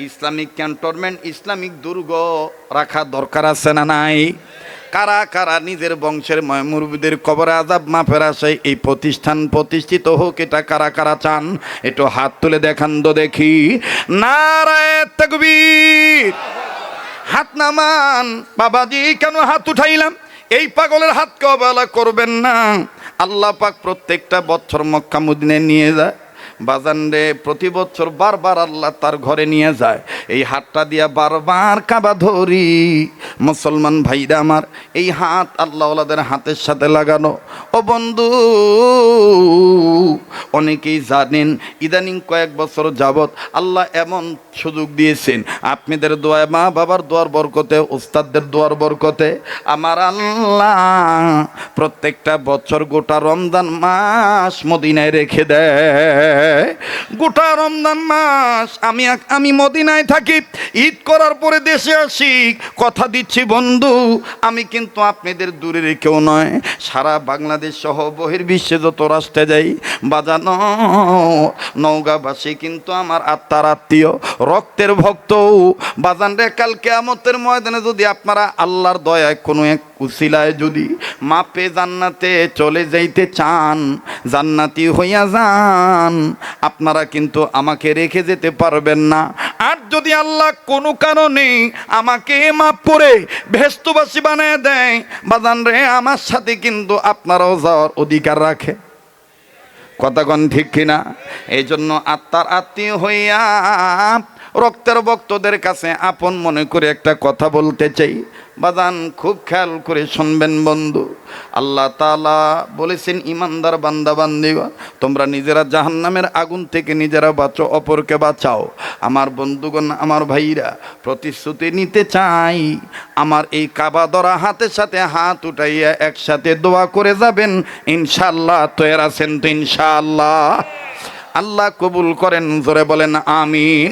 ইসলামিক ক্যান্টনমেন্ট, ইসলামিক দুর্গ রাখা দরকার আছে না নাই? কারা কারা নিজের বংশের মুরব্বিদের কবরে আযাব মাফের আশায় এই প্রতিষ্ঠান প্রতিষ্ঠিত হোক, এটা কারা কারা চান? একটু হাত তুলে দেখান তো দেখি। নারায়ে তাকবীর। হাত নামান। বাবাজি কেন হাত উঠাইলাম? এই পাগলের হাতকে অবহেলা করবেন না। আল্লাহ পাক প্রত্যেকটা বছর মক্কা মদিনায় নিয়ে যায়। বাজান রে, প্রতি বছর বারবার আল্লাহ তার ঘরে নিয়ে যায়। এই হাতটা দিয়া বারবার কাবা ধরি। মুসলমান ভাইরা আমার, এই হাত আল্লাহওয়ালাদের হাতের সাথে লাগানো। ও বন্ধু, অনেকেই জানেন ইদানিং কয়েক বছর যাবত আল্লাহ এমন সুযোগ দিয়েছেন, আপনাদের দোয়ায়, মা বাবার দোয়ার বরকতে, উস্তাদদের দোয়ার বরকতে আমার আল্লাহ প্রত্যেকটা বছর গোটা রমজান মাস মদিনায় রেখে দেয়। গোটা রমজান মাস আমি মদিনায় থাকি, ঈদ করার পরে দেশে আসি। কথা দিচ্ছি বন্ধু, আমি কিন্তু আপনাদের দূরের কেউ নয়, সারা বাংলাদেশ সহ বহির্বিশ্বে যত রাষ্ট্রে যাই বাজানো, নওগাঁবাসী কিন্তু আমার আত্মার আত্মীয়, রক্তের ভক্ত। বাজান রে, কাল কিয়ামতের ময়দানে যদি আপনারা আল্লাহর দয়ায় কোনো এক উসিলায় যদি মাপে জান্নাতে চলে যাইতে চান, জান্নাতি হইয়া যান, আপনারা কিন্তু আমাকে রেখে যেতে পারবেন না। আর যদি আল্লাহ কোনো কারণে আমাকে মাফ করে ভেস্তবাসী বানায় দেয়, বাজান রে, আমার সাথে কিন্তু আপনারাও যাওয়ার অধিকার রাখে। কথাগণ ঠিক কিনা? এই জন্য আত্মার আত্মীয় হইয়া রক্তের ভক্তদের কাছে আপন মনে করে একটা কথা বলতে চাই। বাজান খুব খেয়াল করে শুনবেন বন্ধু। আল্লাহ তাআলা বলেছেন, ইমানদার বান্দা বান্দিগণ, তোমরা নিজেরা জাহান্নামের আগুন থেকে নিজেরা বাঁচো, অপরকে বাঁচাও। আমার বন্ধুগণ, আমার ভাইরা, প্রতিশ্রুতি নিতে চাই, আমার এই কাবা ধরা হাতের সাথে হাত উঠাইয়া একসাথে দোয়া করে যাবেন ইনশাআল্লাহ। তৈরি আছেন তো ইনশাআল্লাহ? আল্লাহ কবুল করেন, জোরে বলেন আমিন।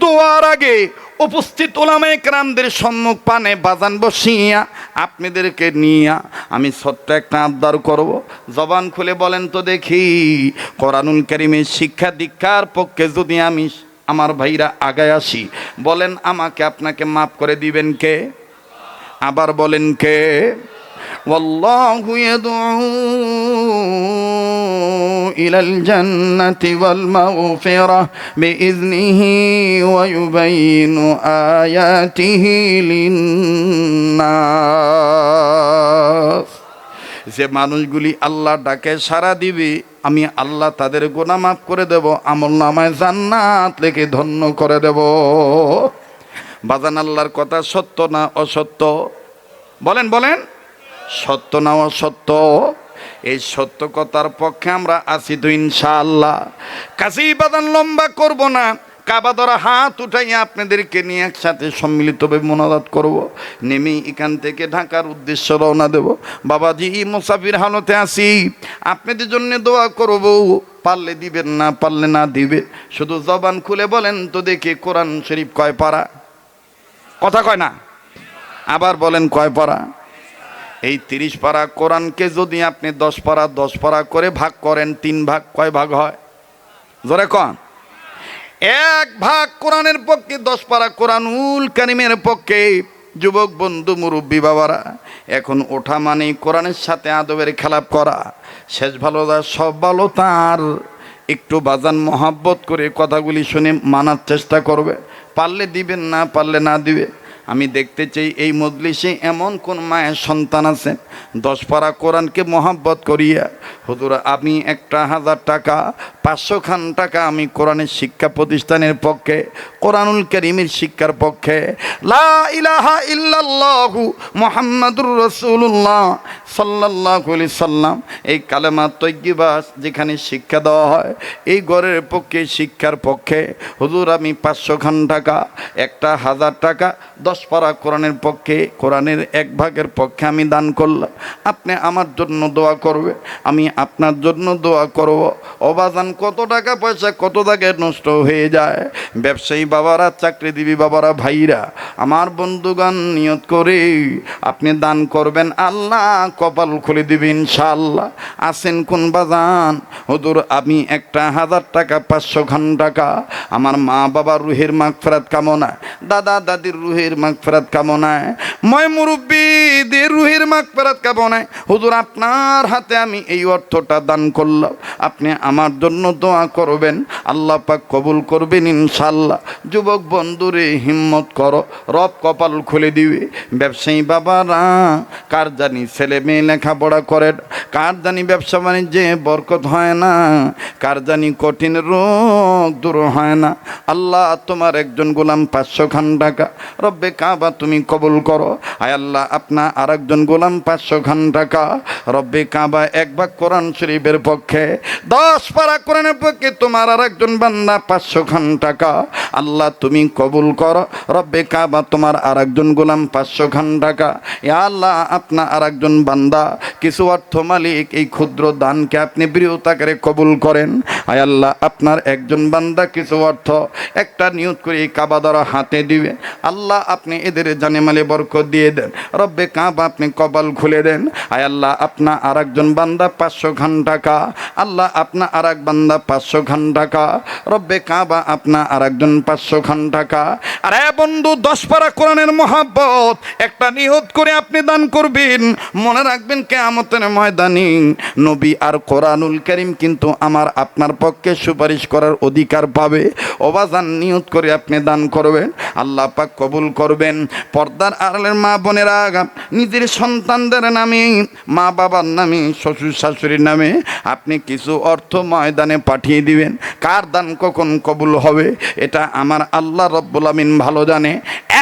দোয়ার আগে উপস্থিত উলামায়ে কেরামদের সম্মুখ পানে বাজান বসিয়া আপনাদেরকে নিয়া আমি ছোট্ট একটা আবদার করব। জবান খুলে বলেন তো দেখি, কোরআনুল কারীমের শিক্ষা দীক্ষার পক্ষে যদি আমি আমার ভাইরা আগায় আসি, বলেন আমাকে আপনাকে মাফ করে দিবেন কে? আবার বলেন কে? ওয়াল্লাহু ইয়াদউ ইলাল জান্নাতি ওয়াল মাগফিরাহ বিইذনিহি ওয়া ইউবাইয়িনু আয়াতিহি লিন-নাস। যে মানুষগুলি আল্লাহ ডাকে সাড়া দিবে, আমি আল্লাহ তাদের গুনাহ মাফ করে দেব, আমলনামায় জান্নাত লিখে ধন্য করে দেব। বাজান, আল্লাহর কথা সত্য না অসত্য? বলেন বলেন, সত্য না অসত্য? এই সত্য কথার পক্ষে আমরা আছি তো ইনশাআল্লাহ। কাজী বাদান লম্বা করব না, কাবা ধরা হাত উঠাইয়া আপনাদেরকে নিয়ে একসাথে সম্মিলিতভাবে মোনাজাত করব। নেমে এখান থেকে ঢাকার উদ্দেশ্যে রওনা দেব। বাবাজি মুসাফির হালতে আসি, আপনাদের জন্য দোয়া করব। পারলে দিবেন, না পারলে না দিবে। শুধু জবান খুলে বলেন তো দেখি, কোরআন শরীফ কয় পারা? কথা কয় না, আবার বলেন কয় পারা? এই 30 পারা কোরআনকে যদি আপনি 10 পারা 10 পারা করে ভাগ করেন, 3 ভাগ, কয় ভাগ হয়? জোরে কন। 1 ভাগ কোরআনের পক্ষে 10 পারা কোরআনুল কারীমের পক্ষে। যুবক বন্ধু, মুরব্বী বাবারা, এখন ওঠা মানেই কোরআনের সাথে আদবের খেলাপ করা। শেষ ভালো সব ভালো তার। একটু বাজান মহাব্বত করে কথাগুলি শুনে মানার চেষ্টা করবে। পারলে দিবেন, না পারলে না দিবে। আমি দেখতে চাই এই মজলিসে এমন কোন মায়ের সন্তান আছে 10 পারা কোরআনকে মহাব্বত করিয়া, হুজুর আমি 1000 টাকা 500 খান টাকা আমি কোরআনের শিক্ষা প্রতিষ্ঠানের পক্ষে, কোরআনুল কারীমের শিক্ষার পক্ষে, লা ইলাহা ইল্লাল্লাহু মুহাম্মাদুর রাসূলুল্লাহ সাল্লাল্লাহু আলাইহি সাল্লাম, এই কালেমা তয়্যিবা যেখানে শিক্ষা দেওয়া হয়, এই ঘরের পক্ষে, শিক্ষার পক্ষে হুজুর আমি 500 খান টাকা, 1000 টাকা 10 পারা কোরআনের পক্ষে, কোরআনের 1 ভাগের পক্ষে আমি দান করলাম। আপনি আমার জন্য দোয়া করবে, আমি আপনার জন্য দোয়া করব। অবাজান কত টাকা পয়সা কত জায়গায় নষ্ট হয়ে যায়। ব্যবসায়ী বাবারা, চাকরিজীবী বাবারা, ভাইরা, আমার বন্ধুগান, নিয়ত করে আপনি দান করবেন, আল্লাহ কপাল খুলে দিবেন ইনশাআল্লাহ। আসেন কোন বাজান, হুজুর আমি 1000 টাকা 500 খান টাকা আমার মা বাবার রুহের মাগফিরাত কামনায়, দাদা দাদির রুহের মাগফিরাত কামনায়, মই মুরব্বিদের রুহের মাগফিরাত কামনায় হুজুর আপনার হাতে আমি এই অর্থটা দান করলাম। আপনি আমার জন্য দোয়া করবেন, আল্লাহ পাক কবুল করবেন ইনশাআল্লাহ। যুবক বন্ধুরে হিম্মত করো, রব কপাল খুলে দিবে। ব্যবসায়ী বাবারা, কার জানি ছেলে মেয়ে লেখাপড়া করে, কার জানি ব্যবসা বাণিজ্যে বরকত হয় না, কার জানি কঠিন রোগ দূর হয় না। আল্লাহ তোমার একজন গোলাম 500 খান টাকা রব্বে কাবা তুমি কবুল করো। আয় আল্লাহ আপনার আর একজন গোলাম 500 খান টাকা রব্বে কাবা 1 ভাগ কোরআন শরীফের পক্ষে, 10 পারা কোরআনের পক্ষে তোমার আর একজন বান্দা 500 খান টাকা আল্লাহ তুমি কবুল করো। রব্বে কাবা তোমার আর একজন গোলাম 500 খান টাকা। ইয়া আল্লাহ আপনার আর একজন বান্দা কিছু অর্থ মালিক, এই ক্ষুদ্র দানকে আপনি বৃহৎ আকারে কবুল করেন। আয় আল্লাহ আপনার একজন বান্দা কিছু অর্থ একটা নিয়ত করে এই কাবা দ্বারা হাতে দিবে, আল্লাহ আপনি এদের জানে মালে বরকত দিয়ে দেন। রব্বে কাবা আপনি কপাল খুলে দেন। আয় আল্লাহ আপনার আর একজন বান্দা 500 খান টাকা, আল্লাহ আপনার আর এক বান্দা 500 খান টাকা, রব্বে কাবা আপনার আর একজন 500 খান টাকা। আরে বন্ধু 10 পারা কোরআনের মহাব্বত একটা নিয়ত করে আপনি দান করবেন। মনে রাখবেন কিয়ামতের ময়দানে নবী আর কোরআনুল কারীম কিন্তু আমার আপনার পক্ষে সুপারিশ করার অধিকার পাবে। ওবাজান নিয়ত করে আপনি দান করবেন, আল্লাহ পাক কবুল করবেন। পর্দার আড়ালের মা বোনেরা, নিজের সন্তানদের নামে, মা বাবার নামে, শ্বশুর শাশুড়ির নামে আপনি কিছু অর্থ ময়দানে পাঠিয়ে দিবেন। কার দান কখন কবুল হবে এটা আমার আল্লাহ রব্বুল আমিন ভালো জানে।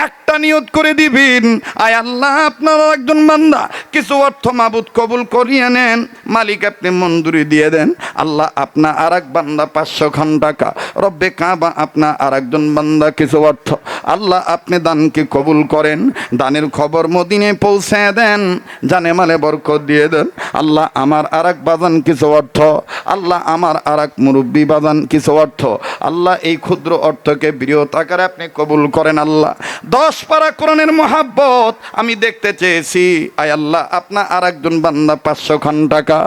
একটা নিয়ত করে দিবেন, আয় আল্লাহ আপনার একজন বান্দা কিছু অর্থ মাবুদ কবুল করিয়ে নেন, মালিক আপনি মঞ্জুরি দিয়ে দেন। আল্লাহ আপনার আর এক বান্দা 500 খান টাকা, রব্বে কাবা আপনার আর একজন বান্দা কিছু অর্থ, আল্লাহ আপনি দানকে কবুল করেন। দানের খবর মদিনে পৌঁছে দেন, জানে মালে বরকত দিয়ে দেন। আল্লাহ আমার আর এক বাজান কিছু অর্থ, আল্লাহ আমার আর এক মুরব্বী বাজান কিছু অর্থ, আল্লাহ এই ক্ষুদ্র অর্থকে বৃহৎ আকারে আপনি কবুল করেন। আল্লাহ 10 পারা কোরআনের মহাব্বত আমি দেখতে চেয়েছি। আয় আল্লাহ আপনার আর একজন বান্দা 500 খান টাকা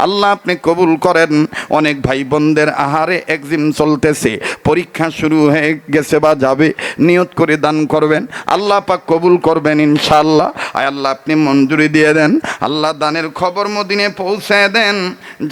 আল্লাহ আপনি কবুল করেন। অনেক ভাই বোনদের আহারে এক্সাম চলতেছে, পরীক্ষা শুরু হয়ে গেছে বা যাবে, নিয়ত করে দান করবেন, আল্লাহ পাক কবুল করবেন ইনশাআল্লাহ। আয় আল্লাহ আপনি মঞ্জুরি দিয়ে দেন, আল্লাহ দানের খবর মদিনে পৌঁছে দেন,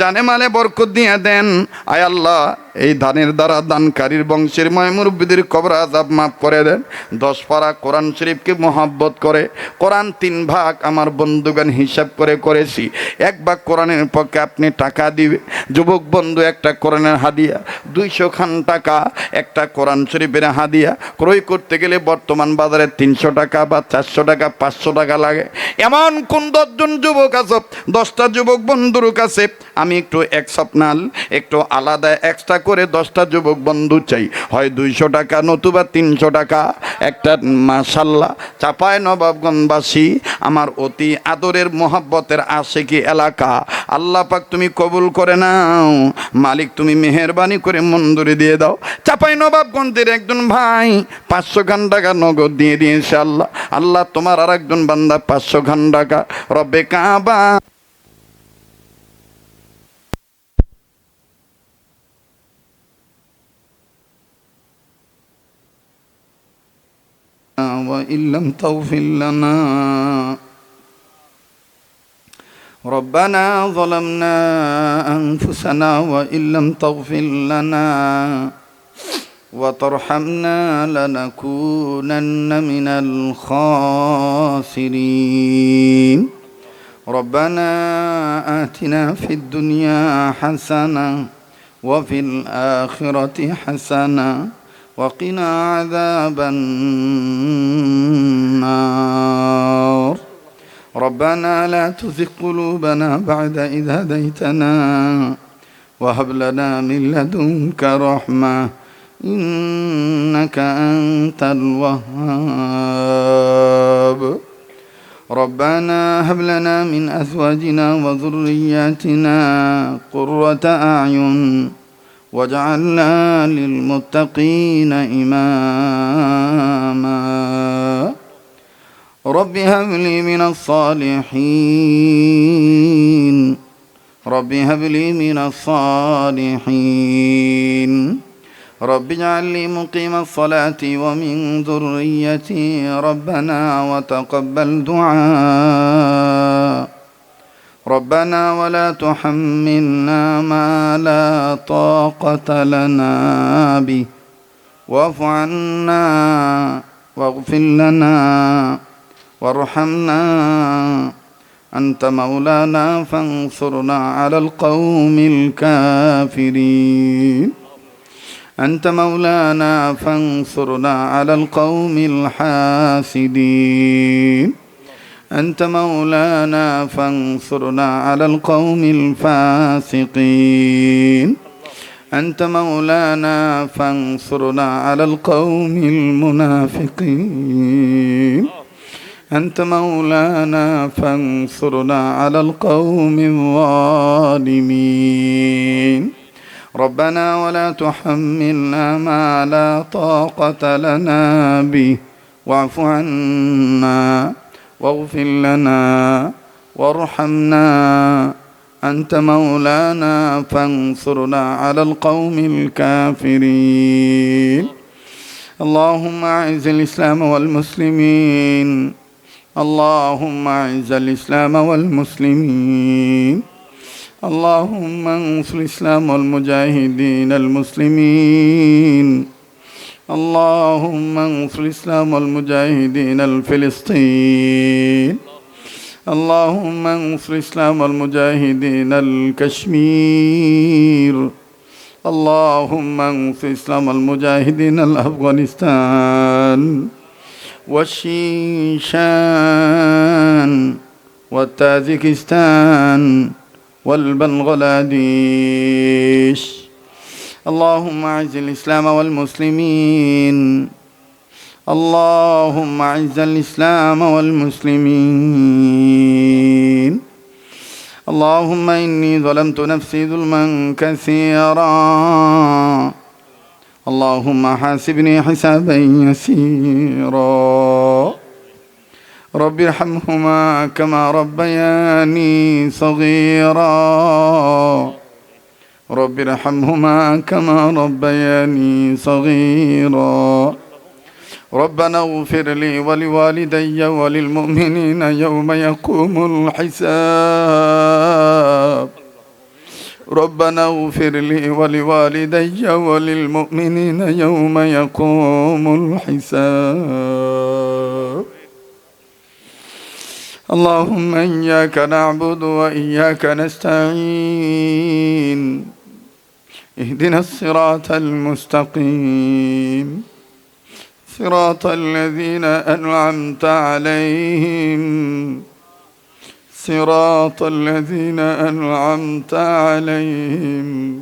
জানে মালে বরকত দিয়ে দেন। আয় আল্লাহ এই দানের দ্বারা দানকারীর বংশের ময় মুরব্বীদের কবর আযাব মাফ করে দেন। 10 পারা কোরআন শরীফকে মহব্বত করে কোরআন 3 ভাগ আমার বন্ধুগান হিসাব করে করেছি। 1 ভাগ কোরআনের পক্ষে আপনি টাকা দিবে। যুবক বন্ধু একটা কোরআনের হাদিয়া 200 খান টাকা, একটা কোরআন শরীফের হাদিয়া ক্রয় করতে গেলে বর্তমান বাজারে 300 টাকা বা 400 টাকা 500 টাকা লাগে। এমন কোন 10 জন যুবক আছে, 10টা যুবক বন্ধুর কাছে আমি একটু এক্সেপশনাল, একটু আলাদা এক্সট্রা করে 10টা যুবক বন্ধু চাই, হয় 200 টাকা নতুবা 300 টাকা। একটা মাশাআল্লাহ চাপায় নবাবগঞ্জবাসী আমার অতি আদরের মোহাব্বতের আশিকি এলাকা, আল্লাহ পাক তুমি কবুল করে নাও মালিক, তুমি মেহেরবানি করে মঞ্জুরি দিয়ে দাও। চাপাই নবাবগঞ্জের একজন ভাই 500 খান টাকা নগদ দিয়ে দিয়েছে আল্লাহ। আল্লাহ তোমার আর একজন বান্দা 500 খান টাকা রব্বে কাবা وإن لم تغفر لنا ربنا ظلمنا أنفسنا وإن لم تغفر لنا وترحمنا لنكونن من الخاسرين ربنا آتنا في الدنيا حسنة وفي الآخرة حسنة وقنا عذاب النار ربنا لا تزغ قلوبنا بعد إذ هديتنا وهب لنا من لدنك رحمة إنك أنت الوهاب ربنا هب لنا من أزواجنا وذرياتنا قرة أعين واجعلنا للمتقين إماما رب هب لي من الصالحين رب هب لي من الصالحين رب اجعل لي مقيم الصلاة ومن ذريتي ربنا وتقبل دعاء ربنا ولا تحملنا ما لا طاقة لنا به واعف عنا واغفر لنا وارحمنا أنت مولانا فانصرنا على القوم الكافرين أنت مولانا فانصرنا على القوم الحاسدين أنت مولانا فانصرنا على القوم الفاسقين أنت مولانا فانصرنا على القوم المنافقين أنت مولانا فانصرنا على القوم الظالمين ربنا ولا تحملنا ما لا طاقة لنا به واعف عنا واغفر لنا وارحمنا أنت مولانا فانصرنا على القوم الكافرين اللهم أعز الإسلام والمسلمين اللهم أعز الإسلام والمسلمين اللهم انصر الإسلام والمجاهدين المسلمين اللهم انصر الإسلام والمجاهدين الفلسطين اللهم انصر الإسلام والمجاهدين الكشمير اللهم انصر الإسلام والمجاهدين الأفغانستان والشيشان والتاجيكستان والبنغلاديش اللهم أعز الإسلام والمسلمين اللهم أعز الإسلام والمسلمين اللهم إني ظلمت نفسي ظلما كثيرا اللهم حاسبني حسابا يسيرا رب ارحمهما كما ربياني صغيرا رب ارحمهما كما ربياني صغيرا ربنا اغفر لي ولوالدي وللمؤمنين يوم يقوم الحساب ربنا اغفر لي ولوالدي وللمؤمنين يوم يقوم الحساب اللهم إياك نعبد وإياك نستعين اهدنا الصراط المستقيم صراط الذين أنعمت عليهم صراط الذين أنعمت عليهم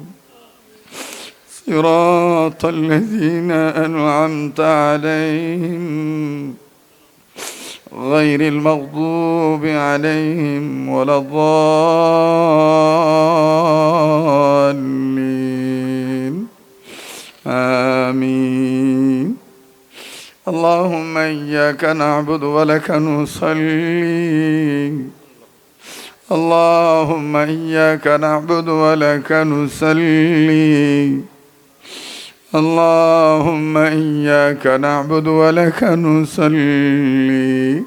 صراط الذين أنعمت عليهم غير المغضوب عليهم ولا الضالين آمين. اللهم إياك نعبد ولك نصلي، اللهم إياك نعبد ولك نصلي، اللهم إياك نعبد ولك نصلي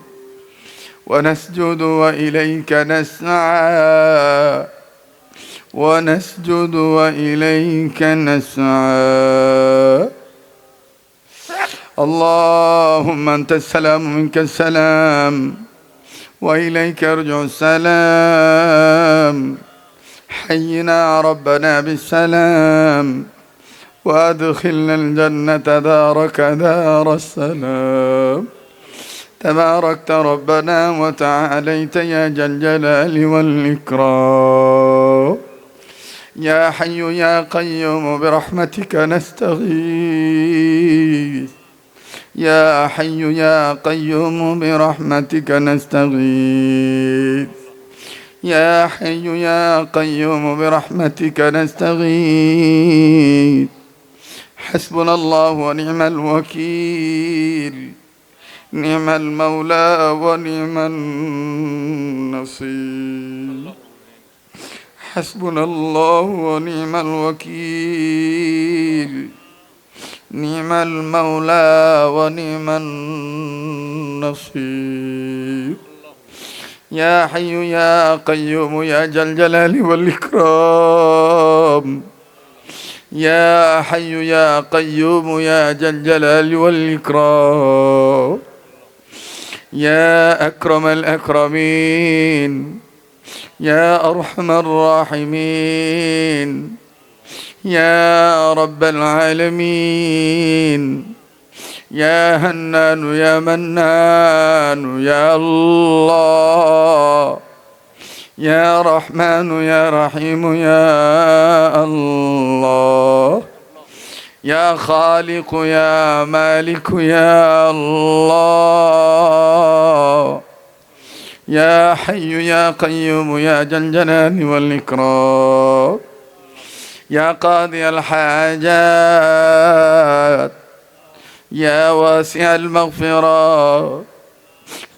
ونسجد وإليك نسعى، ونسجد وإليك نسعى. اللهم أنت السلام منك السلام وإليك يرجع السلام. حينا ربنا بالسلام وأدخلنا الجنة دارك دار السلام. تباركت ربنا وتعاليت يا ذا الجلال والإكرام. يا حي يا قيوم برحمتك نستغيث، يا حي يا قيوم برحمتك نستغيث، يا حي يا قيوم برحمتك نستغيث. حسبنا الله ونعم الوكيل، نعم المولى ونعم النصير. حسبنا الله ونعم الوكيل، نعم المولى ونعم النصير. يا حي يا قيوم يا ذا الجلال والإكرام، يا حي يا قيوم يا ذا الجلال والإكرام. يا أكرم الأكرمين، يا أرحم الراحمين، يا رب العالمين، يا هنان يا منان يا الله، يا رحمن يا رحيم يا الله، يا خالق يا مالك يا الله، يا حي يا قيوم يا ذا الجلال والإكرام. يا قاضي الحاجات، يا واسع المغفرة،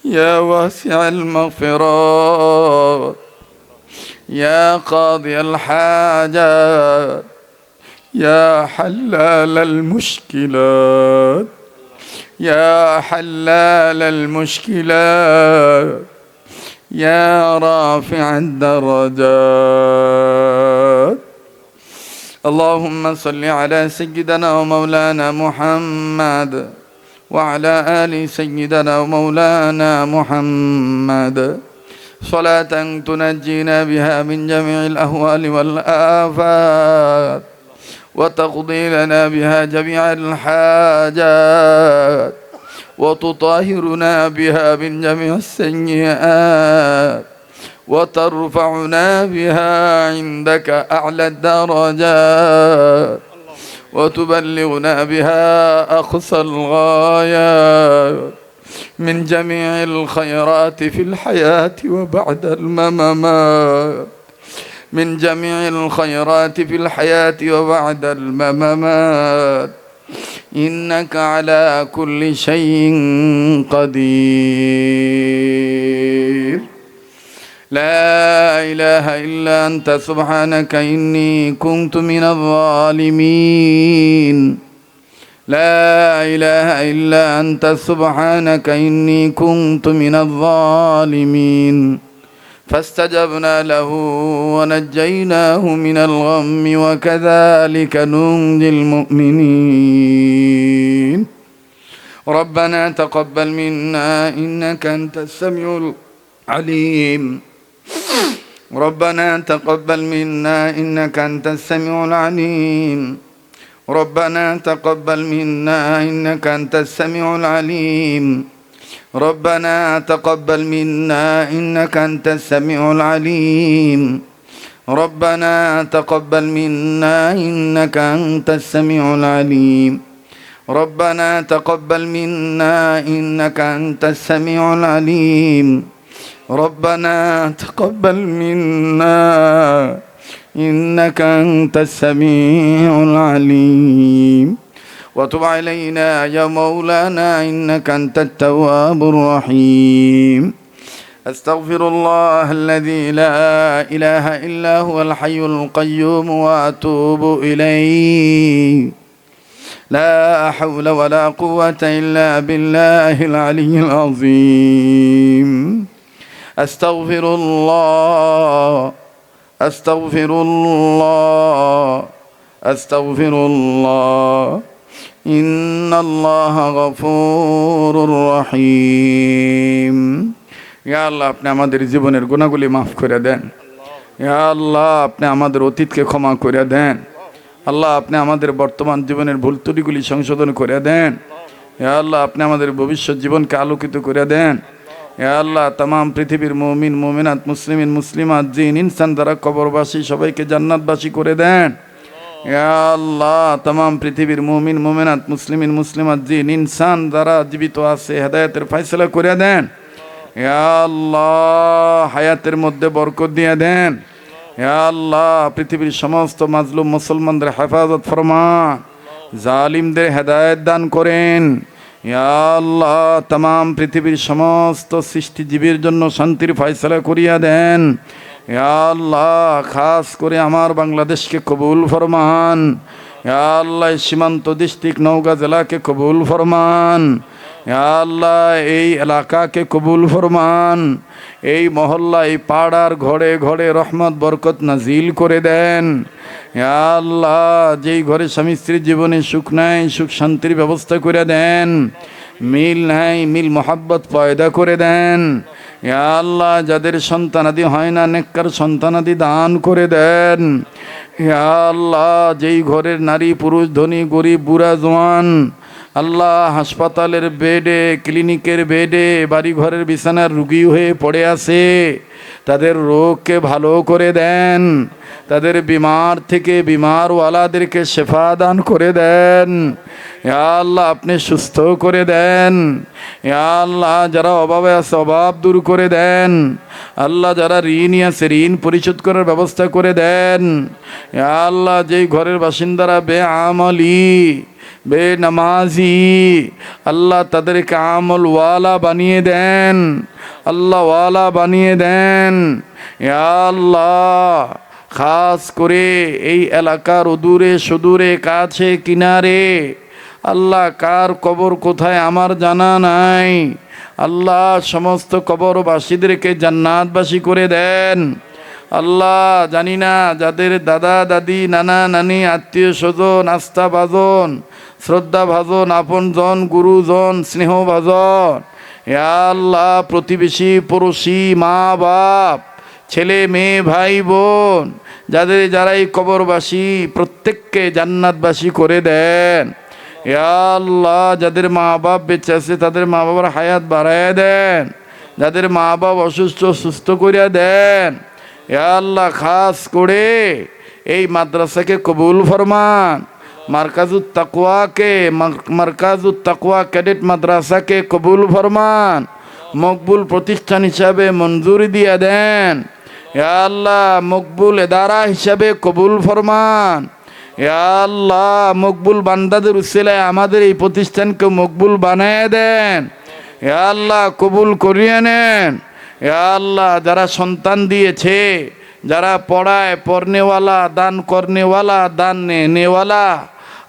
يا واسع المغفرة، يا قاضي الحاجات، يا حلال المشكلات، يا حلال المشكلات، يا رافع الدرجات. اللهم صل على سيدنا ومولانا محمد وعلى آل سيدنا ومولانا محمد صلاة تنجينا بها من جميع الأهوال والآفات وتقضي لنا بها جميع الحاجات وتطهرنا بها من جميع السيئات وترفعنا بها عندك أعلى الدرجات وتبلغنا بها أقصى الغايات من جميع الخيرات في الحياة وبعد الممات، من جميع الخيرات في الحياة وبعد الممات، إنك على كل شيء قدير. لا إله إلا أنت سبحانك إني كنت من الظالمين. لا إله إلا أنت سبحانك إني كنت من الظالمين. فاستجبنا له ونجيناه من الغم وكذلك ننجي المؤمنين. ربنا تقبل منا إنك أنت السميع العليم. ربنا تقبل منا إنك أنت السميع العليم. ربنا تقبل منا إنك أنت السميع العليم. ربنا تقبل منا إنك أنت السميع العليم. ربنا تقبل منا إنك أنت السميع العليم ربنا تقبل منا إنك أنت السميع العليم ربنا تقبل منا إنك أنت السميع العليم وتب علينا يا مولانا إنك أنت التواب الرحيم أستغفر الله الذي لا إله إلا هو الحي القيوم وأتوب إليه لا حول ولا قوة إلا بالله العلي العظيم أستغفر الله أستغفر الله أستغفر الله إن الله غفور رحيم ইয়া আল্লাহ আপনি আমাদের জীবনের গুনাহগুলি মাফ করে দেন ইয়া আল্লাহ আপনি আমাদের অতীতকে ক্ষমা করে দেন আল্লাহ আপনি আমাদের বর্তমান জীবনের ভুল ত্রুটিগুলি সংশোধন করে দেন ইয়া আল্লাহ আপনি আমাদের ভবিষ্যৎ জীবনকে আলোকিত করে দেন ইয়া আল্লাহ तमाम পৃথিবীর মুমিন মুমিনাত মুসলিমিন মুসলিমাত জিন ইনসান যারা কবরবাসী সবাইকে জান্নাতবাসী করে দেন ইয়া আল্লাহ तमाम পৃথিবীর মুমিন মুমিনাত মুসলিমিন মুসলিমাত জিন ইনসান যারা জীবিত আছে হেদায়েতের ফয়সালা করে দেন ইয়া আল্লাহ হায়াতের মধ্যে বরকত দিয়ে দেন ইয়া আল্লাহ পৃথিবীর সমস্ত মাজলুম মুসলমানদের হেফাজত ফরমান জালিমদের হেদায়েত দান করেন ইয়া আল্লাহ तमाम পৃথিবীর সমস্ত সৃষ্টিজীবীর জন্য শান্তির ফয়সালা করিয়া দেন ইয়া আল্লাহ খাস করে আমার বাংলাদেশকে কবুল ফরমান ইয়া আল্লাহ সীমান্ত ডিস্ট্রিক্ট নওগাঁ জেলাকে কবুল ফরমান ইয়া আল্লাহ এই এলাকাকে কবুল ফরমান এই মহল্লা এই পাড়ার ঘরে ঘরে রহমত বরকত নাজিল করে দেন ইয়া আল্লাহ যেই ঘরে স্বামী স্ত্রীর জীবনে সুখ নাই সুখ শান্তির ব্যবস্থা করে দেন মিল নাই মিল মোহাব্বত পয়দা করে দেন ইয়া আল্লাহ যাদের সন্তানাদি হয় না নেককার সন্তানাদি দান করে দেন ইয়া আল্লাহ যেই ঘরের নারী পুরুষ ধনী গরিব বুড়া জওয়ান আল্লাহ হাসপাতালের বেডে ক্লিনিকের বেডে বাড়ি ঘরের বিছানার রুগী হয়ে পড়ে আছে তাদের রোগকে ভালো করে দেন তাদের বিমার থেকে বিমারওয়ালাদেরকে শেফা দান করে দেন ইয়া আল্লাহ আপনি সুস্থ করে দেন ইয়া আল্লাহ যারা অভাবে আছে অভাব দূর করে দেন আল্লাহ যারা ঋণী আছে ঋণ পরিশোধ করার ব্যবস্থা করে দেন ইয়া আল্লাহ যেই ঘরের বাসিন্দারা বেআমলি বেনামাজি আল্লাহ তাদেরকে আমল ওয়ালা বানিয়ে দেন আল্লাহ ওয়ালা বানিয়ে দেন ইয়া আল্লাহ খাস করে এই এলাকার অদূরে সুদূরে কাছে কিনারে আল্লাহ কার কবর কোথায় আমার জানা নাই আল্লাহ সমস্ত কবরবাসীদেরকে জান্নাতবাসী করে দেন আল্লাহ জানি না যাদের দাদা দাদি নানা নানি আত্মীয় স্বজন আস্থা ভাজন শ্রদ্ধা ভাজন আপনজন গুরুজন স্নেহ ভাজন ইয়া আল্লাহ প্রতিবেশী পড়োশি মা বাপ ছেলে মেয়ে ভাই বোন যারা এই কবরবাসী প্রত্যেককে জান্নাতবাসী করে দেন ইয়া আল্লাহ যাদের মা বাপ বেঁচে আছে তাদের মা বাবার হায়াত বাড়ায় দেন যাদের মা বাপ অসুস্থ সুস্থ করিয়া দেন ইয়া আল্লাহ খাস করে এই মাদ্রাসাকে কবুল ফরমান মারকাজুত তাকওয়া ক্যাডেট মাদ্রাসাকে কবুল ফরমান মকবুল প্রতিষ্ঠান হিসাবে মঞ্জুরি দিয়ে দেন ইয়া আল্লাহ মকবুল এদারা হিসাবে কবুল ফরমান ইয়া আল্লাহ মকবুল বান্দাদের উসিলায় আমাদের এই প্রতিষ্ঠানকে মকবুল বানায় দেন ইয়া আল্লাহ কবুল করিয়ে নেন ইয়া আল্লাহ যারা সন্তান দিয়েছে যারা পড়ায় পড়নেওয়ালা দান করনেওয়ালা দান নেওয়ালা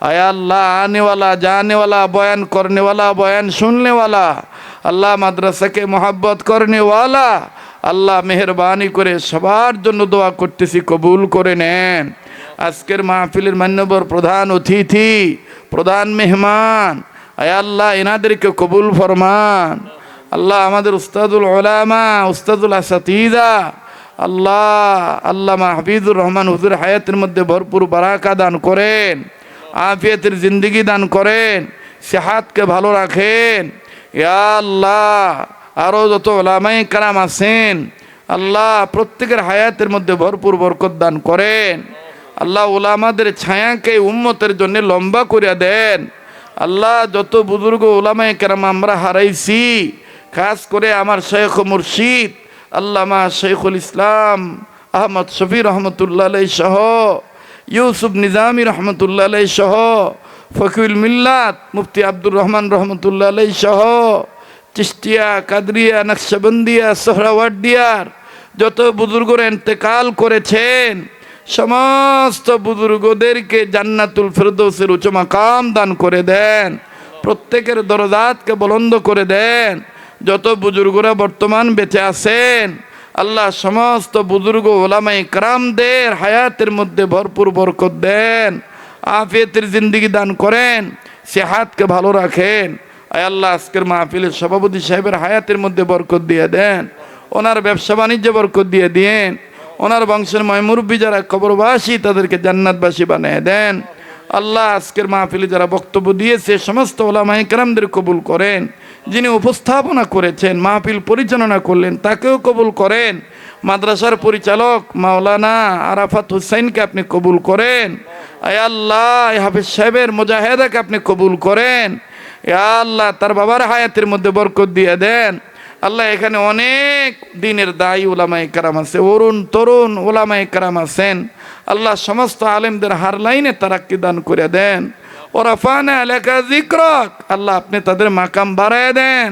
आया अल्लाह आने वाला जाने वाला बयान करने वाला बयान सुनने वाला अल्लाह मदरसा के मोहब्बत करने वाला अल्लाह मेहरबानी करे सबार जन्य दोया करतेছি कबूल करे नेन आजकेर महफिलेर मान्यवर प्रधान अतिथि प्रधान मेहमान आया अल्लाह एनादेरके कबूल फरमान अल्लाह आमादेर उस्तादुल उलामा उस्तादुल असातिजा अल्लाह अल्लामा हफिजुर रहमान हुजूर हायातेर मध्य भरपूर बाराका दान करें आफियतेर जिंदगी दान करें सेहत के भालो राखें या अल्लाह आरो जतो उलामाए कराम आছেন আল্লাহ প্রত্যেকের হায়াতের মধ্যে ভরপুর বরকত দান করেন। আল্লাহ উলামাদের ছায়াকে উম্মতের জন্য লম্বা করে দেন। আল্লাহ যত বুজুর্গ উলামায়ে কেরাম আমরা হারাইছি, খাস করে আমার শেখ মুর্শিদ আল্লামা শেখুল ইসলাম আহমদ শফি রহমতুল্লাহ আলাইহি সহ, ইউসুফ নিজামি রহমতুল্লাহ আলাইহি সহ, ফকিউল মিল্লাত মুফতি আব্দুর রহমান রহমতুল্লাহ আলাইহি সহ, চিশতিয়া, কাদরিয়া, নকশবন্দিয়া, সোহরাওয়ার্দিয়ার যত বুজুর্গরা ইন্তেকাল করেছেন, সমস্ত বুজুর্গদেরকে জান্নাতুল ফেরদৌসের উচ্চ মাকাম দান করে দেন। প্রত্যেকের দরজাতকে বুলন্দ করে দেন। যত বুজুর্গরা বর্তমান বেঁচে আছেন, আল্লাহ সমস্ত বুজুর্গ ওলামায়ে কেরামদের হায়াতের মধ্যে ভরপুর বরকত দেন, আফিয়তের জিন্দেগি দান করেন, সেহাতকে ভালো রাখেন। আয় আল্লাহ আজকের মাহফিলের সভাপতি সাহেবের হায়াতের মধ্যে বরকত দিয়ে দেন, ওনার ব্যবসা বাণিজ্যে বরকত দিয়ে দিন, ওনার বংশের মুরব্বী যারা কবরবাসী তাদেরকে জান্নাতবাসী বানিয়ে দেন। আল্লাহ আজকের মাহফিলে যারা বক্তব্য দিয়েছে সমস্ত ওলামায়ে কেরামদের কবুল করেন। যিনি উপস্থাপনা করেছেন, মাহফিল পরিচালনা করলেন, তাকেও কবুল করেন। মাদ্রাসার পরিচালক মাওলানা আরাফাত হুসাইনকে আপনি কবুল করেন। আয় আল্লাহ হাফিজ সাহেবের মুজাহেদাকে আপনি কবুল করেন। ইয়া আল্লাহ তার বাবার হায়াতের মধ্যে বরকত দিয়ে দেন। আল্লাহ এখানে অনেক দিনের দায়ী ওলামায়ে কেরাম আছে, তরুণ ওলামায়ে কেরাম আছেন। আল্লাহ সমস্ত আলেমদের হার লাইনে তারাক্কি দান করে দেন। ওরাফানা আলাকা যিকরাক, আল্লাহ আপনি তাদের মাকাম বাড়ায় দেন।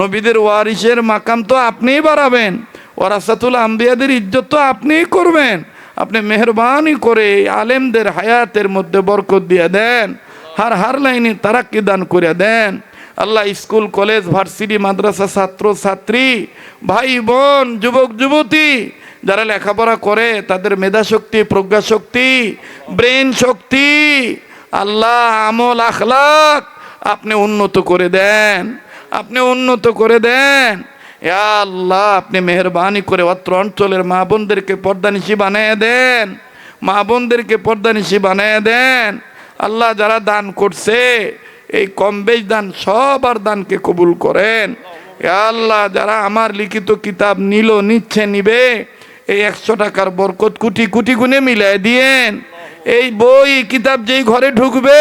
নবীদের ওয়ারিসের মাকাম তো আপনিই বাড়াবেন, ওয়ারাসাতুল আম্বিয়াদের ইজ্জত তো আপনিই করবেন। আপনি মেহরবানি করে আলেমদের হায়াতের মধ্যে বরকত দিয়ে দেন, হার লাইনে তারাক্কি দান করে দেন। আল্লাহ স্কুল, কলেজ, ভার্সিটি, মাদ্রাসা, ছাত্র ছাত্রী, ভাই বোন, যুবক যুবতী যারা লেখাপড়া করে তাদের মেধা শক্তি, প্রজ্ঞা শক্তি, ব্রেন শক্তি, আল্লাহ আমল আখলাক আপনি উন্নত করে দেন, আপনি উন্নত করে দেন। ইয়া আল্লাহ আপনি মেহরবানি করে অত্র অঞ্চলের মা বোনদেরকে পর্দানিশী বানিয়ে দেন, মা বোনদেরকে পর্দানিশী বানিয়ে দেন। আল্লাহ যারা দান করছে এই কম বেশ দান সবার দানকে কবুল করেন। ইয়া আল্লাহ যারা আমার লিখিত কিতাব নিচ্ছে, নিবে, এই 100 টাকার বরকত কোটি কোটি গুণে মিলাই দিয়েন। এই বই কিতাব যেই ঘরে ঢুকবে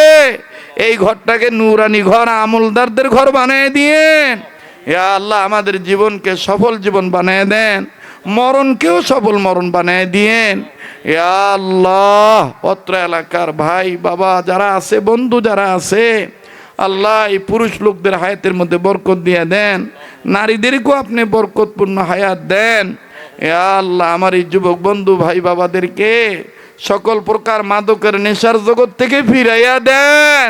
এই ঘরটাকে নূরানি ঘর, আমলদারদের ঘর বানিয়ে দিয়েন। ইয়া আল্লাহ আমাদের জীবনকে সফল জীবন বানিয়ে দেন, মরণকেও সফল মরণ বানিয়ে দিয়েন। ইয়া আল্লাহ অত্র এলাকার ভাই বাবা যারা আছে, বন্ধু যারা আছে, আল্লাহ এই পুরুষ লোকদের হায়াতের মধ্যে বরকত দিয়ে দেন, নারীদেরকেও আপনি বরকতপূর্ণ হায়াত দেন। ইয়া আল্লাহ আমার এই যুবক বন্ধু ভাই বাবাদেরকে সকল প্রকার মাদকের নেশার জগৎ থেকে ফিরাইয়া দেন।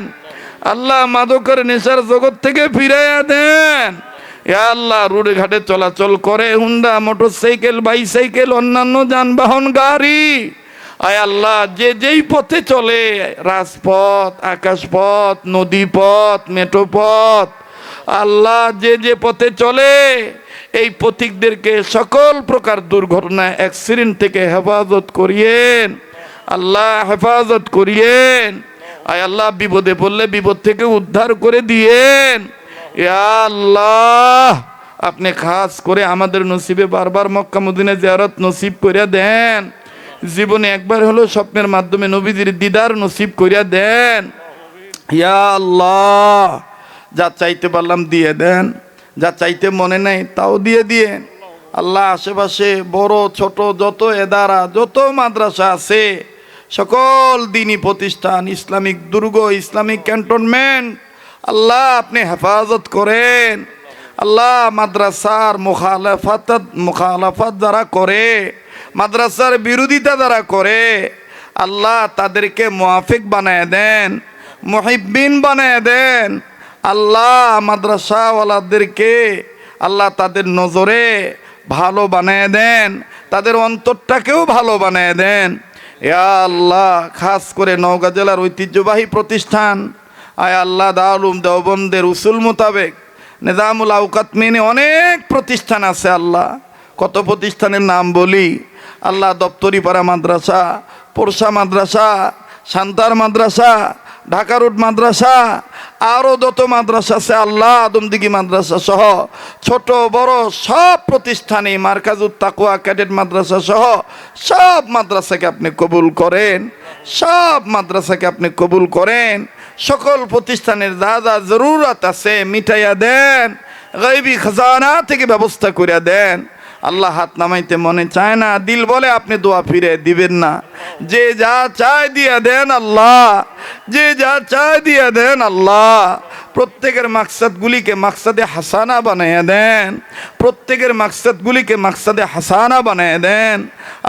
আল্লাহ মাদকের নেশার জগৎ থেকে ফিরাইয়া দেন। ইয়া আল্লাহ রোডে ঘাটে চলাচল করে হুন্ডা, মোটরসাইকেল, বাইসাইকেল, অন্যান্য যানবাহন, গাড়ি, আয় আল্লাহ যে যেই পথে চলে, রাজপথ, আকাশপথ, নদীপথ, মেট্রোপথ, আল্লাহ যে যে পথে চলে এই পথিকদেরকে সকল প্রকার দুর্ঘটনা, অ্যাক্সিডেন্ট থেকে হেফাজত করিয়েন। আল্লাহ হেফাজত করিয়েন। আয় আল্লাহ বিপদে পড়লে বিপদ থেকে উদ্ধার করে দিয়েন। ইয়া আল্লাহ আপনি খাস করে আমাদের নসিবে বারবার মক্কা মদিনা জিয়ারত নসিব করিয়া দেন। জীবনে একবার হলো স্বপ্নের মাধ্যমে নবীজির দিদার নসিব করিয়া দেন। ইয়া আল্লাহ যা চাইতে পারলাম দিয়ে দেন, যা চাইতে মনে নাই তাও দিয়ে দিয়েন। আল্লাহ আশেপাশে বড় ছোট যত এদারা, যত মাদ্রাসা আছে, সকল দিনী প্রতিষ্ঠান, ইসলামিক দুর্গ, ইসলামিক ক্যান্টনমেন্ট, আল্লাহ আপনি হেফাজত করেন। আল্লাহ মাদ্রাসার মুখালাফাত যারা করে, মাদ্রাসার বিরোধিতা যারা করে, আল্লাহ তাদেরকে মুআফিক বানায় দেন, মুহিব্বিন বানায় দেন। আল্লাহ মাদ্রাসাওয়ালাদেরকে আল্লাহ তাদের নজরে ভালো বানায় দেন, তাদের অন্তরটাকেও ভালো বানায় দেন। ইয়া আল্লাহ খাস করে নওগাঁ জেলার ঐতিহ্যবাহী প্রতিষ্ঠান আয় আল্লাহ দারুল দেওবন্দের উসুল মোতাবেক নিজামুল আওকাত মেনে অনেক প্রতিষ্ঠান আছে। আল্লাহ কত প্রতিষ্ঠানের নাম বলি, আল্লাহ দপ্তরিপাড়া মাদ্রাসা, পোরশা মাদ্রাসা, শান্তার মাদ্রাসা, ঢাকা রোড মাদ্রাসা, আরও যত মাদ্রাসা আছে আল্লাহ, আদমদিঘি মাদ্রাসা সহ ছোট বড় সব প্রতিষ্ঠানে, মার্কাজুত তাকওয়া ক্যাডেট মাদ্রাসা সহ সব মাদ্রাসাকে আপনি কবুল করেন, সব মাদ্রাসাকে আপনি কবুল করেন। সকল প্রতিষ্ঠানের যা যা জরুরত আছে মিটাইয়া দেন, গায়বী খাজানা থেকে ব্যবস্থা করে দেন। আল্লাহ হাত নামাইতে মনে চায় না, দিল বলে আপনি দোয়া ফিরে দিবেন না। যে যা চায় দিয়া দেন আল্লাহ, যে যা চায় দিয়া দেন আল্লাহ। প্রত্যেকের মাকসাদগুলিকে মাকসাদে হাসানা বানাইয়া দেন, প্রত্যেকের মাকসাদগুলিকে মাকসাদে হাসানা বানাইয়া দেন।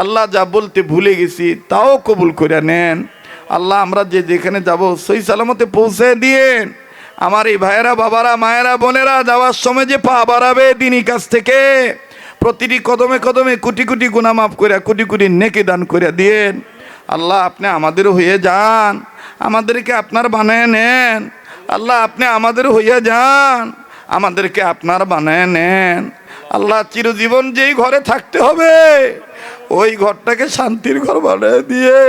আল্লাহ যা বলতে ভুলে গেছি তাও কবুল করে নেন। আল্লাহ আমরা যে যেখানে যাব সহি সালামতে পৌঁছে দিয়েন। আমার এই ভাইয়েরা, বাবারা, মায়েরা, বোনেরা যাওয়ার সময় যে পা বাড়াবে দিনী কাছ থেকে, প্রতিটি কদমে কদমে কোটি কোটি গুনাহ মাফ করে কোটি কোটি নেকি দান করে দিয়েন। আল্লাহ আপনি আমাদের হয়ে যান, আমাদেরকে আপনার বানায় নেন। আল্লাহ আপনি আমাদের হয়ে যান, আমাদেরকে আপনার বানায় নেন। আল্লাহ চিরজীবন যেই ঘরে থাকতে হবে ওই ঘরটাকে শান্তির ঘর বানায় দিয়ে,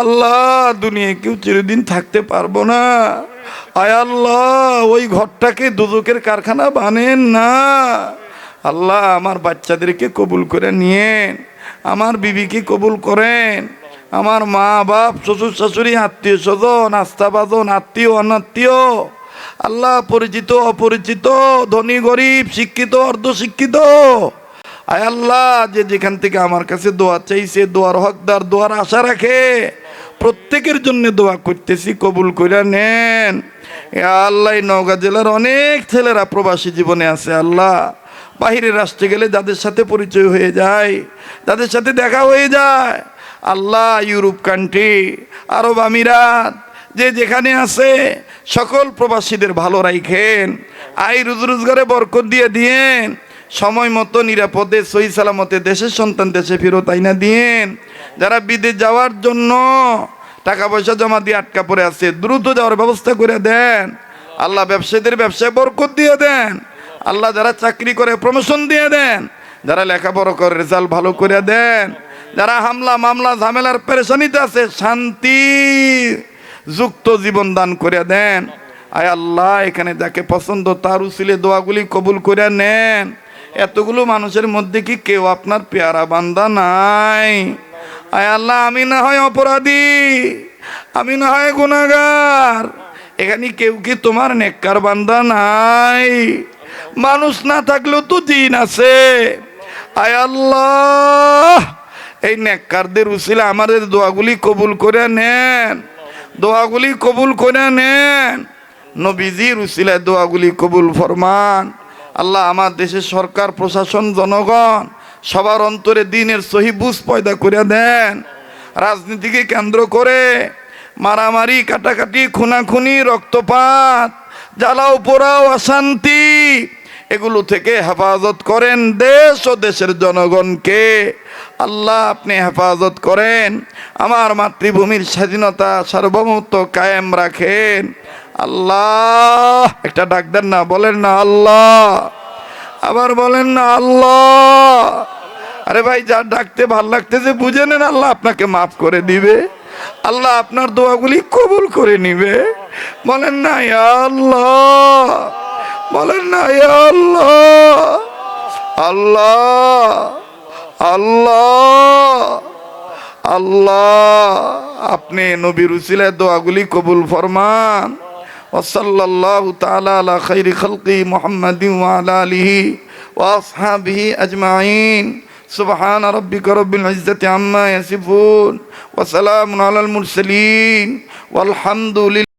আল্লাহ দুনিয়ায় কেউ চিরদিন থাকতে পারবো না, আয় আল্লাহ ওই ঘরটাকে দুজকের কারখানা বানেন না। আল্লাহ আমার বাচ্চাদেরকে কবুল করে নিয়েন, আমার বিবিকে কবুল করেন, আমার মা বাপ শ্বশুর শাশুড়ি আত্মীয় স্বজন আস্থাভাজন আত্মীয় অনাত্মীয়, আল্লাহ পরিচিত অপরিচিত, ধনী গরিব, শিক্ষিত অর্ধশিক্ষিত, আয় আল্লাহ যে যেখান থেকে আমার কাছে দোয়া চাইছে, দোয়ার হকদার, দোয়ার আশা রাখে, প্রত্যেকের জন্য দোয়া করতেছি, কবুল করে নেন। আল্লাহ নওগাঁ জেলার অনেক ছেলেরা প্রবাসী জীবনে আছে। আল্লাহ বাহিরের রাষ্ট্রে গেলে যাদের সাথে পরিচয় হয়ে যায়, যাদের সাথে দেখা হয়ে যায়, আল্লাহ ইউরোপ কান্ট্রি, আরব আমিরাত, যে যেখানে আছে সকল প্রবাসীদের ভালো রাখেন, আয় রোজগারে বরকত দিয়ে দিয়েন, সময় মতো নিরাপদে সহি সালামতে দেশের সন্তান দেশে ফেরত আইনা দিয়েন। যারা বিদেশ যাওয়ার জন্য টাকা পয়সা জমা দিয়ে আটকা পড়ে আছে দ্রুত যাওয়ার ব্যবস্থা করে দেন। আল্লাহ ব্যবসায়ীদের ব্যবসায় বরকত দিয়ে দেন। আল্লাহ যারা চাকরি করে প্রমোশন দিয়ে দেন, যারা লেখাপড়া করে রেজাল্ট ভালো করে দেন, যারা হামলা মামলা ঝামেলার পেরেশানিতে আছে শান্তি যুক্ত জীবন দান করে দেন। আয় আল্লাহ এখানে যাকে পছন্দ তার উসিলে দোয়াগুলি কবুল করে নেন। এতগুলো মানুষের মধ্যে কি কেউ আপনার পেয়ারা বান্দা নাই? আয় আল্লাহ আমি না হয় অপরাধী, আমি না হয় গুনাহগার, এখানে কেউ কি তোমার নেককার বান্দা নাই? মানুষ না থাকলেও তো জিন আছে। আয় আল্লাহ এই নেককারদের উসিলা আমাদের দোয়াগুলি কবুল করে নেন, দোয়াগুলি কবুল করে নেন। নবীজির উসিলায় দোয়াগুলি কবুল ফরমান। আল্লাহ আমার দেশের সরকার প্রশাসন জনগণ সবার অন্তরে দ্বীনের সহি বুঝ পয়দা করে দেন। রাজনীতিকে কেন্দ্র করে মারামারি, কাটাকাটি, খুনাখুনি, রক্তপাত, জ্বালাও পোড়াও, অশান্তি এগুলো থেকে হেফাজত করেন দেশ ও দেশের জনগণকে। আল্লাহ আপনি হেফাজত করেন, আমার মাতৃভূমির স্বাধীনতা সার্বভৌমত্ব কায়েম রাখেন। আল্লাহ একটা ডাক দেন না, বলেন না আল্লাহ, আবার বলেন না আল্লাহ। আরে ভাই যার ডাকতে ভাল লাগতেছে বুঝে নেন, আল্লাহ আপনাকে মাফ করে দিবে, আল্লাহ আপনার দোয়াগুলি কবুল করে নিবে। বলেন না ইয়া আল্লাহ, বলেন না ইয়া আল্লাহ। আল্লাহ আল্লাহ আল্লাহ আপনি নবীর উসিলায় দোয়াগুলি কবুল ফরমান। ওয়াসাল্লাল্লাহু তাআলা আলা খাইরি খালকি মুহাম্মাদিন ওয়া আলা আলিহি ওয়া আসহাবিহি আজমাইন। সুবহান রাব্বিকা রাব্বিল ইজ্জাতি আম্মা ইয়াসিফুন ওয়া সালামুন আলাল মুরসালিন ওয়াল হামদুলিল্লাহ।